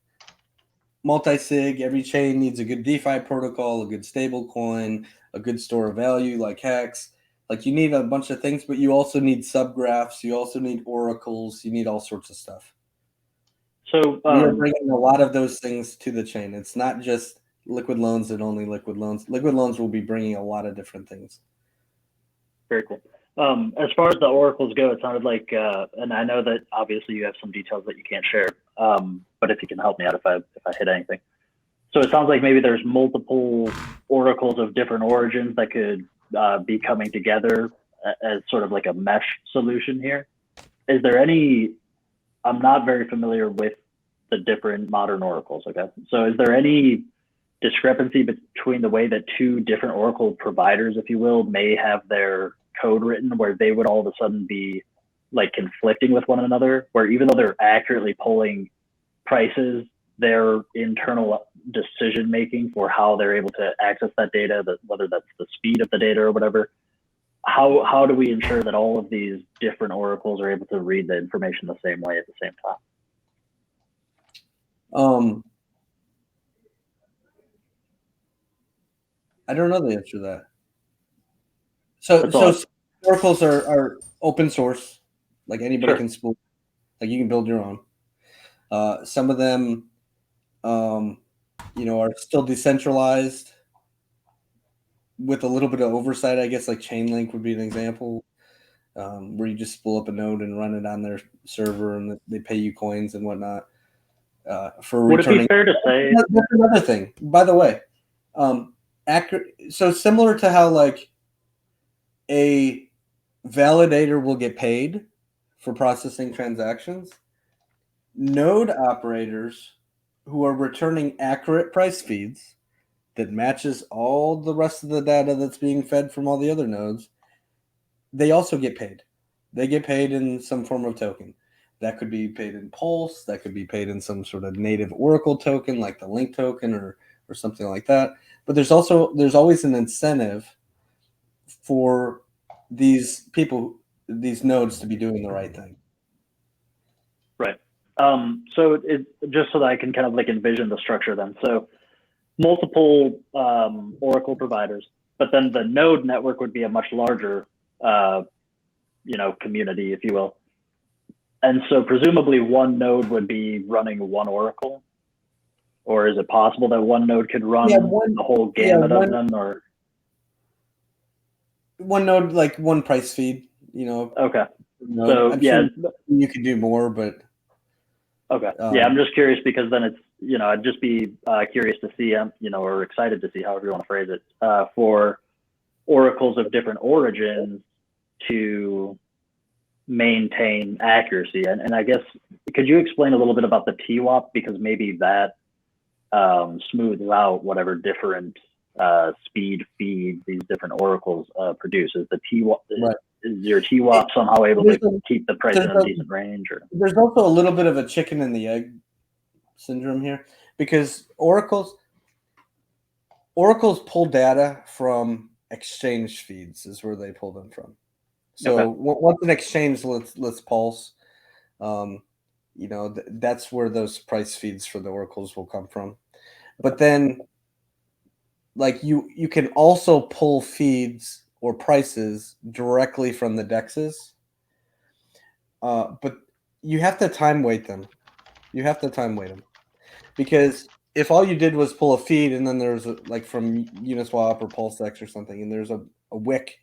multi-sig. Every chain needs a good DeFi protocol, a good stable coin, a good store of value like Hex. Like, you need a bunch of things, but you also need subgraphs. You also need oracles. You need all sorts of stuff. So we are bringing a lot of those things to the chain. It's not just Liquid Loans and only Liquid Loans. Liquid Loans will be bringing a lot of different things. Very cool. As far as the oracles go, it sounded like, and I know that obviously you have some details that you can't share, but if you can help me out if I hit anything. So it sounds like maybe there's multiple oracles of different origins that could be coming together as sort of like a mesh solution here. Is there any? I'm not very familiar with the different modern oracles. Okay, so is there any discrepancy between the way that two different oracle providers, if you will, may have their code written where they would all of a sudden be like conflicting with one another, where even though they're accurately pulling prices, their internal decision making for how they're able to access that data, whether that's the speed of the data or whatever, how do we ensure that all of these different oracles are able to read the information the same way at the same time? I don't know the answer to that. So oracles are open source, like anybody can spool. Like, you can build your own. Some of them, are still decentralized with a little bit of oversight, I guess. Like Chainlink would be an example, where you just spool up a node and run it on their server, and they pay you coins and whatnot. For would returning. It be fair to say? That's another thing, by the way. So similar to how like a validator will get paid for processing transactions, node operators who are returning accurate price feeds that matches all the rest of the data that's being fed from all the other nodes, they also get paid. They get paid in some form of token. That could be paid in Pulse. That could be paid in some sort of native Oracle token like the Link token or something like that. But there's always an incentive for these people, these nodes, to be doing the right thing. Right. So it just so that I can kind of like envision the structure then. So multiple Oracle providers, but then the node network would be a much larger, community, if you will. And so presumably one node would be running one Oracle, or is it possible that one node could run the whole gamut of them, or one node, like one price feed, Okay. Node. So Sure you could do more, but okay. I'm just curious because then it's, I'd just be curious to see, or excited to see, however you want to phrase it, for oracles of different origins to maintain accuracy. And I guess, could you explain a little bit about the TWAP, because maybe that smooths out whatever different speed feeds these different oracles produce? Is the TWAP, right. Is your TWAP somehow able to keep the price in a decent range? Or there's also a little bit of a chicken and the egg syndrome here, because oracles pull data from exchange feeds is where they pull them from. So once an exchange lets pulse, that's where those price feeds for the oracles will come from. But then, like you can also pull feeds or prices directly from the dexes, but you have to time weight them. Because if all you did was pull a feed and then there's like from Uniswap or PulseX or something, and there's a wick,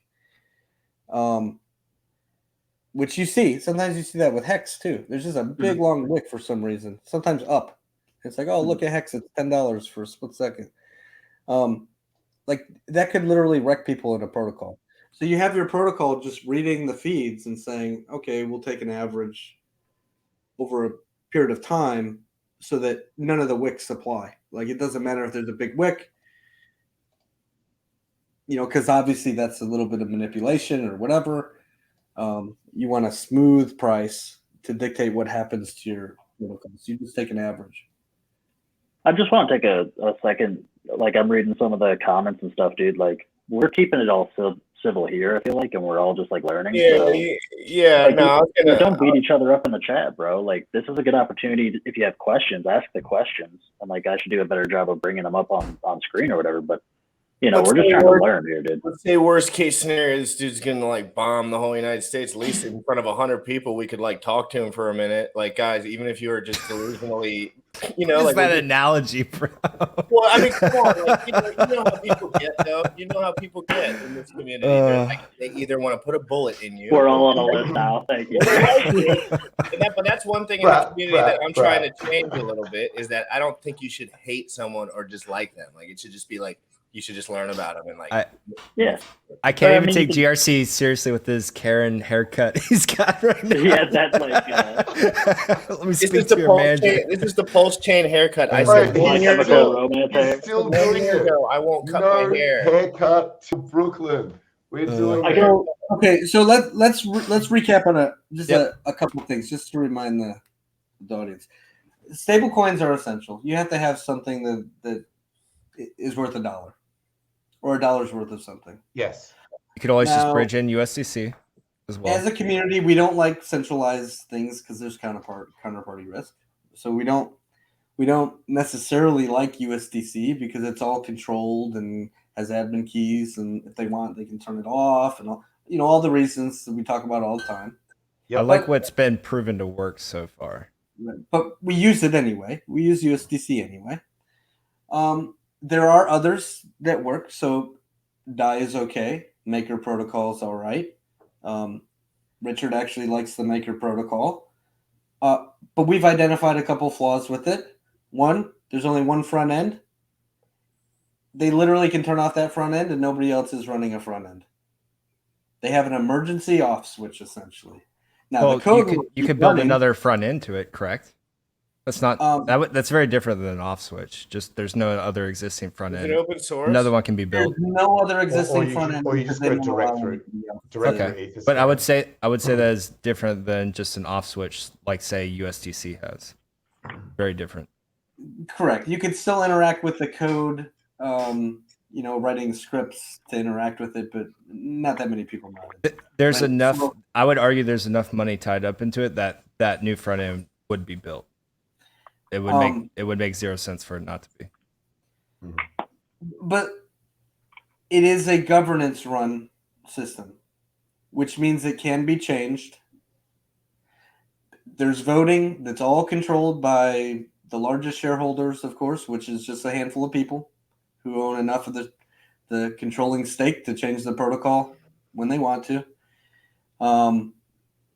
which you see sometimes, you see that with Hex too. There's just a big long wick for some reason. Sometimes up. It's like, oh, look at Hex, it's $10 for a split second. Like that could literally wreck people in a protocol. So you have your protocol just reading the feeds and saying, okay, we'll take an average over a period of time so that none of the wicks apply. Like it doesn't matter if there's a big wick, because obviously that's a little bit of manipulation or whatever. You want a smooth price to dictate what happens to your protocols. You just take an average. I just want to take a second. Like I'm reading some of the comments and stuff, dude. Like we're keeping it all civil here, I feel like, and we're all just like learning. Don't beat each other up in the chat, bro. Like this is a good opportunity. If you have questions, ask the questions. And like I should do a better job of bringing them up on screen or whatever. But we're just trying to learn here, dude. Let's say worst case scenario, this dude's gonna like bomb the whole United States. At least in front of 100 people, we could like talk to him for a minute. Like guys, even if you were just delusionally, what is that analogy, bro? Well, I mean, come on, like, you know how people get though. You know how people get in this community. They either want to put a bullet in you. We're all on a list now. Thank you. But that's one thing in the community that I'm trying to change a little bit, is that I don't think you should hate someone or dislike them. Like it should just be like, you should just learn about them and like. I can't even take GRC seriously with this Karen haircut he's got right now. Yeah, that's like. Let me speak to your manager. This is the pulse chain haircut. I said 1 year ago. I won't cut my hair. Haircut to Brooklyn. We're doing it. Okay, so let's recap on a couple of things just to remind the audience. Stable coins are essential. You have to have something that is worth $1 or $1's worth of something. Yes. You could always just bridge in USDC as well. As a community, we don't like centralized things because there's counterparty risk. So we don't necessarily like USDC because it's all controlled and has admin keys, and if they want, they can turn it off, and all the reasons that we talk about all the time. I like what's been proven to work so far. But we use it anyway. We use USDC anyway. There are others that work. So DAI is okay. Maker protocol is all right. Richard actually likes the Maker protocol. But we've identified a couple flaws with it. One, there's only one front end. They literally can turn off that front end and nobody else is running a front end. They have an emergency off switch, essentially. Now, the code you could build another front end to it, correct? That's not that's very different than an off switch. Just there's no other existing front end. Is it open source? Another one can be built. There's no other existing front end. Or you just go direct through. Okay, but I would say that is different than just an off switch, like say USDC has. Very different. Correct. You could still interact with the code writing scripts to interact with it, but not that many people know it. There's Right. enough. So- I would argue there's enough money tied up into it that new front end would be built. It would make 0 sense for it not to be. But it is a governance run system, which means it can be changed. There's voting that's all controlled by the largest shareholders, of course, which is just a handful of people who own enough of the controlling stake to change the protocol when they want to.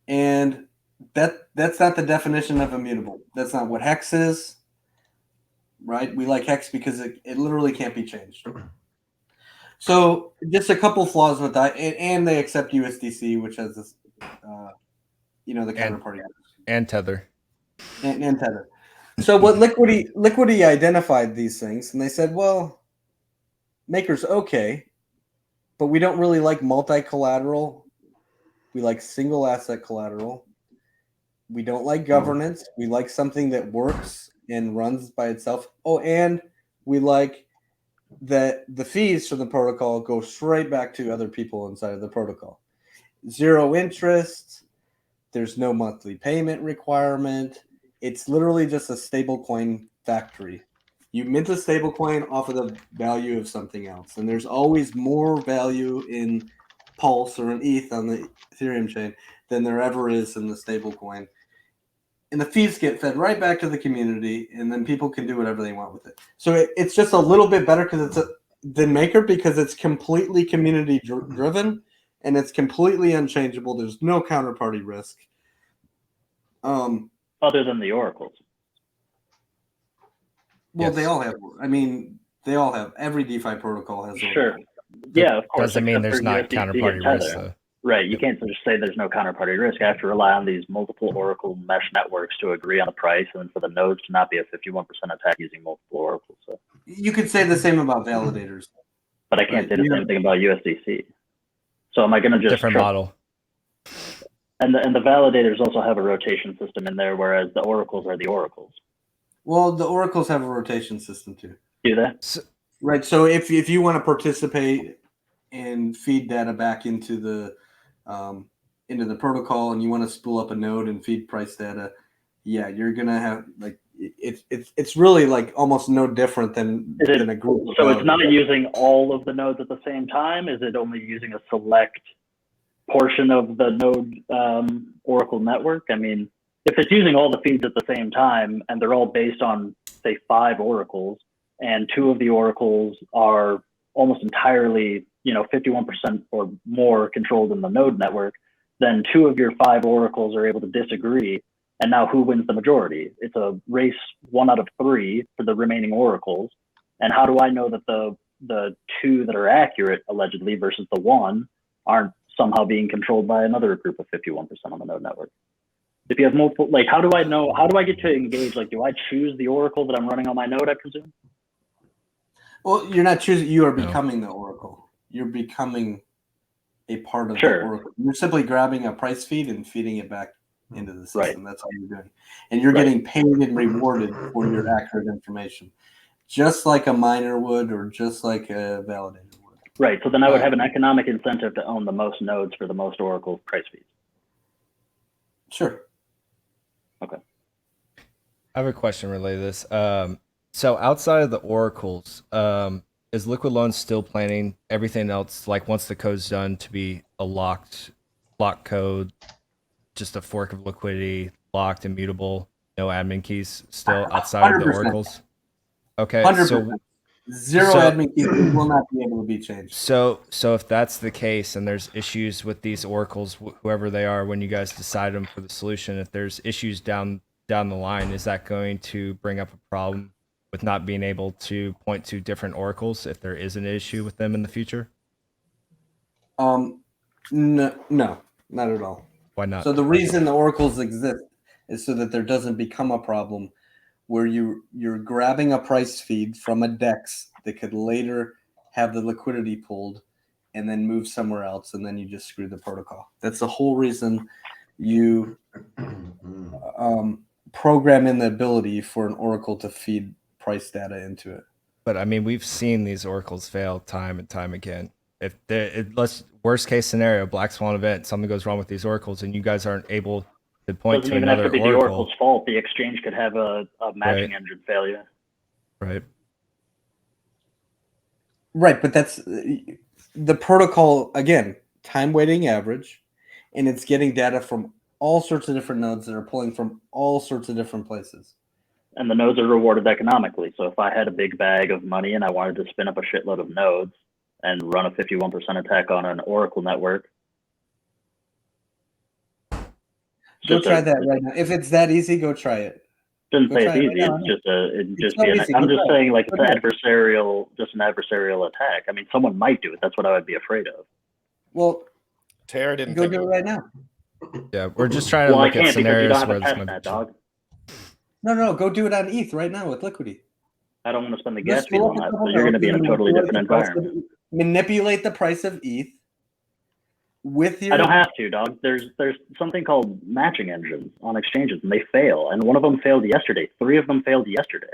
And that's not the definition of immutable. That's not what Hex is, right? We like Hex because it literally can't be changed. So just a couple flaws with that, and they accept USDC, which has this, the counterparty and Tether and Tether. So what Liquidity identified these things, and they said, well, Maker's okay, but we don't really like multi-collateral. We like single asset collateral. We don't like governance. We like something that works and runs by itself. Oh, and we like that the fees from the protocol go straight back to other people inside of the protocol. 0 interest. There's no monthly payment requirement. It's literally just a stablecoin factory. You mint a stablecoin off of the value of something else. And there's always more value in Pulse or an ETH on the Ethereum chain than there ever is in the stablecoin. And the fees get fed right back to the community, and then people can do whatever they want with it. So it's just a little bit better than Maker because it's completely community driven and it's completely unchangeable. There's no counterparty risk. Other than the oracles. Well, Yes. they all have. I mean, they all have. Every DeFi protocol has. Sure. Yeah, of course. Doesn't mean except there's for not USDC and counterparty Tether. risk, though. Right. You can't just say there's no counterparty risk. I have to rely on these multiple Oracle mesh networks to agree on the price and for the nodes to not be a 51% attack using multiple oracles. So. You could say the same about validators. But I can't say the same thing about USDC. So am I going to just Different model. And the validators also have a rotation system in there, whereas the oracles are the oracles. Well, the oracles have a rotation system too. Do they? Right. So if you want to participate and feed data back into the protocol, and you want to spool up a node and feed price data, yeah, you're gonna have like it's really like almost no different than a group. So it's not using all of the nodes at the same time. Is it only using a select portion of the node Oracle network? I mean, if it's using all the feeds at the same time and they're all based on, say, 5 oracles, and 2 of the oracles are almost entirely, 51% or more controlled in the node network, then 2 of your 5 oracles are able to disagree. And now who wins the majority? It's a race 1 out of 3 for the remaining oracles. And how do I know that the 2 that are accurate, allegedly, versus the 1 aren't somehow being controlled by another group of 51% on the node network? If you have multiple, like, how do I know? How do I get to engage? Like, do I choose the oracle that I'm running on my node, I presume? Well, you're not choosing. You are becoming the oracle. You're becoming a part of the oracle. You're simply grabbing a price feed and feeding it back into the system. Right. That's all you're doing. And you're getting paid and rewarded for your accurate information, just like a miner would or just like a validator would. Right. So then I would have an economic incentive to own the most nodes for the most oracle price feeds. Sure. Okay. I have a question related to this. So outside of the oracles, is Liquid Loan still planning everything else, like once the code's done, to be a locked code, just a fork of liquidity, locked, immutable, no admin keys, still outside 100%. Of the oracles? Okay, 100%. so zero admin keys will not be able to be changed. So if that's the case, and there's issues with these oracles, whoever they are, when you guys decide them for the solution, if there's issues down the line, is that going to bring up a problem with not being able to point to different oracles if there is an issue with them in the future? No, not at all. Why not? So the reason the oracles exist is so that there doesn't become a problem where you're grabbing a price feed from a DEX that could later have the liquidity pulled and then move somewhere else, and then you just screw the protocol. That's the whole reason you program in the ability for an oracle to feed price data into it. But I mean, we've seen these oracles fail time and time again. If let's worst case scenario, black swan event, something goes wrong with these oracles, and you guys aren't able to point Doesn't to even have to another be the oracle. oracle's fault. The exchange could have a matching Right. engine failure. Right. Right, but that's the protocol again, time weighting average, and it's getting data from all sorts of different nodes that are pulling from all sorts of different places. And the nodes are rewarded economically. So if I had a big bag of money and I wanted to spin up a shitload of nodes and run a 51% attack on an Oracle network. Go try that right now. If it's that easy, go try it. Didn't say it's easy. I'm just saying, like, it's an adversarial attack. I mean, someone might do it. That's what I would be afraid of. Well, Tara didn't go think do it right now. Yeah, we're just trying to look at scenarios where it's going to be. Dog. No, go do it on ETH right now with Liquidity. I don't want to spend the gas fee on that because you're going to be in a totally different environment. Manipulate the price of ETH with your. I don't have to, dog. There's something called matching engines on exchanges, and they fail. And one of them failed yesterday. 3 of them failed yesterday.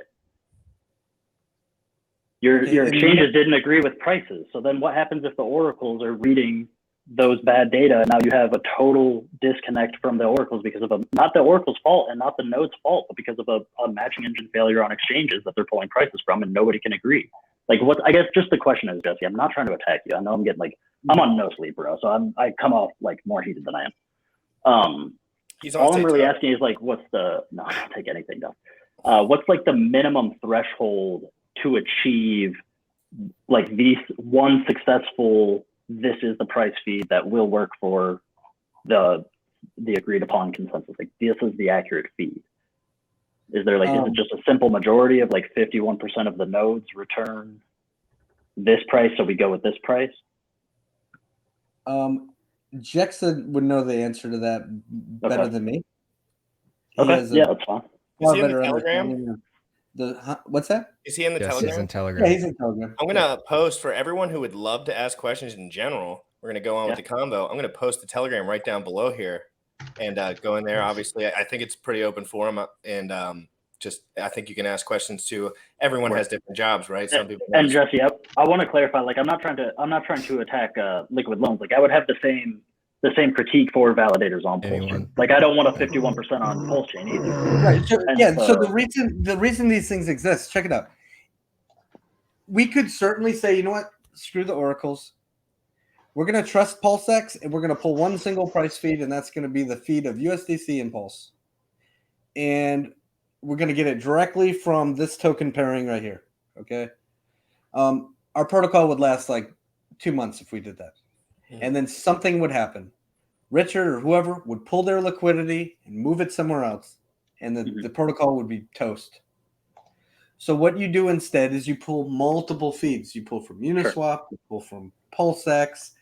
Your exchanges didn't agree with prices. So then what happens if the oracles are reading those bad data, and now you have a total disconnect from the oracles because of not the oracle's fault and not the node's fault, but because of a matching engine failure on exchanges that they're pulling prices from, and nobody can agree. Like, what? I guess just the question is, Jesse, I'm not trying to attack you. I know I'm getting I'm on no sleep, bro. So I come off like more heated than I am. All I'm really asking is, like, what's the? No, I'll take anything down. What's like the minimum threshold to achieve like these one successful? This is the price feed that will work for the agreed upon consensus. Like, this is the accurate feed. Is there is it just a simple majority of like 51% of the nodes return this price, so we go with this price? Jexa would know the answer to that better than me. Okay, yeah, that's fine. Is he in the Telegram? What's that? Is he in the Telegram? He's in Telegram. Yeah, he's in Telegram. I'm gonna post for everyone who would love to ask questions in general. We're gonna go on with the combo. I'm gonna post the Telegram right down below here, and go in there. Obviously, I think it's pretty open forum, and I think you can ask questions to everyone. Has different jobs, right? Some people. And Jesse, I want to clarify. Like, I'm not trying to attack liquid loans. Like, I would have the same critique for validators on pulsechain. Like, I don't want a 51% on pulsechain either. Right. So, so the reason these things exist, check it out. We could certainly say, you know what? Screw the oracles. We're going to trust PulseX, and we're going to pull one single price feed, and that's going to be the feed of USDC and Pulse. And we're going to get it directly from this token pairing right here. Okay. Our protocol would last like 2 months if we did that. And then something would happen. Richard or whoever would pull their liquidity and move it somewhere else. And the protocol would be toast. So what you do instead is you pull multiple feeds. You pull from Uniswap, you pull from PulseX.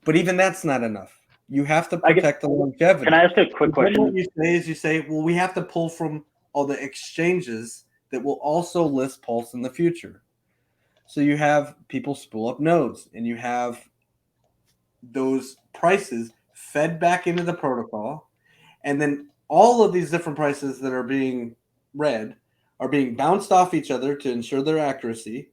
But even that's not enough. You have to protect the longevity. Can I ask a quick question? What you say, well, we have to pull from all the exchanges that will also list Pulse in the future. So you have people spool up nodes, and you have those prices fed back into the protocol, and then all of these different prices that are being read are being bounced off each other to ensure their accuracy.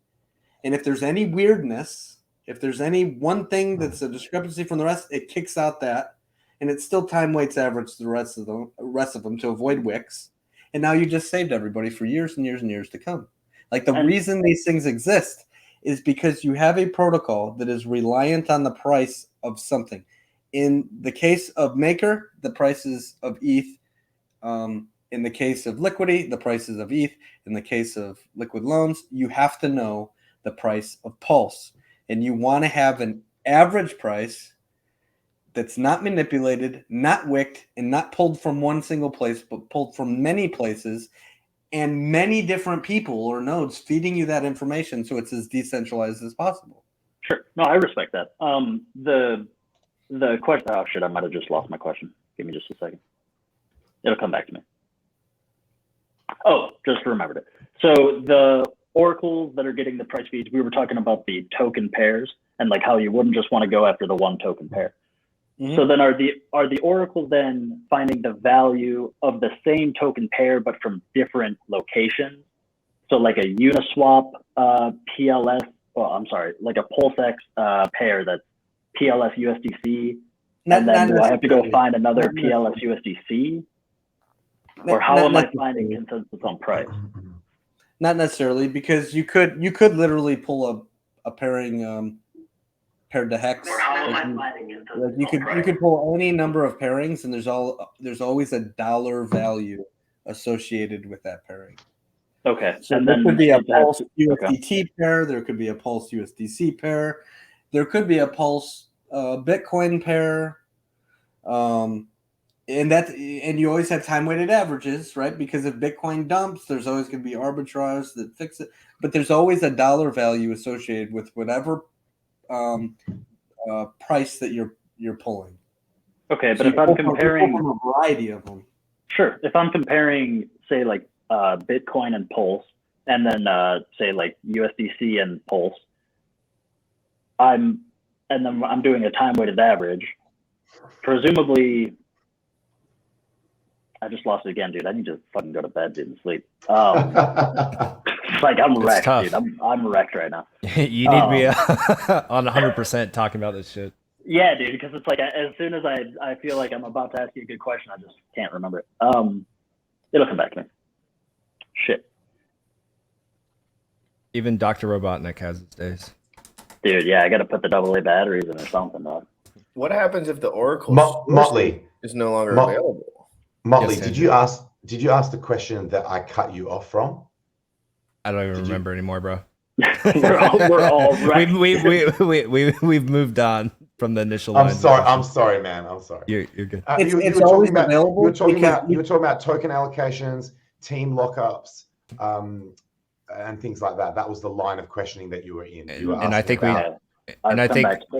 And if there's any weirdness, if there's any one thing that's a discrepancy from the rest, it kicks out that, and it's still time weights average to the rest of them to avoid wicks. And now you just saved everybody for years and years and years to come. Like, the reason these things exist is because you have a protocol that is reliant on the price of something. In the case of Maker, the prices of ETH. In the case of Liquidity, the prices of ETH. In the case of liquid loans, you have to know the price of Pulse. And you want to have an average price that's not manipulated, not wicked, and not pulled from one single place, but pulled from many places and many different people or nodes feeding you that information, so it's as decentralized as possible. Sure. No, I respect that. The question. Oh shit! I might have just lost my question. Give me just a second. It'll come back to me. Oh, just remembered it. So the oracles that are getting the price feeds, we were talking about the token pairs and like how you wouldn't just want to go after the one token pair. Mm-hmm. So then are the oracles then finding the value of the same token pair but from different locations So like a Uniswap PLS, oh, I'm sorry, like a PulseX pair that's PLS USDC, and then do I have to go find another PLS USDC? Or how am I finding consensus on price? Not necessarily, because you could literally pull a pairing paired to hex. Or how am I finding consensus You could pull any number of pairings, and there's always a dollar value associated with that pairing. Okay, So and there then could be a is that- Pulse USDT pair. There could be a Pulse USDC pair. There could be a Pulse Bitcoin pair. And you always have time weighted averages, right? Because if Bitcoin dumps, there's always going to be arbitrage that fix it. But there's always a dollar value associated with whatever price that you're pulling. Okay, but So if I'm comparing a variety of them, sure. If I'm comparing, say, like Bitcoin and Pulse, and then say like USDC and Pulse, I'm doing a time weighted average. Presumably, I just lost it again, dude. I need to fucking go to bed, dude, and sleep. Like I'm wrecked, tough. dude. I'm wrecked right now. You need to be on 100% talking about this shit. Yeah, dude, because it's like as soon as I feel like I'm about to ask you a good question, I just can't remember it. It'll come back to me. Shit. Even Dr. Robotnik has his days. Dude, yeah, I got to put the AA batteries in or something, though. What happens if the Oracle Motley is no longer available? Motley, Yes, did you ask the question that I cut you off from? I don't even remember anymore, bro. we're all right. We've moved on from the initial. I'm sorry, man. I'm sorry. You're good. it's always available. You were talking about token allocations, team lockups, and things like that. That was the line of questioning that you were in. And I think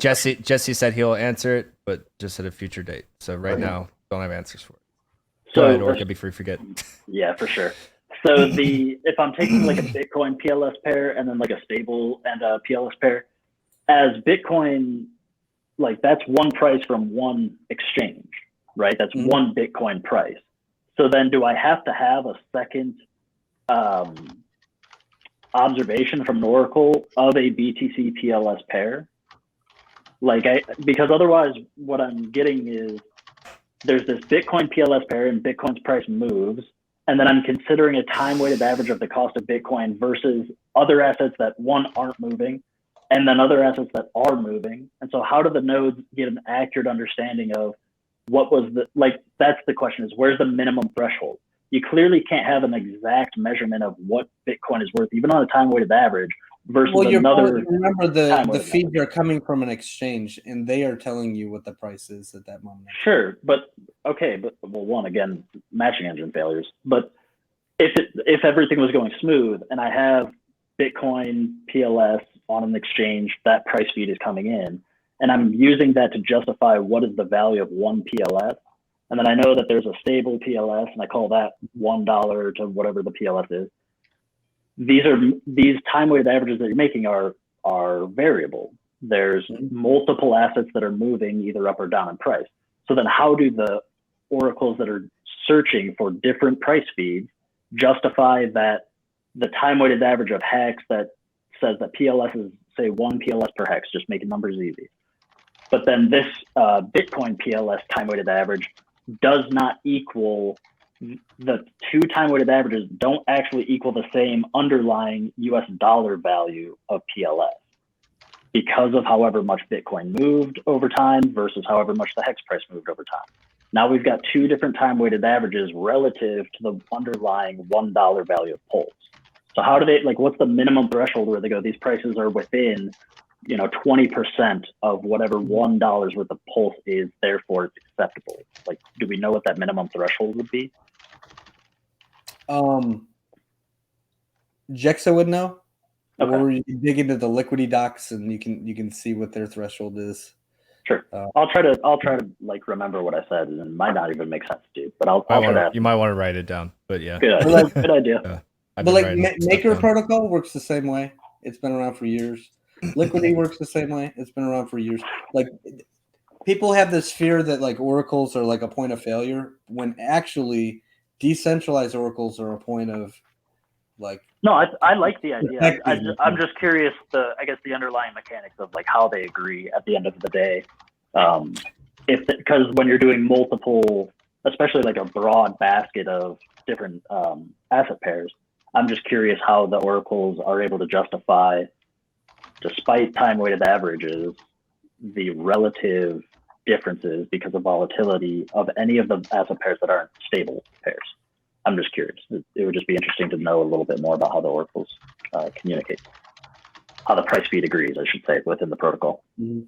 Jesse said he'll answer it, but just at a future date. So right now, don't have answers for it. Go ahead, Orca, before you forget. Yeah, for sure. So if I'm taking like a Bitcoin PLS pair and then like a stable and a PLS pair, as Bitcoin, like that's one price from one exchange, right? That's one Bitcoin price. So then do I have to have a second observation from an Oracle of a BTC PLS pair? Because otherwise what I'm getting is there's this Bitcoin PLS pair and Bitcoin's price moves. And then I'm considering a time-weighted average of the cost of Bitcoin versus other assets that, one, aren't moving, and then other assets that are moving. And so how do the nodes get an accurate understanding of what was that's the question, is where's the minimum threshold? You clearly can't have an exact measurement of what Bitcoin is worth, even on a time-weighted average, versus another. Remember, the feeds are coming from an exchange, and they are telling you what the price is at that moment. Sure, but one, again, matching engine failures. But if everything was going smooth, and I have Bitcoin PLS on an exchange, that price feed is coming in, and I'm using that to justify what is the value of one PLS, and then I know that there's a stable PLS, and I call that $1 to whatever the PLS is. These time-weighted averages that you're making are variable. There's multiple assets that are moving either up or down in price. So then how do the oracles that are searching for different price feeds justify that the time-weighted average of hex that says that PLS is, say, one PLS per hex, just making numbers easy. But then this Bitcoin PLS time-weighted average does not equal, the two time-weighted averages don't actually equal the same underlying US dollar value of PLS because of however much Bitcoin moved over time versus however much the hex price moved over time. Now we've got two different time-weighted averages relative to the underlying $1 value of Pulse. So how do they, what's the minimum threshold where they go, these prices are within, 20% of whatever $1 worth of Pulse is, therefore it's acceptable? Do we know what that minimum threshold would be? Jexa would know. Okay. Or you can dig into the Liquidity docs and you can see what their threshold is. Sure. I'll try to remember what I said, and it might not even make sense to you, but I'll try to. You might want to write it down, but yeah. Good idea. Yeah. But Maker Protocol works the same way. It's been around for years. Liquidity works the same way. It's been around for years. People have this fear that oracles are a point of failure, when actually decentralized oracles are a point of Like, No, I like the idea. Effective. I'm just curious I guess the underlying mechanics of like how they agree at the end of the day. Because when you're doing multiple, especially like a broad basket of different asset pairs, I'm just curious how the oracles are able to justify, despite time-weighted averages, the relative differences because of volatility of any of the asset pairs that aren't stable pairs. I'm just curious. It would just be interesting to know a little bit more about how the oracles communicate, how the price feed agrees, I should say, within the protocol. Mm-hmm.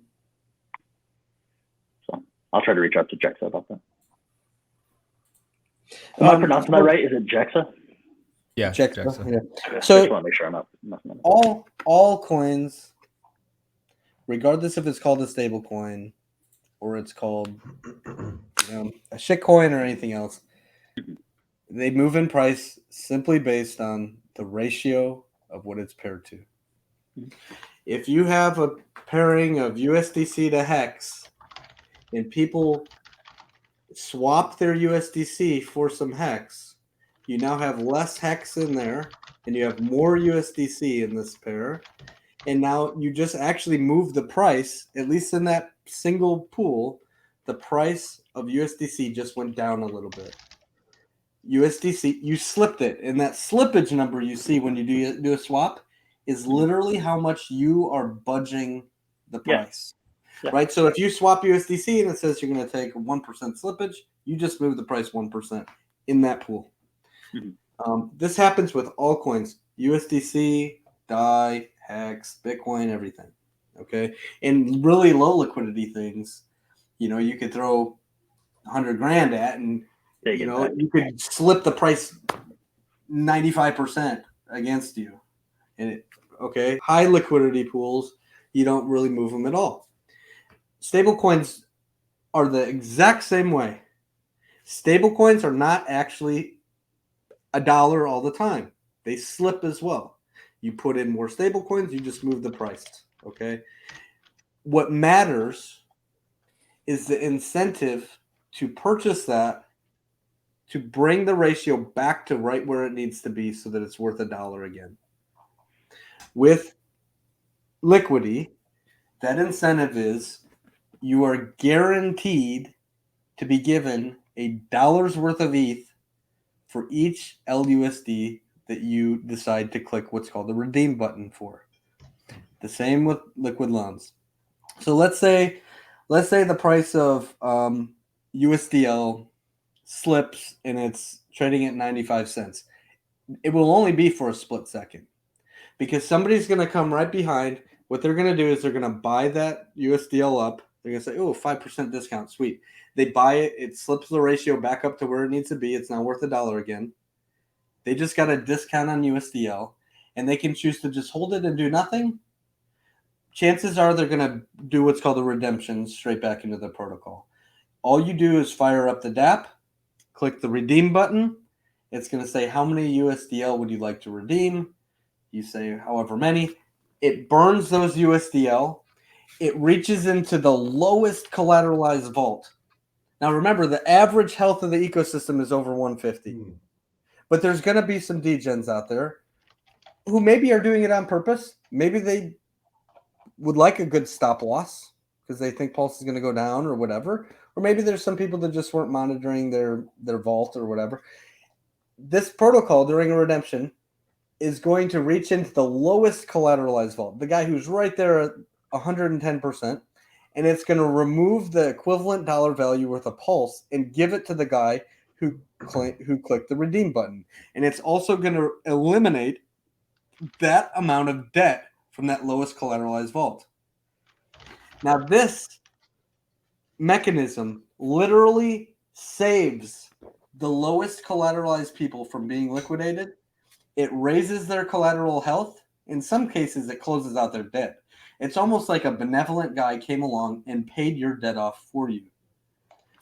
So I'll try to reach out to Jexa about that. Am I pronouncing that right? Is it Jexa? Yeah, Jexa. Yeah. Okay, So I just want to make sure I'm not messing up. all coins, regardless if it's called a stable coin or it's called a shit coin or anything else, they move in price simply based on the ratio of what it's paired to. If you have a pairing of USDC to Hex and people swap their USDC for some Hex, you now have less Hex in there and you have more USDC in this pair. And now you just actually move the price, at least in that single pool, the price of USDC just went down a little bit. USDC, you slipped it. And that slippage number you see when you do a swap is literally how much you are budging the price. Yeah. Right? So if you swap USDC and it says you're going to take 1% slippage, you just move the price 1% in that pool. Mm-hmm. This happens with all coins, USDC, DAI, Hex, Bitcoin, everything. Okay. And really low liquidity things, you could throw 100 grand at and you could slip the price 95% against you. And high liquidity pools, you don't really move them at all. Stable coins are the exact same way. Stable coins are not actually $1 all the time. They slip as well. You put in more stable coins, you just move the price. Okay. What matters is the incentive to purchase that to bring the ratio back to right where it needs to be so that it's worth $1 again. With Liquidity, that incentive is you are guaranteed to be given $1 worth of ETH for each LUSD that you decide to click what's called the redeem button for. The same with liquid loans. So let's say the price of USDL slips and it's trading at 95 cents. It will only be for a split second because somebody's going to come right behind. What they're going to do is they're going to buy that USDL up. They're going to say, oh, 5% discount. Sweet. They buy it. It slips the ratio back up to where it needs to be. It's now worth $1 again. They just got a discount on USDL and they can choose to just hold it and do nothing. Chances are they're going to do what's called a redemption straight back into the protocol. All you do is fire up the dApp, click the redeem button. It's going to say how many USDL would you like to redeem. You say however many. It burns those USDL. It reaches into the lowest collateralized vault. Now remember, the average health of the ecosystem is over 150. But there's going to be some degens out there who maybe are doing it on purpose. Maybe they would like a good stop loss because they think Pulse is going to go down or whatever. Or maybe there's some people that just weren't monitoring their vault or whatever. This protocol during a redemption is going to reach into the lowest collateralized vault, the guy who's right there at 110%, and it's going to remove the equivalent dollar value worth of Pulse and give it to the guy who clicked the redeem button. And it's also going to eliminate that amount of debt from that lowest collateralized vault. Now, this mechanism literally saves the lowest collateralized people from being liquidated. It raises their collateral health. In some cases, it closes out their debt. It's almost like a benevolent guy came along and paid your debt off for you.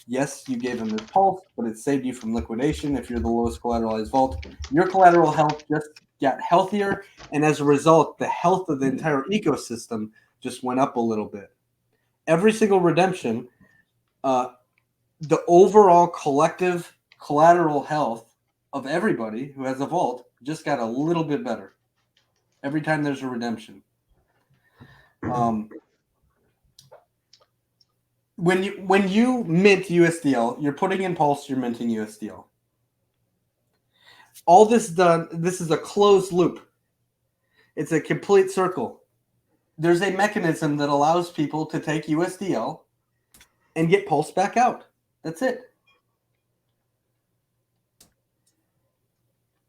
Yes, you gave him this Pulse, but it saved you from liquidation if you're the lowest collateralized vault. Your collateral health just got healthier, and as a result, the health of the entire ecosystem just went up a little bit. Every single redemption, the overall collective collateral health of everybody who has a vault just got a little bit better every time there's a redemption. When you mint USDL, you're putting in Pulse, you're minting USDL. All this is a closed loop. It's a complete circle. There's a mechanism that allows people to take USDL and get Pulse back out. That's it.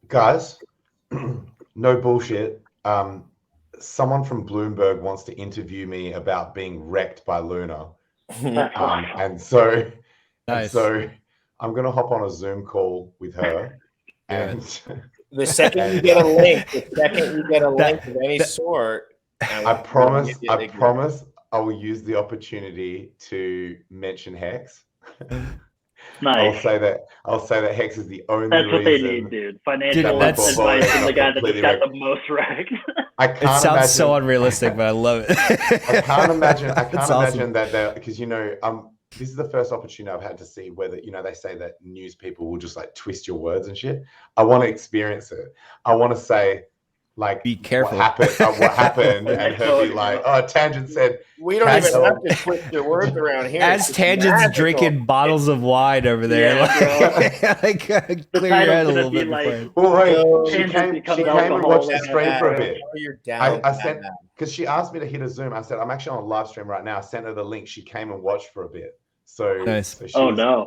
Guys, no bullshit. Someone from Bloomberg wants to interview me about being wrecked by Luna. And so I'm going to hop on a Zoom call with her. And the second you get a link, of any sort, I promise I will use the opportunity to mention Hex. Nice. I'll say that Hex is the only That's what reason. they need, dude. Financial advice from the guy that just got the most wrecked. It sounds so unrealistic, but I love it. I can't imagine awesome. that because this is the first opportunity I've had to see whether they say that news people will just like twist your words and shit. I want to experience it. I want to say, like, be careful. What happened, and her be like, "Oh, Tangent said we don't even have to twist your words around here." As Tangent's drinking bottles of wine over there, clear your head a little bit. She came and watched the stream for a bit. I sent because she asked me to hit a Zoom. I said I'm actually on a live stream right now. I sent her the link. She came and watched for a bit. So, nice.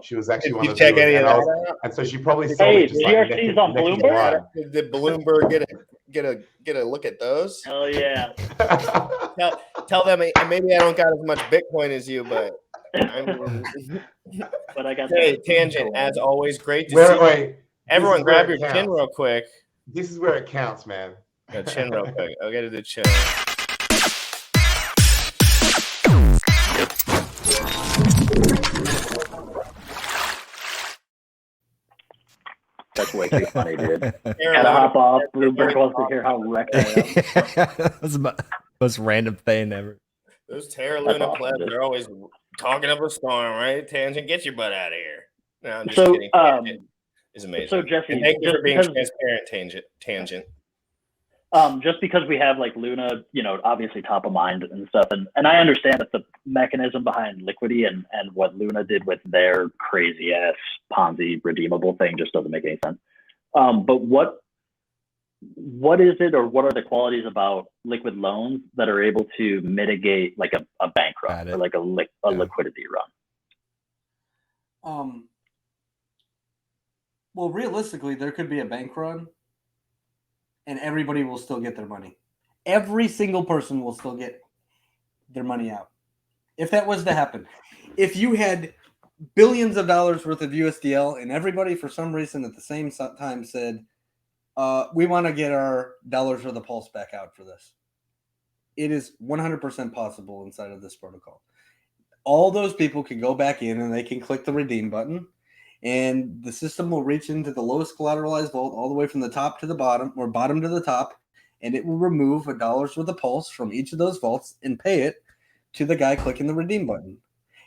She was actually one of check the any of and so she probably saw me just like GRC's on Bloomberg. Did Bloomberg get a look at those? Hell yeah. Tell them maybe I don't got as much Bitcoin as you, but I mean, but I got Tangent, as always, great to see. Wait, everyone grab your chin real quick. This is where it counts, man. Go chin real quick. I'll get to the chin. That's way too funny, dude. Gotta hop off. Bloomberg wants to hear how wrecked I am. That's the most random thing ever. Those Terra Luna plebs are always talking up a storm, right? Tangent, get your butt out of here. No, I'm just kidding. Tangent is amazing. So Jesse, and thank you for being transparent, Tangent. Just because we have like Luna, obviously top of mind and stuff, and I understand that the mechanism behind Liquidity and what Luna did with their crazy ass Ponzi redeemable thing just doesn't make any sense. But what is it, or what are the qualities about liquid loans that are able to mitigate like a bank run or like a liquidity run? Well, realistically, there could be a bank run, and everybody will still get their money. Every single person will still get their money out. If that was to happen, if you had billions of dollars worth of USDL and everybody for some reason at the same time said, we want to get our dollars worth of Pulse back out for this. It is 100% possible inside of this protocol. All those people can go back in and they can click the redeem button, and the system will reach into the lowest collateralized vault all the way from the top to the bottom, or bottom to the top, and it will remove $1 worth of Pulse from each of those vaults and pay it to the guy clicking the redeem button.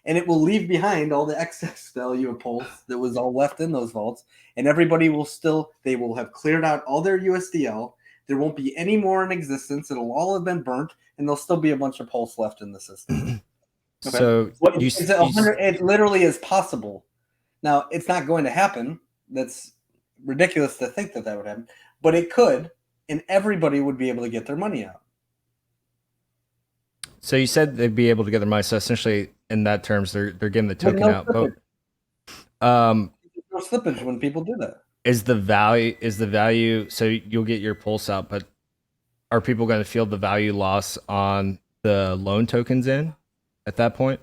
And it will leave behind all the excess value of Pulse that was all left in those vaults, and everybody will they will have cleared out all their USDL. There won't be any more in existence. It'll all have been burnt, and there'll still be a bunch of Pulse left in the system. Okay? So it literally is possible. Now, it's not going to happen. That's ridiculous to think that would happen. But it could, and everybody would be able to get their money out. So you said they'd be able to get their money. So essentially, in that terms, they're getting the token out. But there's no slippage when people do that. Is the value? So you'll get your Pulse out, but are people going to feel the value loss on the loan tokens in at that point?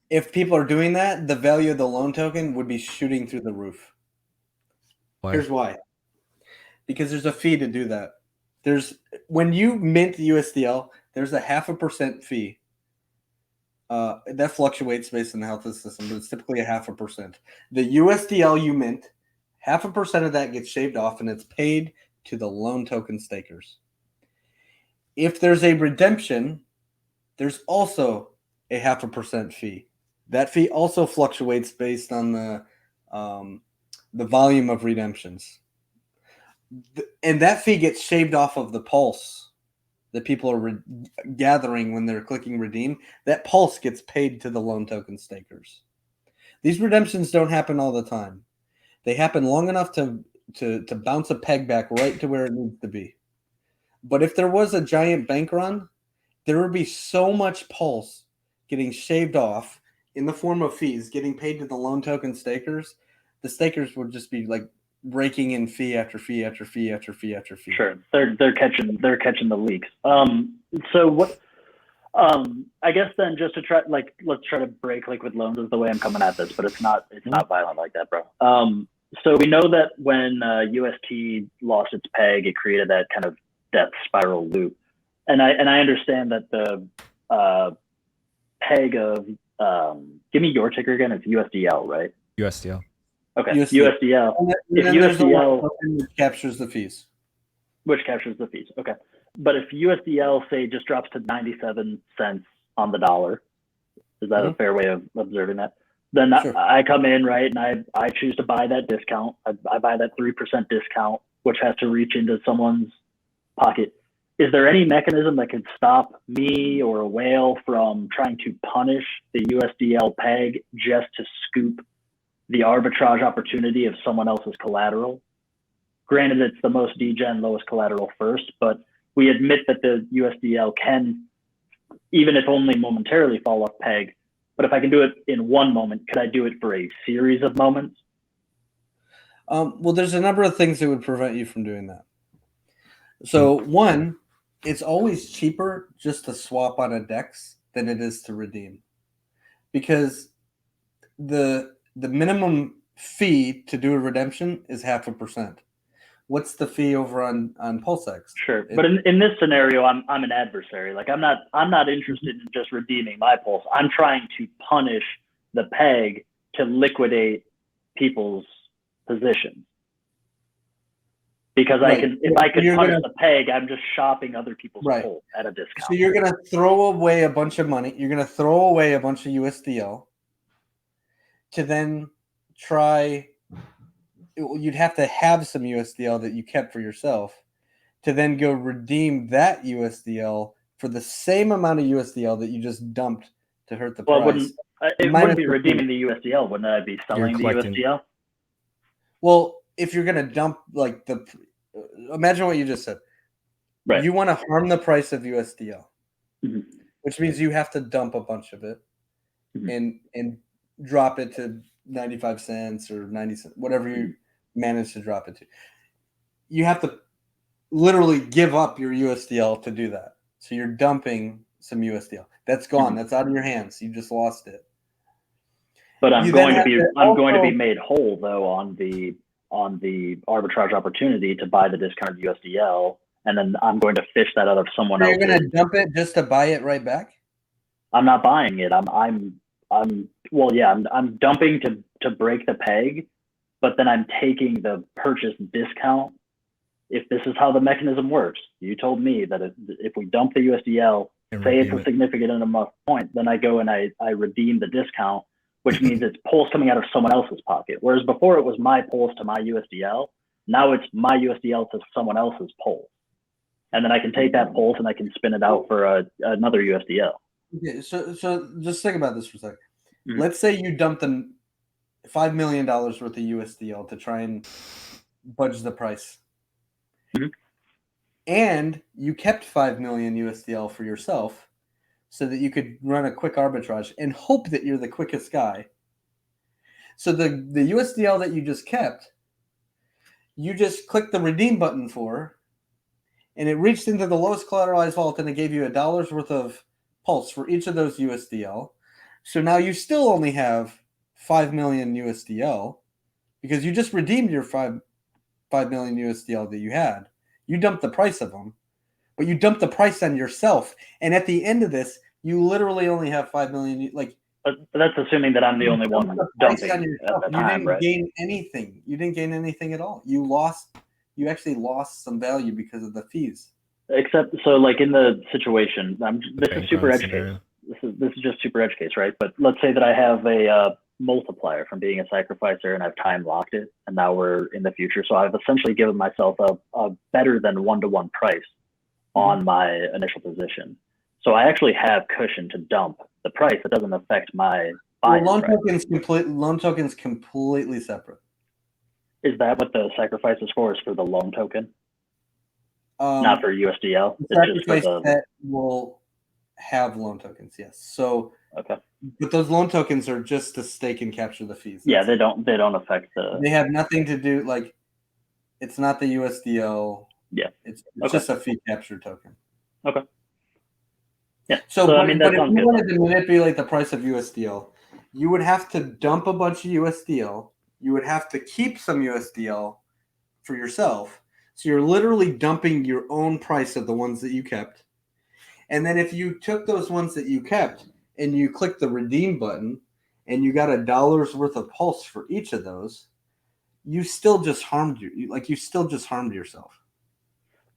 If people are doing that, the value of the loan token would be shooting through the roof. Why? Here's why. Because there's a fee to do that. When you mint USDL, there's a 0.5% fee. That fluctuates based on the health of the system, but it's typically 0.5%. The USDL you mint, 0.5% of that gets shaved off, and it's paid to the loan token stakers. If there's a redemption, there's also a 0.5% fee That fee also fluctuates based on the volume of redemptions. And that fee gets shaved off of the pulse that people are gathering when they're clicking redeem. That pulse gets paid to the loan token stakers. These redemptions don't happen all the time. They happen long enough to bounce a peg back right to where it needs to be. But if there was a giant bank run, there would be so much pulse getting shaved off in the form of fees, getting paid to the loan token stakers. The stakers would just be like raking in fee after fee after fee after fee after fee. Sure, they're catching the leaks. So what? I guess then just to try, like, let's try to break liquid loans is the way I'm coming at this, but it's not violent like that, bro. So we know that when UST lost its peg, it created that kind of death spiral loop, and I understand that the peg of give me your ticker again. It's USDL, right? USDL. Okay, USDL. USDL. And then If there's the USDL one that captures the fees. which captures the fees, okay. But if USDL say just drops to 97 cents on the dollar, is that a fair way of observing that? Then Sure. I come in, right, and I choose to buy that discount. I buy that 3% discount, which has to reach into someone's pocket. Is there any mechanism that could stop me or a whale from trying to punish the USDL peg just to scoop the arbitrage opportunity of someone else's collateral? Granted, it's the most degen, lowest collateral first, but we admit that the USDL can, even if only momentarily, fall off peg. But if I can do it in one moment, could I do it for a series of moments? Well, there's a number of things that would prevent you from doing that. So one, it's always cheaper just to swap on a DEX than it is to redeem, because the minimum fee to do a redemption is 0.5%. What's the fee over on PulseX? Sure, but in this scenario, I'm an adversary. Like I'm not interested in just redeeming my pulse. I'm trying to punish the peg to liquidate people's positions. Because Right. if I could punish the peg, I'm just shopping other people's pulse at a discount. So you're gonna throw away a bunch of money. You're gonna throw away a bunch of USDL to then try. You'd have to have some USDL that you kept for yourself to then go redeem that USDL for the same amount of USDL that you just dumped to hurt the price. It wouldn't be redeeming the USDL. Wouldn't I be selling the USDL? Well, if you're going to dump imagine what you just said. Right. You want to harm the price of USDL, which means you have to dump a bunch of it and drop it to 95 cents or 90 cents, whatever you manage to drop it to. You have to literally give up your USDL to do that. So you're dumping some USDL. That's gone. That's out of your hands. You just lost it. But I'm going to be made whole though on the arbitrage opportunity to buy the discounted USDL, and then I'm going to fish that out of someone else. You're going to dump it just to buy it right back? I'm not buying it. I'm dumping to break the peg, but then I'm taking the purchase discount. If this is how the mechanism works, you told me that if we dump the USDL, say it's a significant enough point, then I go and I redeem the discount, which means it's pulse coming out of someone else's pocket. Whereas before it was my pulse to my USDL. Now it's my USDL to someone else's pulse. And then I can take that pulse and I can spin it out for another USDL. Okay, so just think about this for a second. Let's say you dumped them $5 million worth of USDL to try and budge the price. And you kept 5 million USDL for yourself so that you could run a quick arbitrage and hope that you're the quickest guy. So the USDL that you just kept, you just clicked the redeem button for, and it reached into the lowest collateralized vault and it gave you $1 worth of pulse for each of those USDL. So now you still only have 5 million USDL because you just redeemed your 5 million USDL that you had. You dumped the price of them, but you dumped the price on yourself. And at the end of this, you literally only have 5 million. But that's assuming that I'm the only one dumping at the time, right? You didn't gain anything. You didn't gain anything at all. You actually lost some value because of the fees. Except, so like in the situation, this is super edge case. this is just super edge case, right? But let's say that I have a multiplier from being a sacrificer and I've time locked it, and now we're in the future. So I've essentially given myself a better than 1-to-1 price on my initial position. So I actually have cushion to dump the price. It doesn't affect my buying loan price. tokens completely separate. Is that what the sacrifice is for? Is for the loan token, not for USDL? The It's just for sacrifice the set will have loan tokens, yes. So, okay. but those loan tokens are just to stake and capture the fees. Yeah, they don't affect the. They have nothing to do, like, it's not the USDL. Yeah, it's okay. just a fee capture token. Okay. Yeah. So I mean, that but if sounds you good. wanted to manipulate the price of USDL, you would have to dump a bunch of USDL. You would have to keep some USDL for yourself. So you're literally dumping your own price of the ones that you kept. And then if you took those ones that you kept and you click the redeem button and you got $1 worth of pulse for each of those, you still just harmed you still just harmed yourself.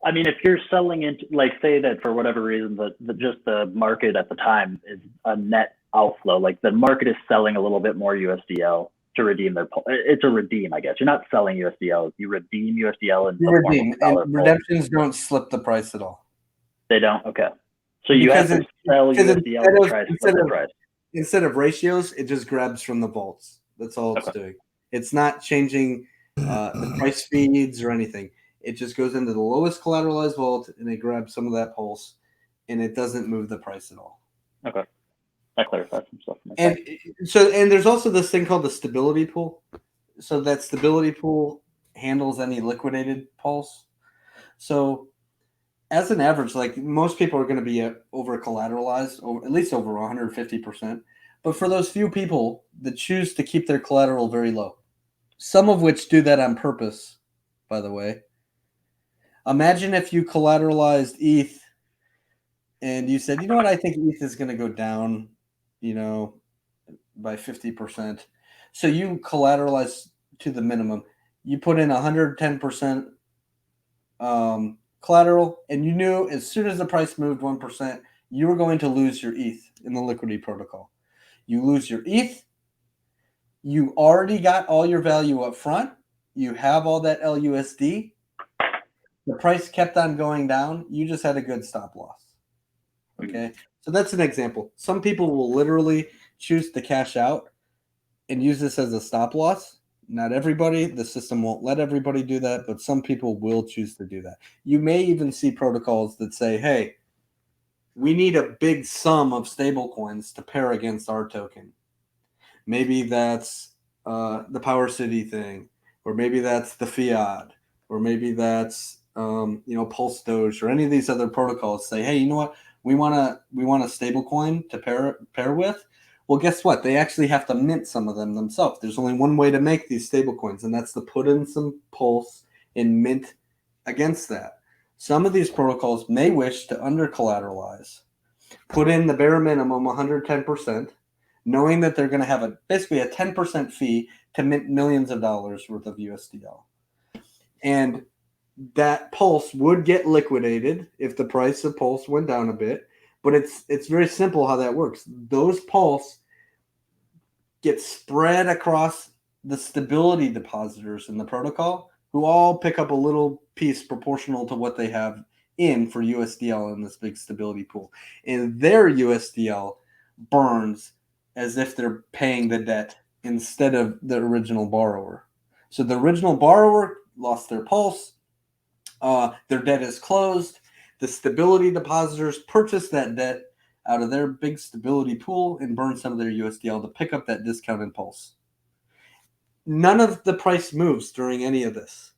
I mean, if you're selling into, like, say that for whatever reason, just the market at the time is a net outflow, like the market is selling a little bit more USDL to redeem their pulse. It's a redeem, I guess. You're not selling USDL. You redeem USDL in the form of dollar pulse. Redemptions don't slip the price at all. They don't? Okay. So you have to sell USDL to try to split the price. Instead of ratios, it just grabs from the vaults. That's all it's doing. It's not changing the price feeds or anything. It just goes into the lowest collateralized vault and it grabs some of that pulse, and it doesn't move the price at all. Okay. That clarifies some stuff. And there's also this thing called the stability pool. So that stability pool handles any liquidated pulse. So as an average, like, most people are going to be over collateralized, or at least over 150%. But for those few people that choose to keep their collateral very low, some of which do that on purpose, by the way. Imagine if you collateralized ETH and you said, you know what, I think ETH is going to go down, by 50%. So you collateralize to the minimum. You put in 110% collateral, and you knew as soon as the price moved 1%, you were going to lose your ETH in the liquidity protocol. You lose your ETH. You already got all your value up front. You have all that LUSD. The price kept on going down. You just had a good stop loss. Okay. So that's an example. Some people will literally choose to cash out and use this as a stop loss. Not everybody. The system won't let everybody do that, but some people will choose to do that. You may even see protocols that say, hey, we need a big sum of stable coins to pair against our token. Maybe that's the Power City thing, or maybe that's the Fiat, or maybe that's Pulse Doge, or any of these other protocols say, hey, you know what? We want a stable coin to pair with. Well, guess what? They actually have to mint some of them themselves. There's only one way to make these stable coins, and that's to put in some Pulse and mint against that. Some of these protocols may wish to under-collateralize, put in the bare minimum 110%, knowing that they're going to have basically a 10% fee to mint millions of dollars worth of USDL. And that Pulse would get liquidated if the price of Pulse went down a bit. But it's very simple how that works. Those Pulse get spread across the stability depositors in the protocol, who all pick up a little piece proportional to what they have in for USDL in this big stability pool. And their USDL burns as if they're paying the debt instead of the original borrower. So the original borrower lost their Pulse. Their debt is closed. The stability depositors purchase that debt out of their big stability pool and burn some of their USDL to pick up that discounted Pulse. None of the price moves during any of this.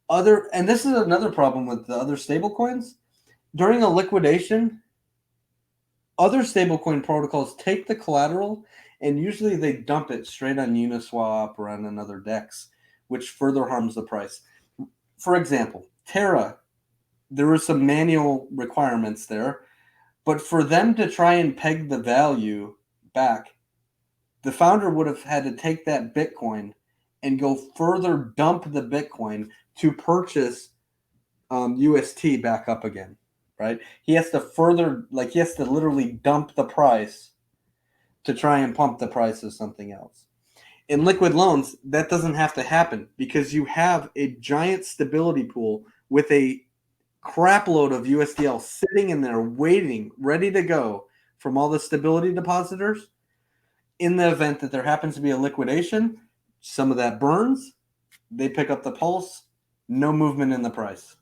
And this is another problem with the other stablecoins. During a liquidation, other stablecoin protocols take the collateral and usually they dump it straight on Uniswap or on another DEX, which further harms the price. For example, Terra, there were some manual requirements there, but for them to try and peg the value back, the founder would have had to take that Bitcoin and go further dump the Bitcoin to purchase UST back up again. right? He has to he has to literally dump the price to try and pump the price of something else. In liquid loans, that doesn't have to happen because you have a giant stability pool with a crap load of USDL sitting in there waiting, ready to go from all the stability depositors. In the event that there happens to be a liquidation, some of that burns, they pick up the pulse, no movement in the price.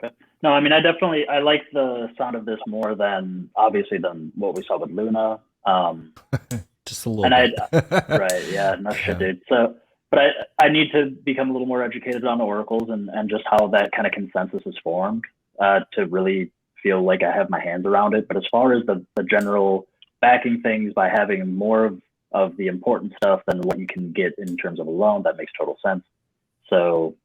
Okay. No, I mean, I like the sound of this more than obviously than what we saw with Luna. Just a little and bit. right, yeah, no shit, dude. So, but I need to become a little more educated on the oracles and just how that kind of consensus is formed to really feel like I have my hands around it. But as far as the general backing things by having more of the important stuff than what you can get in terms of a loan, that makes total sense. So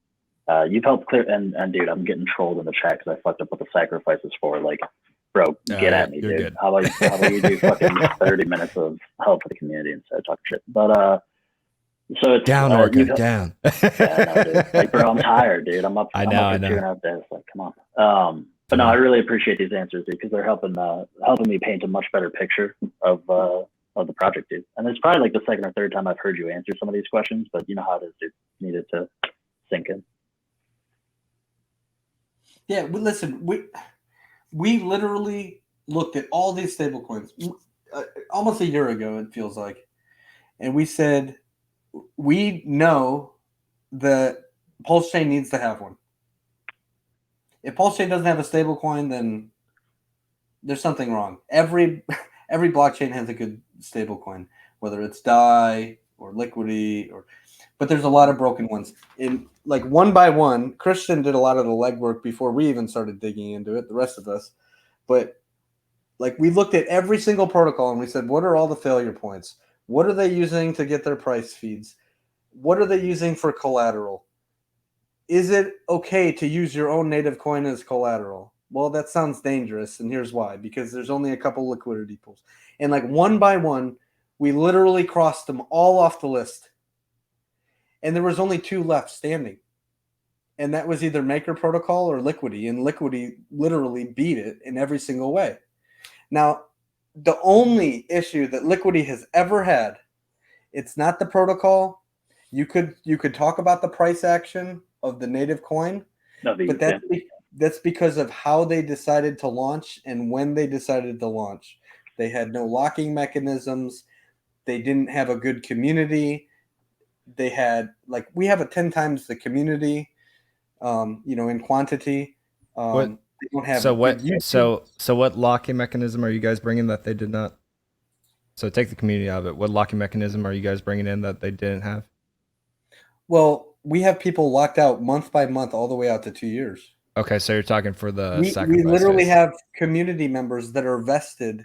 you've helped clear, and dude, I'm getting trolled in the chat because I fucked up what the sacrifices for. Like, bro, get at me, dude. Good. How about you do fucking 30 minutes of help for the community instead of talking shit? But so it's down, Orca, down. Yeah, no, dude. Like, bro, I'm tired, dude. I'm up for 2.5 days. Like, come on. But no, I really appreciate these answers, dude, because they're helping me paint a much better picture of the project, dude. And it's probably like the second or third time I've heard you answer some of these questions, but you know how it is, dude. Needed to sink in. Yeah, listen, we literally looked at all these stable coins almost a year ago, it feels like. And we said, we know that pulsechain needs to have one. If pulsechain doesn't have a stable coin, then there's something wrong. Every blockchain has a good stable coin, whether it's DAI or Liquidity, but there's a lot of broken ones. In like one by one, Christian did a lot of the legwork before we even started digging into it, the rest of us. But like, we looked at every single protocol and we said, what are all the failure points? What are they using to get their price feeds? What are they using for collateral? Is it okay to use your own native coin as collateral? Well, that sounds dangerous, and here's why. Because there's only a couple liquidity pools. And like one by one, we literally crossed them all off the list. And there was only 2 left standing. And that was either Maker Protocol or Liquidity. And Liquidity literally beat it in every single way. Now, the only issue that Liquidity has ever had, it's not the protocol. You could talk about the price action of the native coin, but that's because of how they decided to launch and when they decided to launch. They had no locking mechanisms. They didn't have a good community. They had, like, we have a 10 times the community, in quantity. They don't have so what locking mechanism are you guys bringing that they did not? So take the community out of it. What locking mechanism are you guys bringing in that they didn't have? Well, we have people locked out month by month all the way out to 2 years. Okay, so you're talking for the we literally have community members that are vested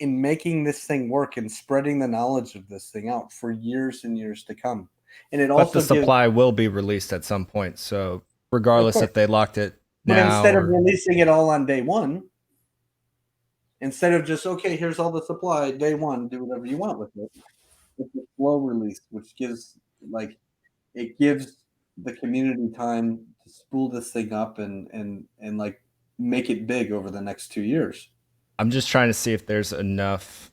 in making this thing work and spreading the knowledge of this thing out for years and years to come. And it also the supply will be released at some point. So regardless if they locked it now, but instead of releasing it all on day one, instead of just, okay, here's all the supply, day one, do whatever you want with it. It's a slow release, which gives the community time to spool this thing up and like make it big over the next 2 years. I'm just trying to see if there's enough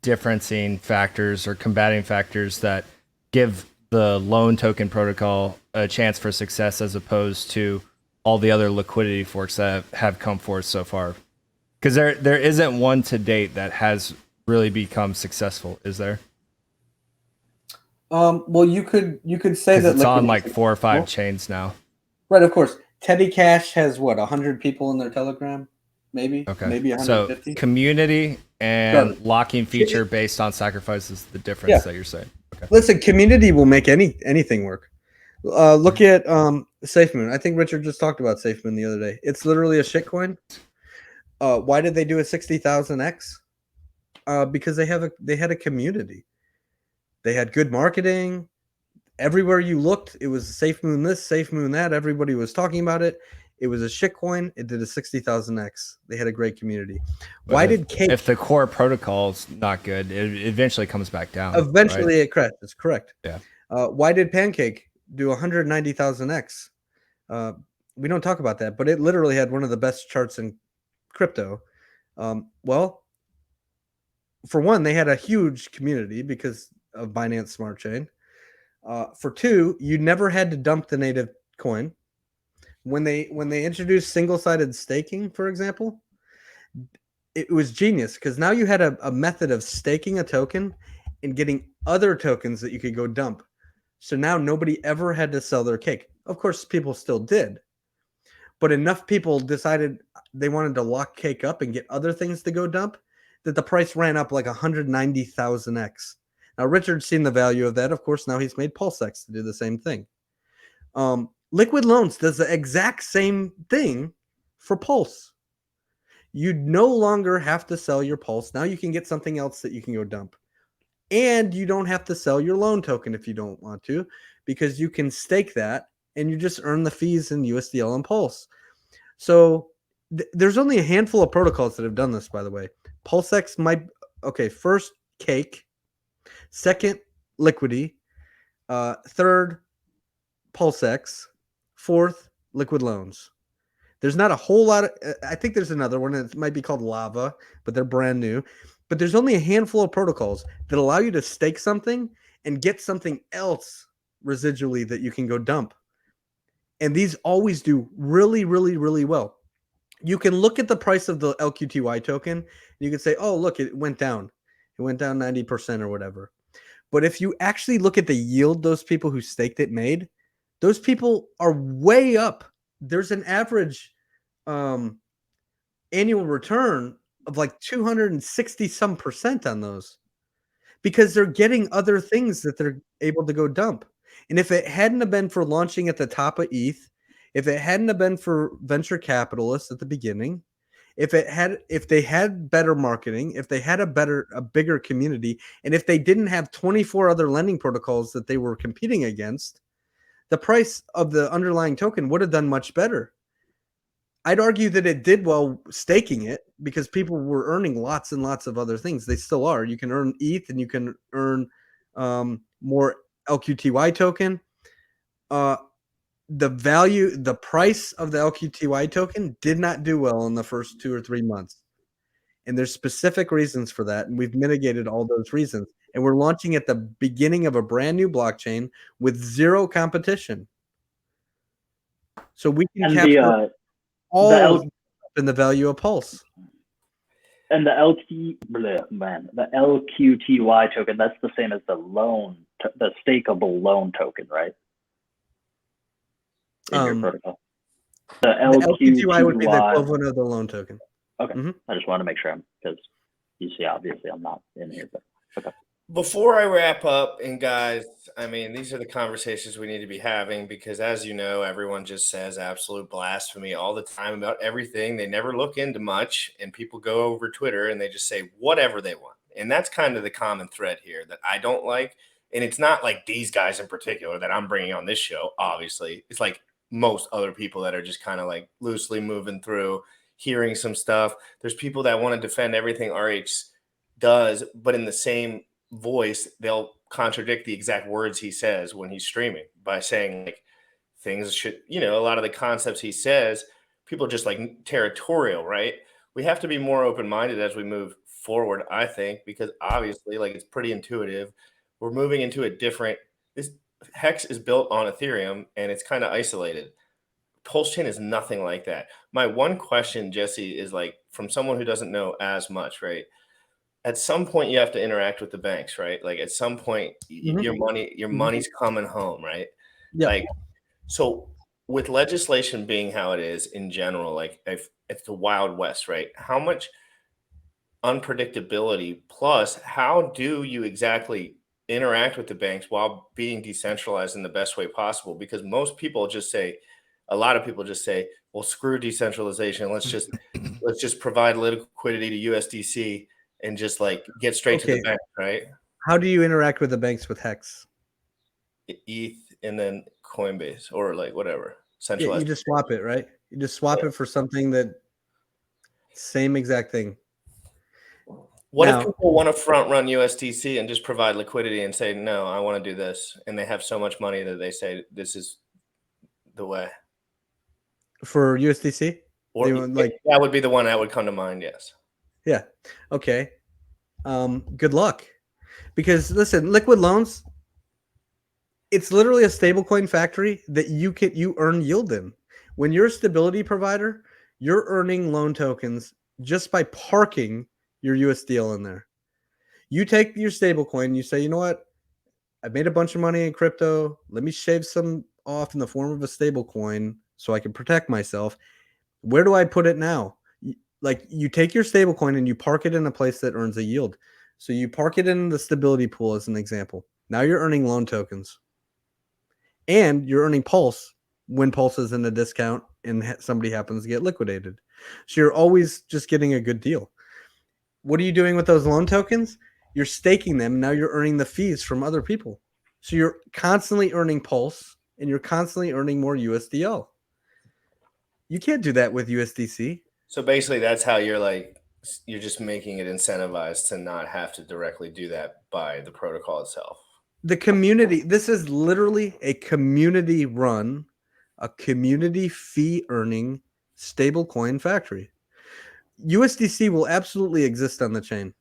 differencing factors or combating factors that give the loan token protocol a chance for success as opposed to all the other liquidity forks that have come forth so far. Because there isn't one to date that has really become successful, is there? Well, you could say that it's on like 4 or 5 chains now. Right, of course. Teddy Cash has what, 100 people in their Telegram? Maybe. Okay. Maybe 150. So community and locking feature based on sacrifice is the difference that you're saying. Okay. Listen, community will make anything work. Look at SafeMoon. I think Richard just talked about SafeMoon the other day. It's literally a shitcoin. Why did they do a 60,000x? Because they had a community. They had good marketing. Everywhere you looked, it was SafeMoon this, SafeMoon that. Everybody was talking about it. It was a shitcoin. It did a 60,000x. They had a great community. Why did Cake? If the core protocol's not good, it eventually comes back down. Eventually, it crashed. That's correct. Yeah. Why did Pancake do 190,000x? we don't talk about that, but it literally had one of the best charts in crypto. Well, for one, they had a huge community because of Binance Smart Chain. For two, you never had to dump the native coin. When they introduced single-sided staking, for example, it was genius because now you had a method of staking a token and getting other tokens that you could go dump. So now nobody ever had to sell their cake. Of course, people still did, but enough people decided they wanted to lock cake up and get other things to go dump that the price ran up like 190,000x. Now, Richard's seen the value of that. Of course, now he's made PulseX to do the same thing. Liquid Loans does the exact same thing for Pulse. You no longer have to sell your Pulse. Now you can get something else that you can go dump. And you don't have to sell your loan token if you don't want to, because you can stake that and you just earn the fees in USDL and Pulse. So there's only a handful of protocols that have done this, by the way. PulseX might, okay, first Cake, second Liquidity, third PulseX, fourth Liquid Loans. There's not a whole lot of, I think there's another one that might be called Lava, but they're brand new. But there's only a handful of protocols that allow you to stake something and get something else residually that you can go dump. And these always do really, really, really well. You can look at the price of the LQTY token. And you can say, oh, look, it went down. It went down 90% or whatever. But if you actually look at the yield those people who staked it made, those people are way up. There's an average annual return of like 260 some percent on those because they're getting other things that they're able to go dump. And if it hadn't have been for launching at the top of ETH, if it hadn't have been for venture capitalists at the beginning, if they had better marketing, if they had a bigger community, and if they didn't have 24 other lending protocols that they were competing against, the price of the underlying token would have done much better. I'd argue that it did well staking it because people were earning lots and lots of other things. They still are. You can earn ETH and you can earn more LQTY token. The price of the LQTY token did not do well in the first 2 or 3 months. And there's specific reasons for that. And we've mitigated all those reasons. And we're launching at the beginning of a brand new blockchain with zero competition. So we can capture all in the value of Pulse. And the LQTY token, that's the same as the the stakeable loan token, right? In your protocol. The LQTY would be the equivalent of the loan token. Okay. I just want to make sure because you see, obviously, I'm not in here, but okay. Before I wrap up, and guys, I mean, these are the conversations we need to be having because, as you know, everyone just says absolute blasphemy all the time about everything. They never look into much, and people go over Twitter and they just say whatever they want. And that's kind of the common thread here that I don't like. And it's not like these guys in particular that I'm bringing on this show, obviously. It's like most other people that are just kind of like loosely moving through, hearing some stuff. There's people that want to defend everything RH does, but in the same voice, they'll contradict the exact words he says when he's streaming by saying like things should, a lot of the concepts he says, people are just like territorial, right? We have to be more open-minded as we move forward, I think, because obviously like it's pretty intuitive. We're moving into a different, this Hex is built on Ethereum and it's kind of isolated. Pulsechain is nothing like that. My one question, Jesse, is like from someone who doesn't know as much, right? At some point you have to interact with the banks, right? Like at some point your money's coming home, right? Yeah. Like, so with legislation being how it is in general, like if it's the Wild West, right? How much unpredictability plus how do you exactly interact with the banks while being decentralized in the best way possible? Because most people just say, a lot of people just say, well, screw decentralization. Let's just provide liquidity to USDC and just like get straight to the bank, right? How do you interact with the banks with Hex? ETH and then Coinbase or like whatever. Yeah, you just swap it, right? You just swap it for something that same exact thing. What if people want to front run USDC and just provide liquidity and say, no, I want to do this. And they have so much money that they say this is the way. for USDC? Or that would be the one that would come to mind. Yes. Yeah. Okay. Good luck. Because listen, liquid loans, it's literally a stablecoin factory that you earn yield in. When you're a stability provider, you're earning loan tokens just by parking your USDL in there. You take your stablecoin, you say, you know what? I've made a bunch of money in crypto. Let me shave some off in the form of a stablecoin so I can protect myself. Where do I put it now? Like you take your stablecoin and you park it in a place that earns a yield. So you park it in the stability pool as an example. Now you're earning loan tokens. And you're earning Pulse when Pulse is in a discount and somebody happens to get liquidated. So you're always just getting a good deal. What are you doing with those loan tokens? You're staking them. Now you're earning the fees from other people. So you're constantly earning Pulse and you're constantly earning more USDL. You can't do that with USDC. So basically that's how you're just making it incentivized to not have to directly do that by the protocol itself. The community, this is literally a community run, a community fee earning stablecoin factory. USDC will absolutely exist on the chain.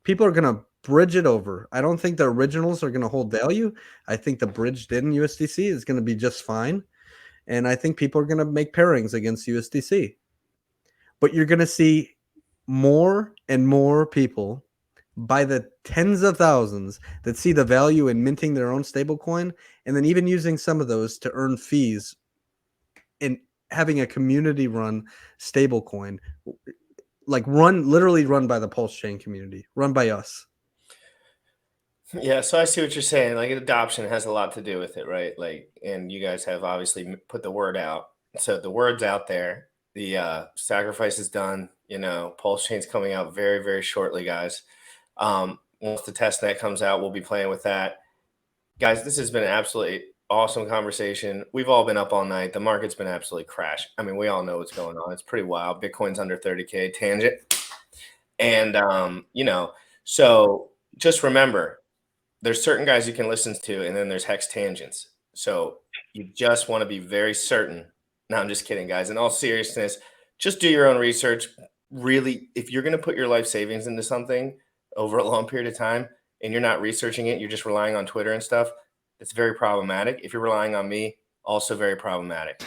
People are going to bridge it over. I don't think the originals are going to hold value. I think the bridged in USDC is going to be just fine. And I think people are going to make pairings against USDC. But you're going to see more and more people by the tens of thousands that see the value in minting their own stablecoin and then even using some of those to earn fees and having a community run stablecoin, like literally run by the Pulse Chain community, run by us. Yeah, so I see what you're saying. Like adoption has a lot to do with it, right? Like, and you guys have obviously put the word out. So the word's out there. The sacrifice is done. Pulse Chain's coming out very, very shortly, guys. Once the testnet comes out, we'll be playing with that. Guys, this has been an absolutely awesome conversation. We've all been up all night. The market's been absolutely crashed. I mean, we all know what's going on. It's pretty wild. Bitcoin's under 30K tangent. And, so just remember, there's certain guys you can listen to, and then there's hex tangents. So you just want to be very certain. No, I'm just kidding, guys. In all seriousness, just do your own research. Really, if you're going to put your life savings into something over a long period of time and you're not researching it, you're just relying on Twitter and stuff, that's very problematic. If you're relying on me, also very problematic.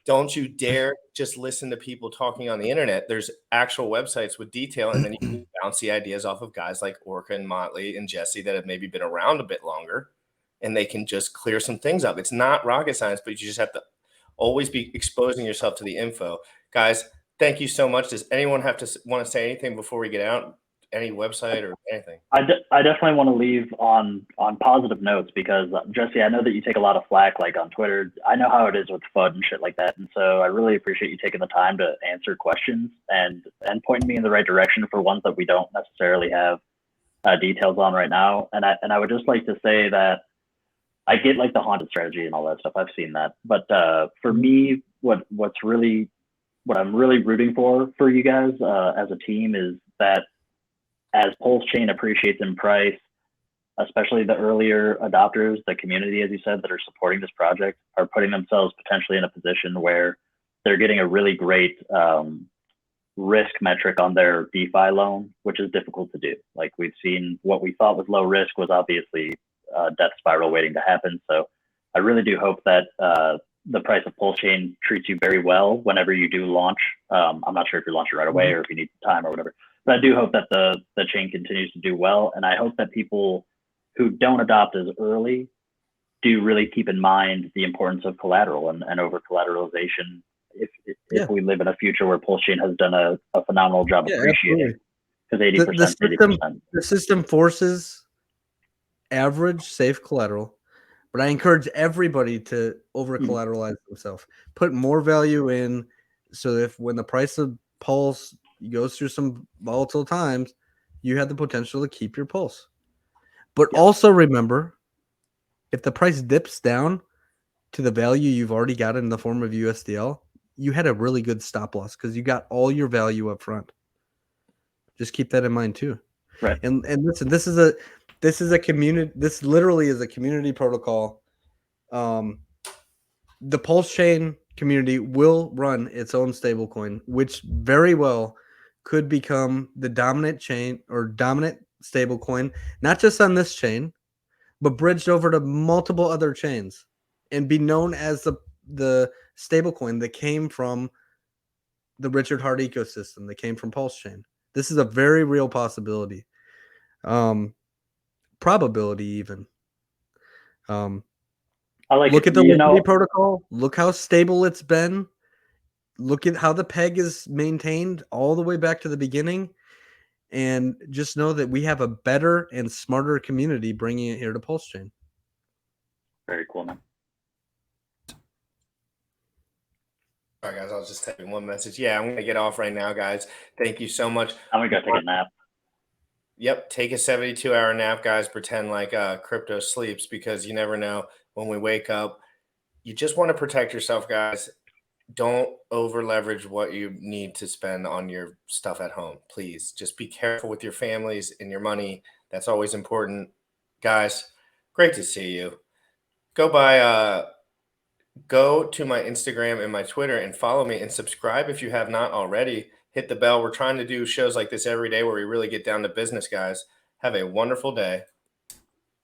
Don't you dare just listen to people talking on the internet. There's actual websites with detail, and then you can bounce the ideas off of guys like Orca and Motley and Jesse that have maybe been around a bit longer, and they can just clear some things up. It's not rocket science, but you just have to always be exposing yourself to the info. Guys, thank you so much. Does anyone want to say anything before we get out? Any website or anything? I definitely want to leave on positive notes because Jesse, I know that you take a lot of flack like on Twitter. I know how it is with FUD and shit like that, and so I really appreciate you taking the time to answer questions and pointing me in the right direction for ones that we don't necessarily have details on right now. And I would just like to say that I get like the haunted strategy and all that stuff. I've seen that, but for me, what I'm really rooting for you guys as a team is that as Pulse Chain appreciates in price, especially the earlier adopters, the community, as you said, that are supporting this project are putting themselves potentially in a position where they're getting a really great risk metric on their DeFi loan, which is difficult to do. Like we've seen what we thought was low risk was obviously death spiral waiting to happen. So I really do hope that the price of Pulse Chain treats you very well whenever you do launch. I'm not sure if you're launching right away or if you need time or whatever. But I do hope that the chain continues to do well. And I hope that people who don't adopt as early do really keep in mind the importance of collateral and over collateralization if we live in a future where Pulse Chain has done a phenomenal job appreciating. Because 80%, 80%. The system forces average safe collateral, but I encourage everybody to over collateralize themselves. Put more value in so if when the price of Pulse goes through some volatile times, you have the potential to keep your Pulse. But also remember, if the price dips down to the value you've already got in the form of USDL, you had a really good stop loss because you got all your value up front. Just keep that in mind too. Right. And listen, this is a community. This literally is a community protocol. the Pulse Chain community will run its own stablecoin, which very well could become the dominant chain or dominant stablecoin, not just on this chain, but bridged over to multiple other chains and be known as the stablecoin that came from the Richard Hart ecosystem, that came from Pulse Chain. This is a very real possibility. Probability even. I like Look it. at the You liquidity know, protocol. Look how stable it's been. Look at how the peg is maintained all the way back to the beginning. And just know that we have a better and smarter community bringing it here to Pulse Chain. very cool, man. All right, guys, I'll just type in one message. Yeah, I'm going to get off right now, guys. Thank you so much. I'm gonna go take a nap. Yep, take a 72-hour nap, guys. Pretend like crypto sleeps, because you never know when we wake up. You just want to protect yourself, guys. Don't over leverage what you need to spend on your stuff at home. Please just be careful with your families and your money. That's always important. Guys, great to see you. Go to my Instagram and my Twitter and follow me and subscribe if you have not already. Hit the bell. We're trying to do shows like this every day where we really get down to business, guys. Have a wonderful day.